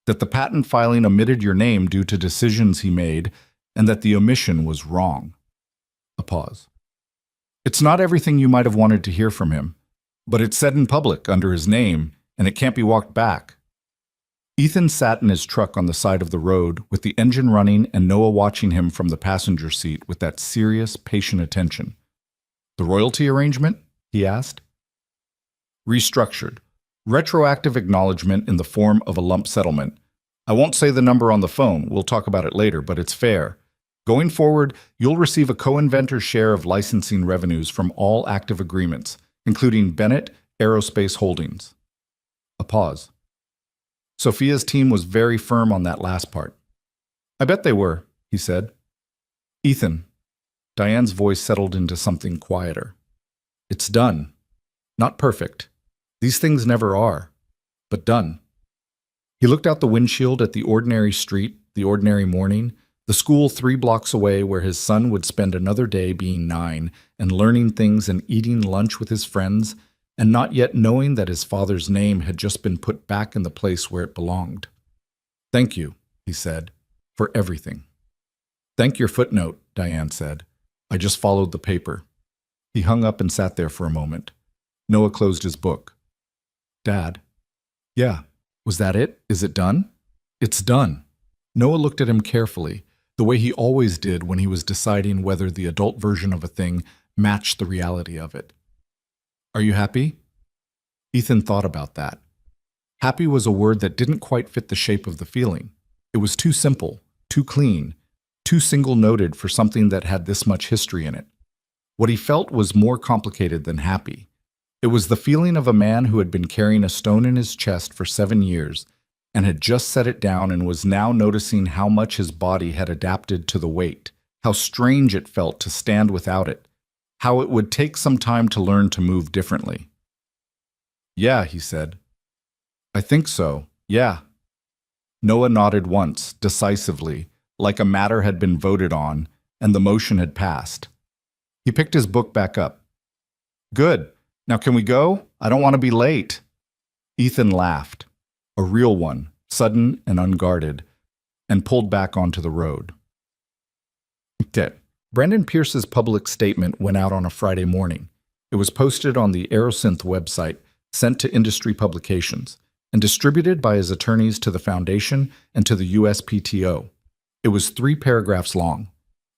that the patent filing omitted your name due to decisions he made, and that the omission was wrong. A pause. It's not everything you might have wanted to hear from him, but it's said in public under his name, and it can't be walked back. Ethan sat in his truck on the side of the road with the engine running and Noah watching him from the passenger seat with that serious, patient attention. "The royalty arrangement?" he asked. "Restructured. Retroactive acknowledgement in the form of a lump settlement. I won't say the number on the phone, we'll talk about it later, but it's fair. Going forward, you'll receive a co-inventor share of licensing revenues from all active agreements, including Bennett Aerospace Holdings." A pause. Sophia's team was very firm on that last part. "I bet they were," he said. "Ethan." Diane's voice settled into something quieter. "It's done. Not perfect. These things never are. But done." He looked out the windshield at the ordinary street, the ordinary morning, the school 3 blocks away where his son would spend another day being 9 and learning things and eating lunch with his friends, and not yet knowing that his father's name had just been put back in the place where it belonged. "Thank you," he said, "for everything." "Thank your footnote," Diane said. "I just followed the paper." He hung up and sat there for a moment. Noah closed his book. "Dad." "Yeah. Was that it? Is it done?" "It's done." Noah looked at him carefully, the way he always did when he was deciding whether the adult version of a thing matched the reality of it. "Are you happy?" Ethan thought about that. Happy was a word that didn't quite fit the shape of the feeling. It was too simple, too clean, too single-noted for something that had this much history in it. What he felt was more complicated than happy. It was the feeling of a man who had been carrying a stone in his chest for 7 years and had just set it down and was now noticing how much his body had adapted to the weight, how strange it felt to stand without it, how it would take some time to learn to move differently. "Yeah," he said. "I think so, yeah." Noah nodded once, decisively, like a matter had been voted on, and the motion had passed. He picked his book back up. "Good. Now can we go? I don't want to be late." Ethan laughed, a real one, sudden and unguarded, and pulled back onto the road. Okay. Brandon Pierce's public statement went out on a Friday morning. It was posted on the Aerosynth website, sent to industry publications, and distributed by his attorneys to the Foundation and to the USPTO. It was 3 paragraphs long.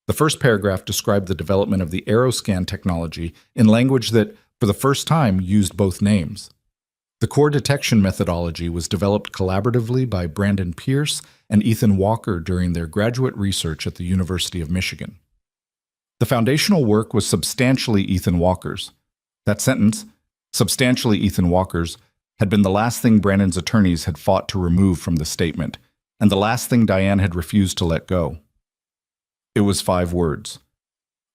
The first paragraph described the development of the aeroscan technology in language that, for the first time, used both names. The core detection methodology was developed collaboratively by Brandon Pierce and Ethan Walker during their graduate research at the University of Michigan. The foundational work was substantially Ethan Walker's. That sentence, substantially Ethan Walker's, had been the last thing Brandon's attorneys had fought to remove from the statement, and the last thing Diane had refused to let go. It was 5 words.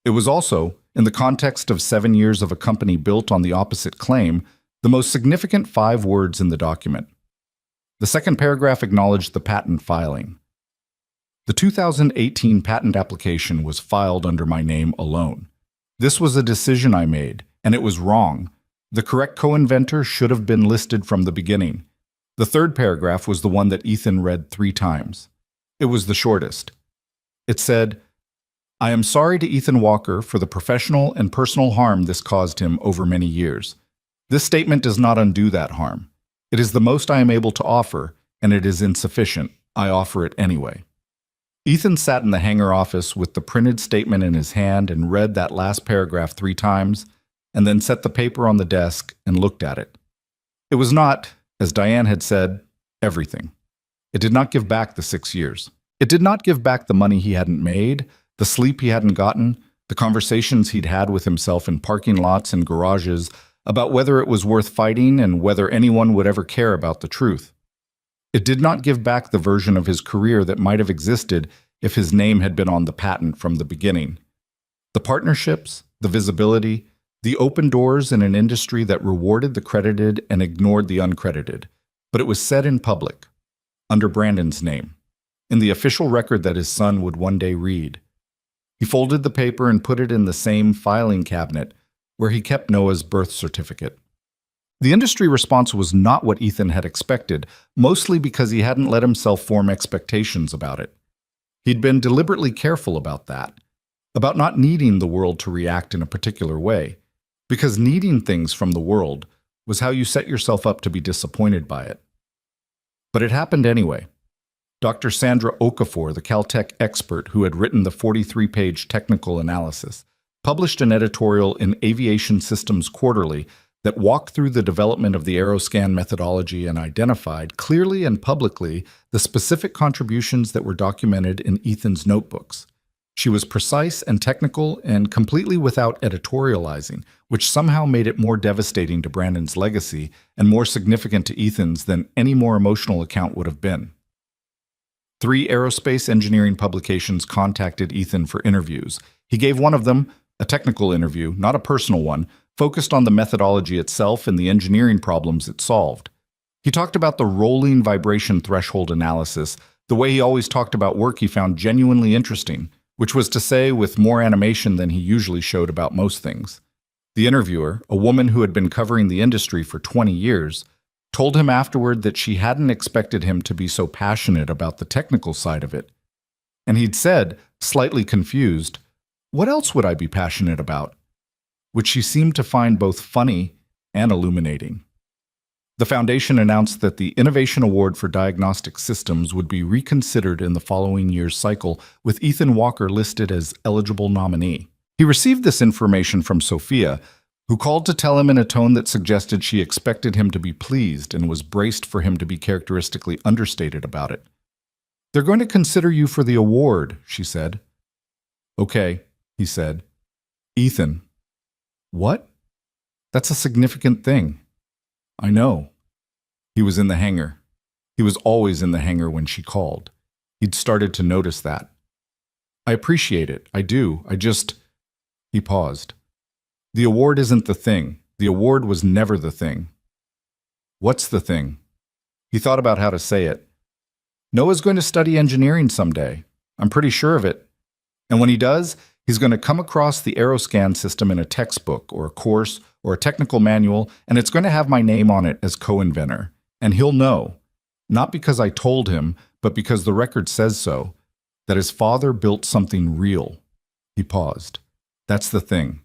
It was also, in the context of 7 years of a company built on the opposite claim, the most significant 5 words in the document. The second paragraph acknowledged the patent filing. The 2018 patent application was filed under my name alone. This was a decision I made, and it was wrong. The correct co-inventor should have been listed from the beginning. The third paragraph was the one that Ethan read 3 times. It was the shortest. It said, "I am sorry to Ethan Walker for the professional and personal harm this caused him over many years. This statement does not undo that harm. It is the most I am able to offer, and it is insufficient. I offer it anyway." Ethan sat in the hangar office with the printed statement in his hand and read that last paragraph 3 times, and then set the paper on the desk and looked at it. It was not, as Diane had said, everything. It did not give back the 6 years. It did not give back the money he hadn't made, the sleep he hadn't gotten, the conversations he'd had with himself in parking lots and garages about whether it was worth fighting and whether anyone would ever care about the truth. It did not give back the version of his career that might have existed if his name had been on the patent from the beginning. The partnerships, the visibility, the open doors in an industry that rewarded the credited and ignored the uncredited. But it was said in public, under Brandon's name, in the official record that his son would one day read. He folded the paper and put it in the same filing cabinet where he kept Noah's birth certificate. The industry response was not what Ethan had expected, mostly because he hadn't let himself form expectations about it. He'd been deliberately careful about that, about not needing the world to react in a particular way, because needing things from the world was how you set yourself up to be disappointed by it. But it happened anyway. Dr. Sandra Okafor, the Caltech expert who had written the 43-page technical analysis, published an editorial in Aviation Systems Quarterly that walked through the development of the aeroscan methodology and identified clearly and publicly the specific contributions that were documented in Ethan's notebooks. She was precise and technical and completely without editorializing, which somehow made it more devastating to Brandon's legacy and more significant to Ethan's than any more emotional account would have been. 3 aerospace engineering publications contacted Ethan for interviews. He gave one of them, a technical interview, not a personal one, focused on the methodology itself and the engineering problems it solved. He talked about the rolling vibration threshold analysis, the way he always talked about work he found genuinely interesting, which was to say with more animation than he usually showed about most things. The interviewer, a woman who had been covering the industry for 20 years, told him afterward that she hadn't expected him to be so passionate about the technical side of it. And he'd said, slightly confused, "What else would I be passionate about?" which she seemed to find both funny and illuminating. The Foundation announced that the Innovation Award for Diagnostic Systems would be reconsidered in the following year's cycle, with Ethan Walker listed as eligible nominee. He received this information from Sophia, who called to tell him in a tone that suggested she expected him to be pleased and was braced for him to be characteristically understated about it. "They're going to consider you for the award," she said. "Okay," he said. "Ethan." "What?" "That's a significant thing." "I know." He was in the hangar. He was always in the hangar when she called. He'd started to notice that. "I appreciate it. I do. I just—" He paused. "The award isn't the thing. The award was never the thing." "What's the thing?" He thought about how to say it. "Noah's going to study engineering someday. I'm pretty sure of it. And when he does, he's going to come across the aeroscan system in a textbook or a course or a technical manual, and it's going to have my name on it as co-inventor. And he'll know, not because I told him, but because the record says so, that his father built something real." He paused. "That's the thing."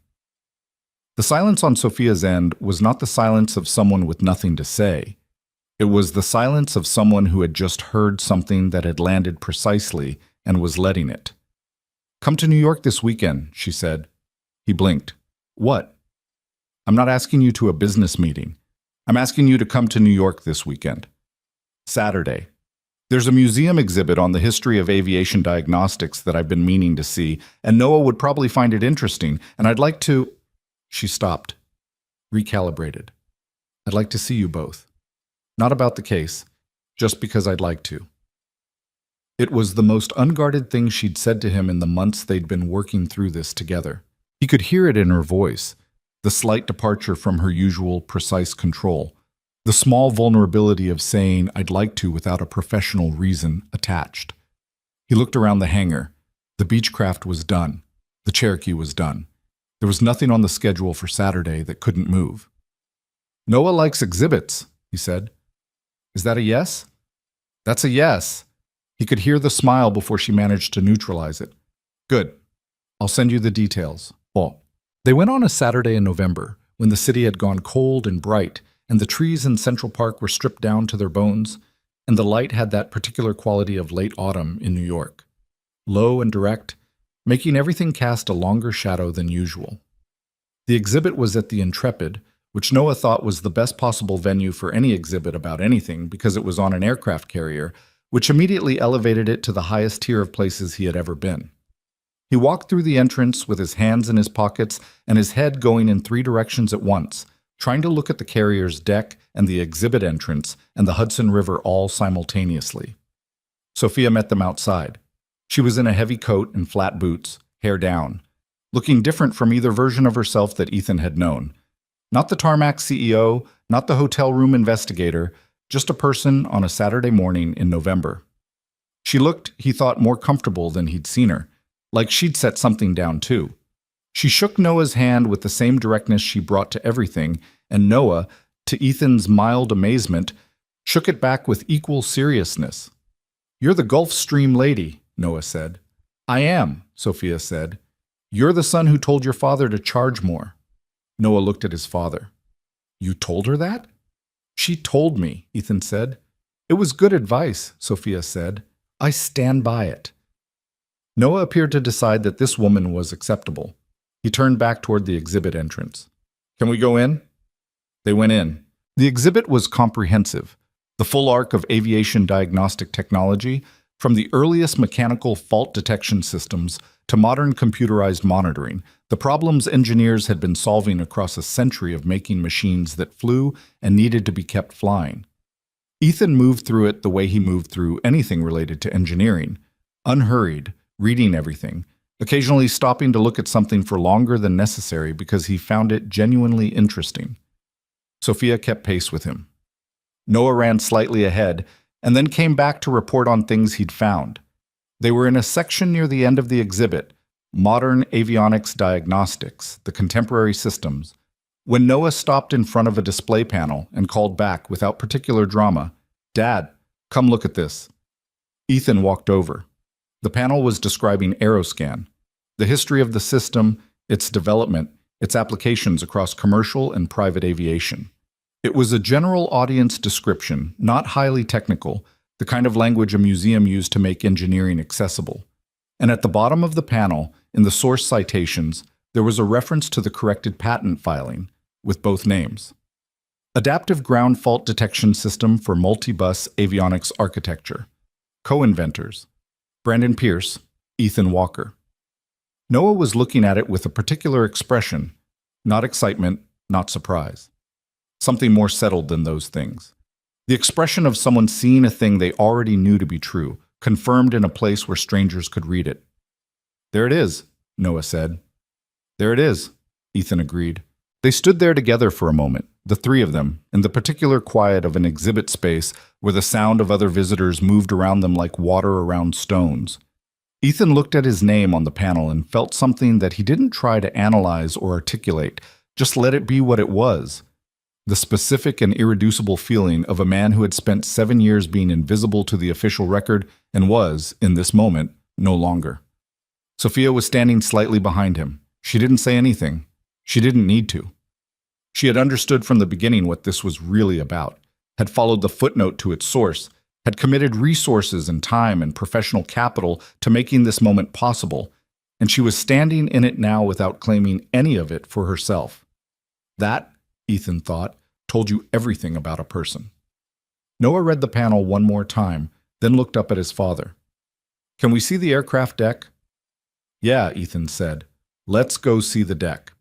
The silence on Sophia's end was not the silence of someone with nothing to say. It was the silence of someone who had just heard something that had landed precisely and was letting it. "Come to New York this weekend," she said. He blinked. "What?" "I'm not asking you to a business meeting. I'm asking you to come to New York this weekend." "Saturday. There's a museum exhibit on the history of aviation diagnostics that I've been meaning to see, and Noah would probably find it interesting, and I'd like to—" She stopped, recalibrated. "I'd like to see you both. Not about the case, just because I'd like to." It was the most unguarded thing she'd said to him in the months they'd been working through this together. He could hear it in her voice, the slight departure from her usual precise control, the small vulnerability of saying "I'd like to" without a professional reason attached. He looked around the hangar. The Beechcraft was done. The Cherokee was done. There was nothing on the schedule for Saturday that couldn't move. "Noah likes exhibits," he said. "Is that a yes?" "That's a yes." He could hear the smile before she managed to neutralize it. "Good. I'll send you the details." Well, they went on a Saturday in November, when the city had gone cold and bright, and the trees in Central Park were stripped down to their bones, and the light had that particular quality of late autumn in New York. Low and direct, making everything cast a longer shadow than usual. The exhibit was at the Intrepid, which Noah thought was the best possible venue for any exhibit about anything because it was on an aircraft carrier, which immediately elevated it to the highest tier of places he had ever been. He walked through the entrance with his hands in his pockets and his head going in 3 directions at once, trying to look at the carrier's deck and the exhibit entrance and the Hudson River all simultaneously. Sophia met them outside. She was in a heavy coat and flat boots, hair down, looking different from either version of herself that Ethan had known. Not the tarmac CEO, not the hotel room investigator, just a person on a Saturday morning in November. She looked, he thought, more comfortable than he'd seen her, like she'd set something down too. She shook Noah's hand with the same directness she brought to everything, and Noah, to Ethan's mild amazement, shook it back with equal seriousness. "You're the Gulf Stream lady," Noah said. "I am," Sophia said. "You're the son who told your father to charge more." Noah looked at his father. "You told her that?" "She told me," Ethan said. "It was good advice," Sophia said. "I stand by it." Noah appeared to decide that this woman was acceptable. He turned back toward the exhibit entrance. "Can we go in?" They went in. The exhibit was comprehensive. The full arc of aviation diagnostic technology, from the earliest mechanical fault detection systems to modern computerized monitoring, the problems engineers had been solving across a century of making machines that flew and needed to be kept flying. Ethan moved through it the way he moved through anything related to engineering, unhurried, reading everything, occasionally stopping to look at something for longer than necessary because he found it genuinely interesting. Sophia kept pace with him. Noah ran slightly ahead and then came back to report on things he'd found. They were in a section near the end of the exhibit, Modern Avionics Diagnostics, the Contemporary Systems, when Noah stopped in front of a display panel and called back without particular drama, "Dad, come look at this." Ethan walked over. The panel was describing Aeroscan, the history of the system, its development, its applications across commercial and private aviation. It was a general audience description, not highly technical, the kind of language a museum used to make engineering accessible. And at the bottom of the panel, in the source citations, there was a reference to the corrected patent filing, with both names. Adaptive Ground Fault Detection System for Multi-Bus Avionics Architecture. Co-inventors: Brandon Pierce, Ethan Walker. Noah was looking at it with a particular expression, not excitement, not surprise. Something more settled than those things. The expression of someone seeing a thing they already knew to be true, confirmed in a place where strangers could read it. "There it is," Noah said. "There it is," Ethan agreed. They stood there together for a moment, the 3 of them, in the particular quiet of an exhibit space where the sound of other visitors moved around them like water around stones. Ethan looked at his name on the panel and felt something that he didn't try to analyze or articulate, just let it be what it was. The specific and irreducible feeling of a man who had spent 7 years being invisible to the official record and was, in this moment, no longer. Sophia was standing slightly behind him. She didn't say anything. She didn't need to. She had understood from the beginning what this was really about, had followed the footnote to its source, had committed resources and time and professional capital to making this moment possible, and she was standing in it now without claiming any of it for herself. That, Ethan thought, told you everything about a person. Noah read the panel one more time, then looked up at his father. "Can we see the aircraft deck?" "Yeah," Ethan said. "Let's go see the deck."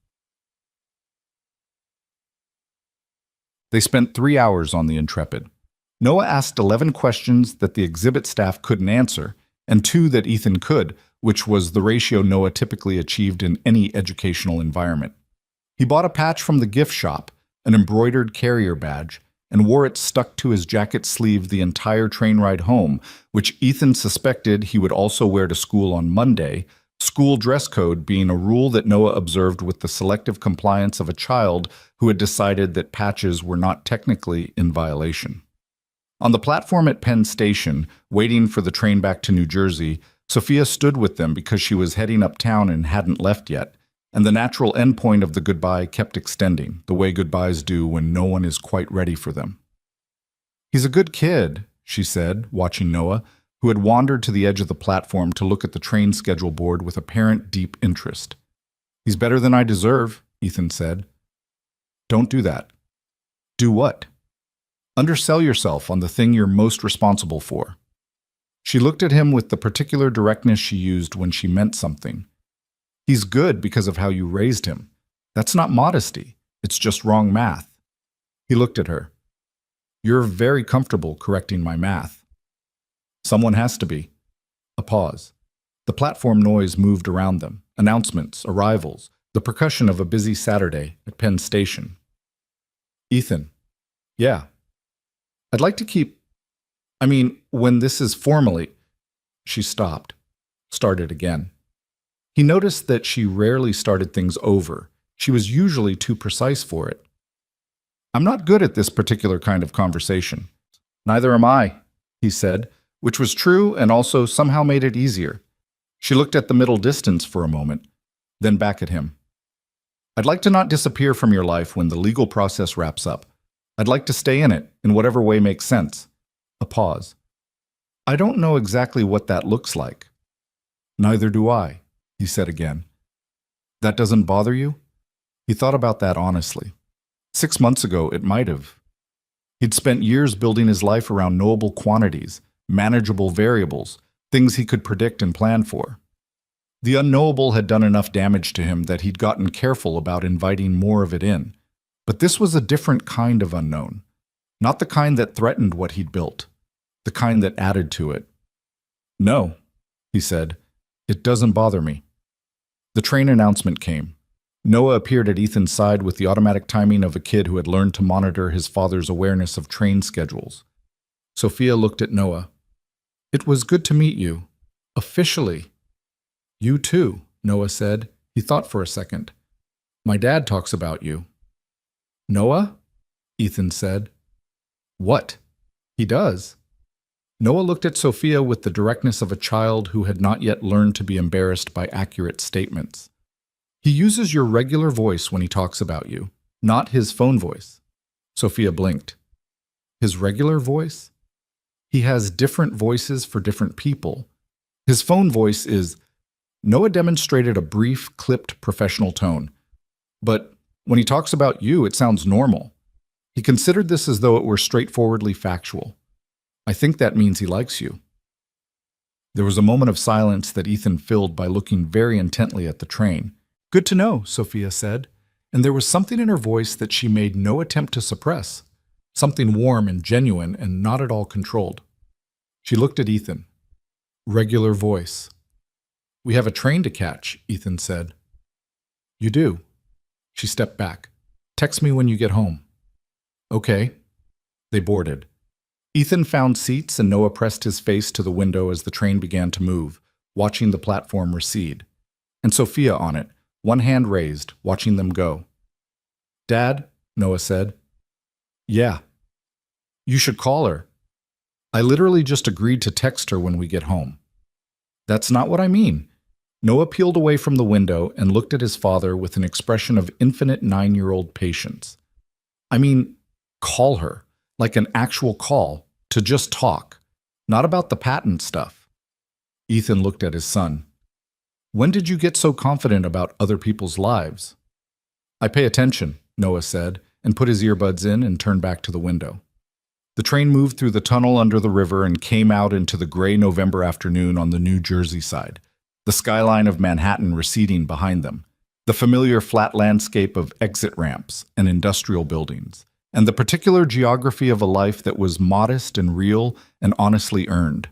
They spent 3 hours on the Intrepid. Noah asked 11 questions that the exhibit staff couldn't answer, and 2 that Ethan could, which was the ratio Noah typically achieved in any educational environment. He bought a patch from the gift shop, an embroidered carrier badge, and wore it stuck to his jacket sleeve the entire train ride home, which Ethan suspected he would also wear to school on Monday, school dress code being a rule that Noah observed with the selective compliance of a child who had decided that patches were not technically in violation. On the platform at Penn Station, waiting for the train back to New Jersey, Sophia stood with them because she was heading uptown and hadn't left yet, and the natural endpoint of the goodbye kept extending, the way goodbyes do when no one is quite ready for them. "He's a good kid," she said, watching Noah, who had wandered to the edge of the platform to look at the train schedule board with apparent deep interest. "He's better than I deserve," Ethan said. "Don't do that." "Do what?" "Undersell yourself on the thing you're most responsible for." She looked at him with the particular directness she used when she meant something. "He's good because of how you raised him. That's not modesty. It's just wrong math." He looked at her. "You're very comfortable correcting my math." "Someone has to be." A pause. The platform noise moved around them. Announcements, arrivals, the percussion of a busy Saturday at Penn Station. "Ethan." "Yeah." "I'd like to when this is formally—" She stopped. Started again. He noticed that she rarely started things over. She was usually too precise for it. "I'm not good at this particular kind of conversation." "Neither am I," he said, which was true and also somehow made it easier. She looked at the middle distance for a moment, then back at him. "I'd like to not disappear from your life when the legal process wraps up. I'd like to stay in it, in whatever way makes sense." A pause. "I don't know exactly what that looks like." "Neither do I," he said again. "That doesn't bother you?" He thought about that honestly. 6 months ago, it might have. He'd spent years building his life around knowable quantities, manageable variables, things he could predict and plan for. The unknowable had done enough damage to him that he'd gotten careful about inviting more of it in. But this was a different kind of unknown. Not the kind that threatened what he'd built. The kind that added to it. "No," he said. "It doesn't bother me." The train announcement came. Noah appeared at Ethan's side with the automatic timing of a kid who had learned to monitor his father's awareness of train schedules. Sophia looked at Noah. "It was good to meet you. Officially." "You too," Noah said. He thought for a second. "My dad talks about you." "Noah?" Ethan said. "What?" "He does." Noah looked at Sophia with the directness of a child who had not yet learned to be embarrassed by accurate statements. "He uses your regular voice when he talks about you, not his phone voice." Sophia blinked. "His regular voice?" "He has different voices for different people. His phone voice is—" Noah demonstrated a brief, clipped professional tone. "But when he talks about you, it sounds normal." He considered this as though it were straightforwardly factual. "I think that means he likes you." There was a moment of silence that Ethan filled by looking very intently at the train. "Good to know," Sophia said, and there was something in her voice that she made no attempt to suppress, something warm and genuine and not at all controlled. She looked at Ethan. "Regular voice." "We have a train to catch," Ethan said. "You do?" She stepped back. "Text me when you get home." "Okay." They boarded. Ethan found seats and Noah pressed his face to the window as the train began to move, watching the platform recede. And Sophia on it, one hand raised, watching them go. "Dad," Noah said. "Yeah." "You should call her." "I literally just agreed to text her when we get home." "That's not what I mean." Noah peeled away from the window and looked at his father with an expression of infinite 9-year-old patience. "I mean, call her. like an actual call, to just talk, not about the patent stuff. Ethan looked at his son. When did you get so confident about other people's lives? I pay attention, Noah said, and put his earbuds in and turned back to the window. The train moved through the tunnel under the river and came out into the gray November afternoon on the New Jersey side, the skyline of Manhattan receding behind them, the familiar flat landscape of exit ramps and industrial buildings, and the particular geography of a life that was modest and real and honestly earned.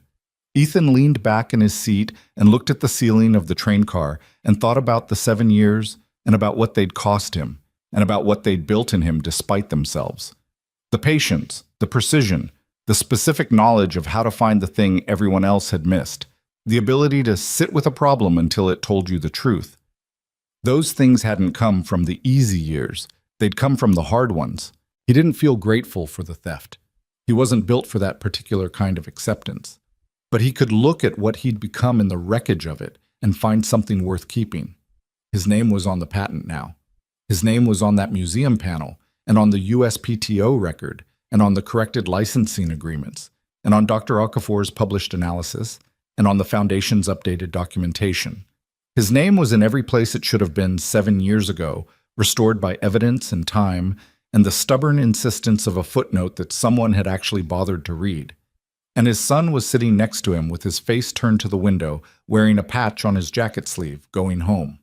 Ethan leaned back in his seat and looked at the ceiling of the train car and thought about the 7 years and about what they'd cost him and about what they'd built in him despite themselves. The patience, the precision, the specific knowledge of how to find the thing everyone else had missed, the ability to sit with a problem until it told you the truth. Those things hadn't come from the easy years. They'd come from the hard ones. He didn't feel grateful for the theft. He wasn't built for that particular kind of acceptance. But he could look at what he'd become in the wreckage of it and find something worth keeping. His name was on the patent now. His name was on that museum panel, and on the USPTO record, and on the corrected licensing agreements, and on Dr. Okafor's published analysis, and on the Foundation's updated documentation. His name was in every place it should have been 7 years ago, restored by evidence and time, and the stubborn insistence of a footnote that someone had actually bothered to read. And his son was sitting next to him with his face turned to the window, wearing a patch on his jacket sleeve, going home.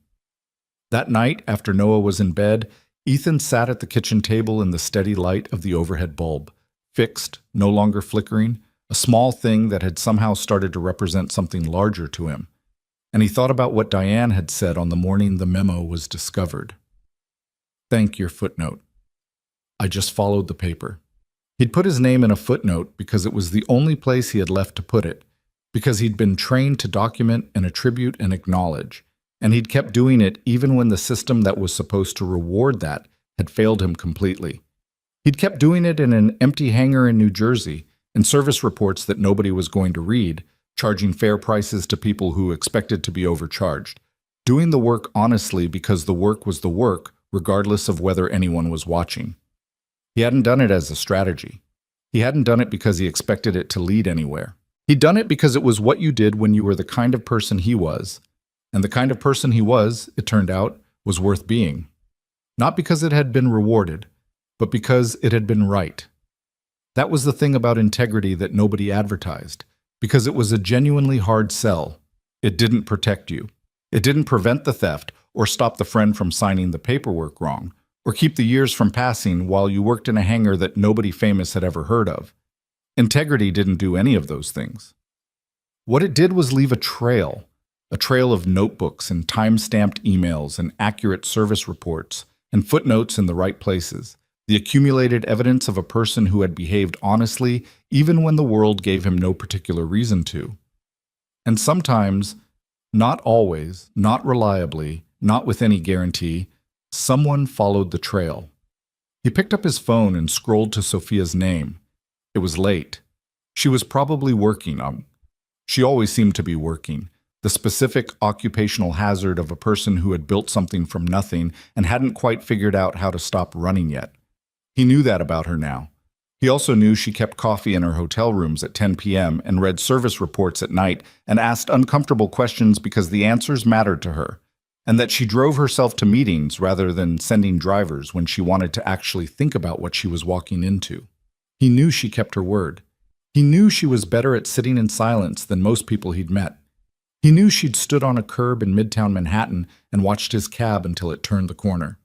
That night, after Noah was in bed, Ethan sat at the kitchen table in the steady light of the overhead bulb, fixed, no longer flickering, a small thing that had somehow started to represent something larger to him. And he thought about what Diane had said on the morning the memo was discovered. Thank your footnote. I just followed the paper. He'd put his name in a footnote because it was the only place he had left to put it, because he'd been trained to document and attribute and acknowledge, and he'd kept doing it even when the system that was supposed to reward that had failed him completely. He'd kept doing it in an empty hangar in New Jersey, in service reports that nobody was going to read, charging fair prices to people who expected to be overcharged, doing the work honestly because the work was the work, regardless of whether anyone was watching. He hadn't done it as a strategy. He hadn't done it because he expected it to lead anywhere. He'd done it because it was what you did when you were the kind of person he was. And the kind of person he was, it turned out, was worth being. Not because it had been rewarded, but because it had been right. That was the thing about integrity that nobody advertised, because it was a genuinely hard sell. It didn't protect you. It didn't prevent the theft or stop the friend from signing the paperwork wrong, or keep the years from passing while you worked in a hangar that nobody famous had ever heard of. Integrity didn't do any of those things. What it did was leave a trail of notebooks and time-stamped emails and accurate service reports and footnotes in the right places, the accumulated evidence of a person who had behaved honestly even when the world gave him no particular reason to. And sometimes, not always, not reliably, not with any guarantee, someone followed the trail. He picked up his phone and scrolled to Sophia's name. It was late. She was probably working. She always seemed to be working. The specific occupational hazard of a person who had built something from nothing and hadn't quite figured out how to stop running yet. He knew that about her now. He also knew she kept coffee in her hotel rooms at 10 p.m. and read service reports at night and asked uncomfortable questions because the answers mattered to her, and that she drove herself to meetings rather than sending drivers when she wanted to actually think about what she was walking into. He knew she kept her word. He knew she was better at sitting in silence than most people he'd met. He knew she'd stood on a curb in Midtown Manhattan and watched his cab until it turned the corner.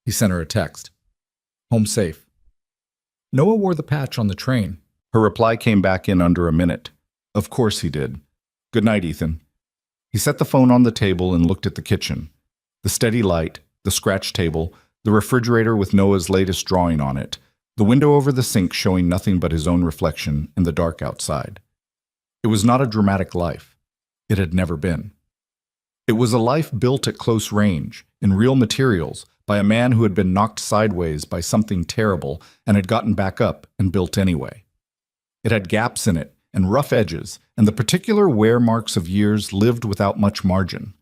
He sent her a text. Home safe. Noah wore the patch on the train. Her reply came back in under a minute. Of course he did. Good night, Ethan. He set the phone on the table and looked at the kitchen. The steady light, the scratch table, the refrigerator with Noah's latest drawing on it, the window over the sink showing nothing but his own reflection in the dark outside. It was not a dramatic life. It had never been. It was a life built at close range, in real materials, by a man who had been knocked sideways by something terrible and had gotten back up and built anyway. It had gaps in it and rough edges, and the particular wear marks of years lived without much margin.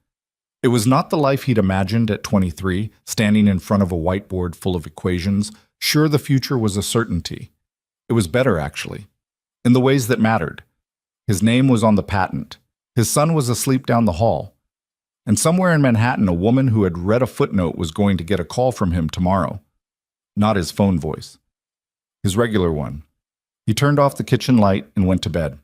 It was not the life he'd imagined at 23, standing in front of a whiteboard full of equations, sure the future was a certainty. It was better, actually, in the ways that mattered. His name was on the patent. His son was asleep down the hall. And somewhere in Manhattan, a woman who had read a footnote was going to get a call from him tomorrow. Not his phone voice. His regular one. He turned off the kitchen light and went to bed.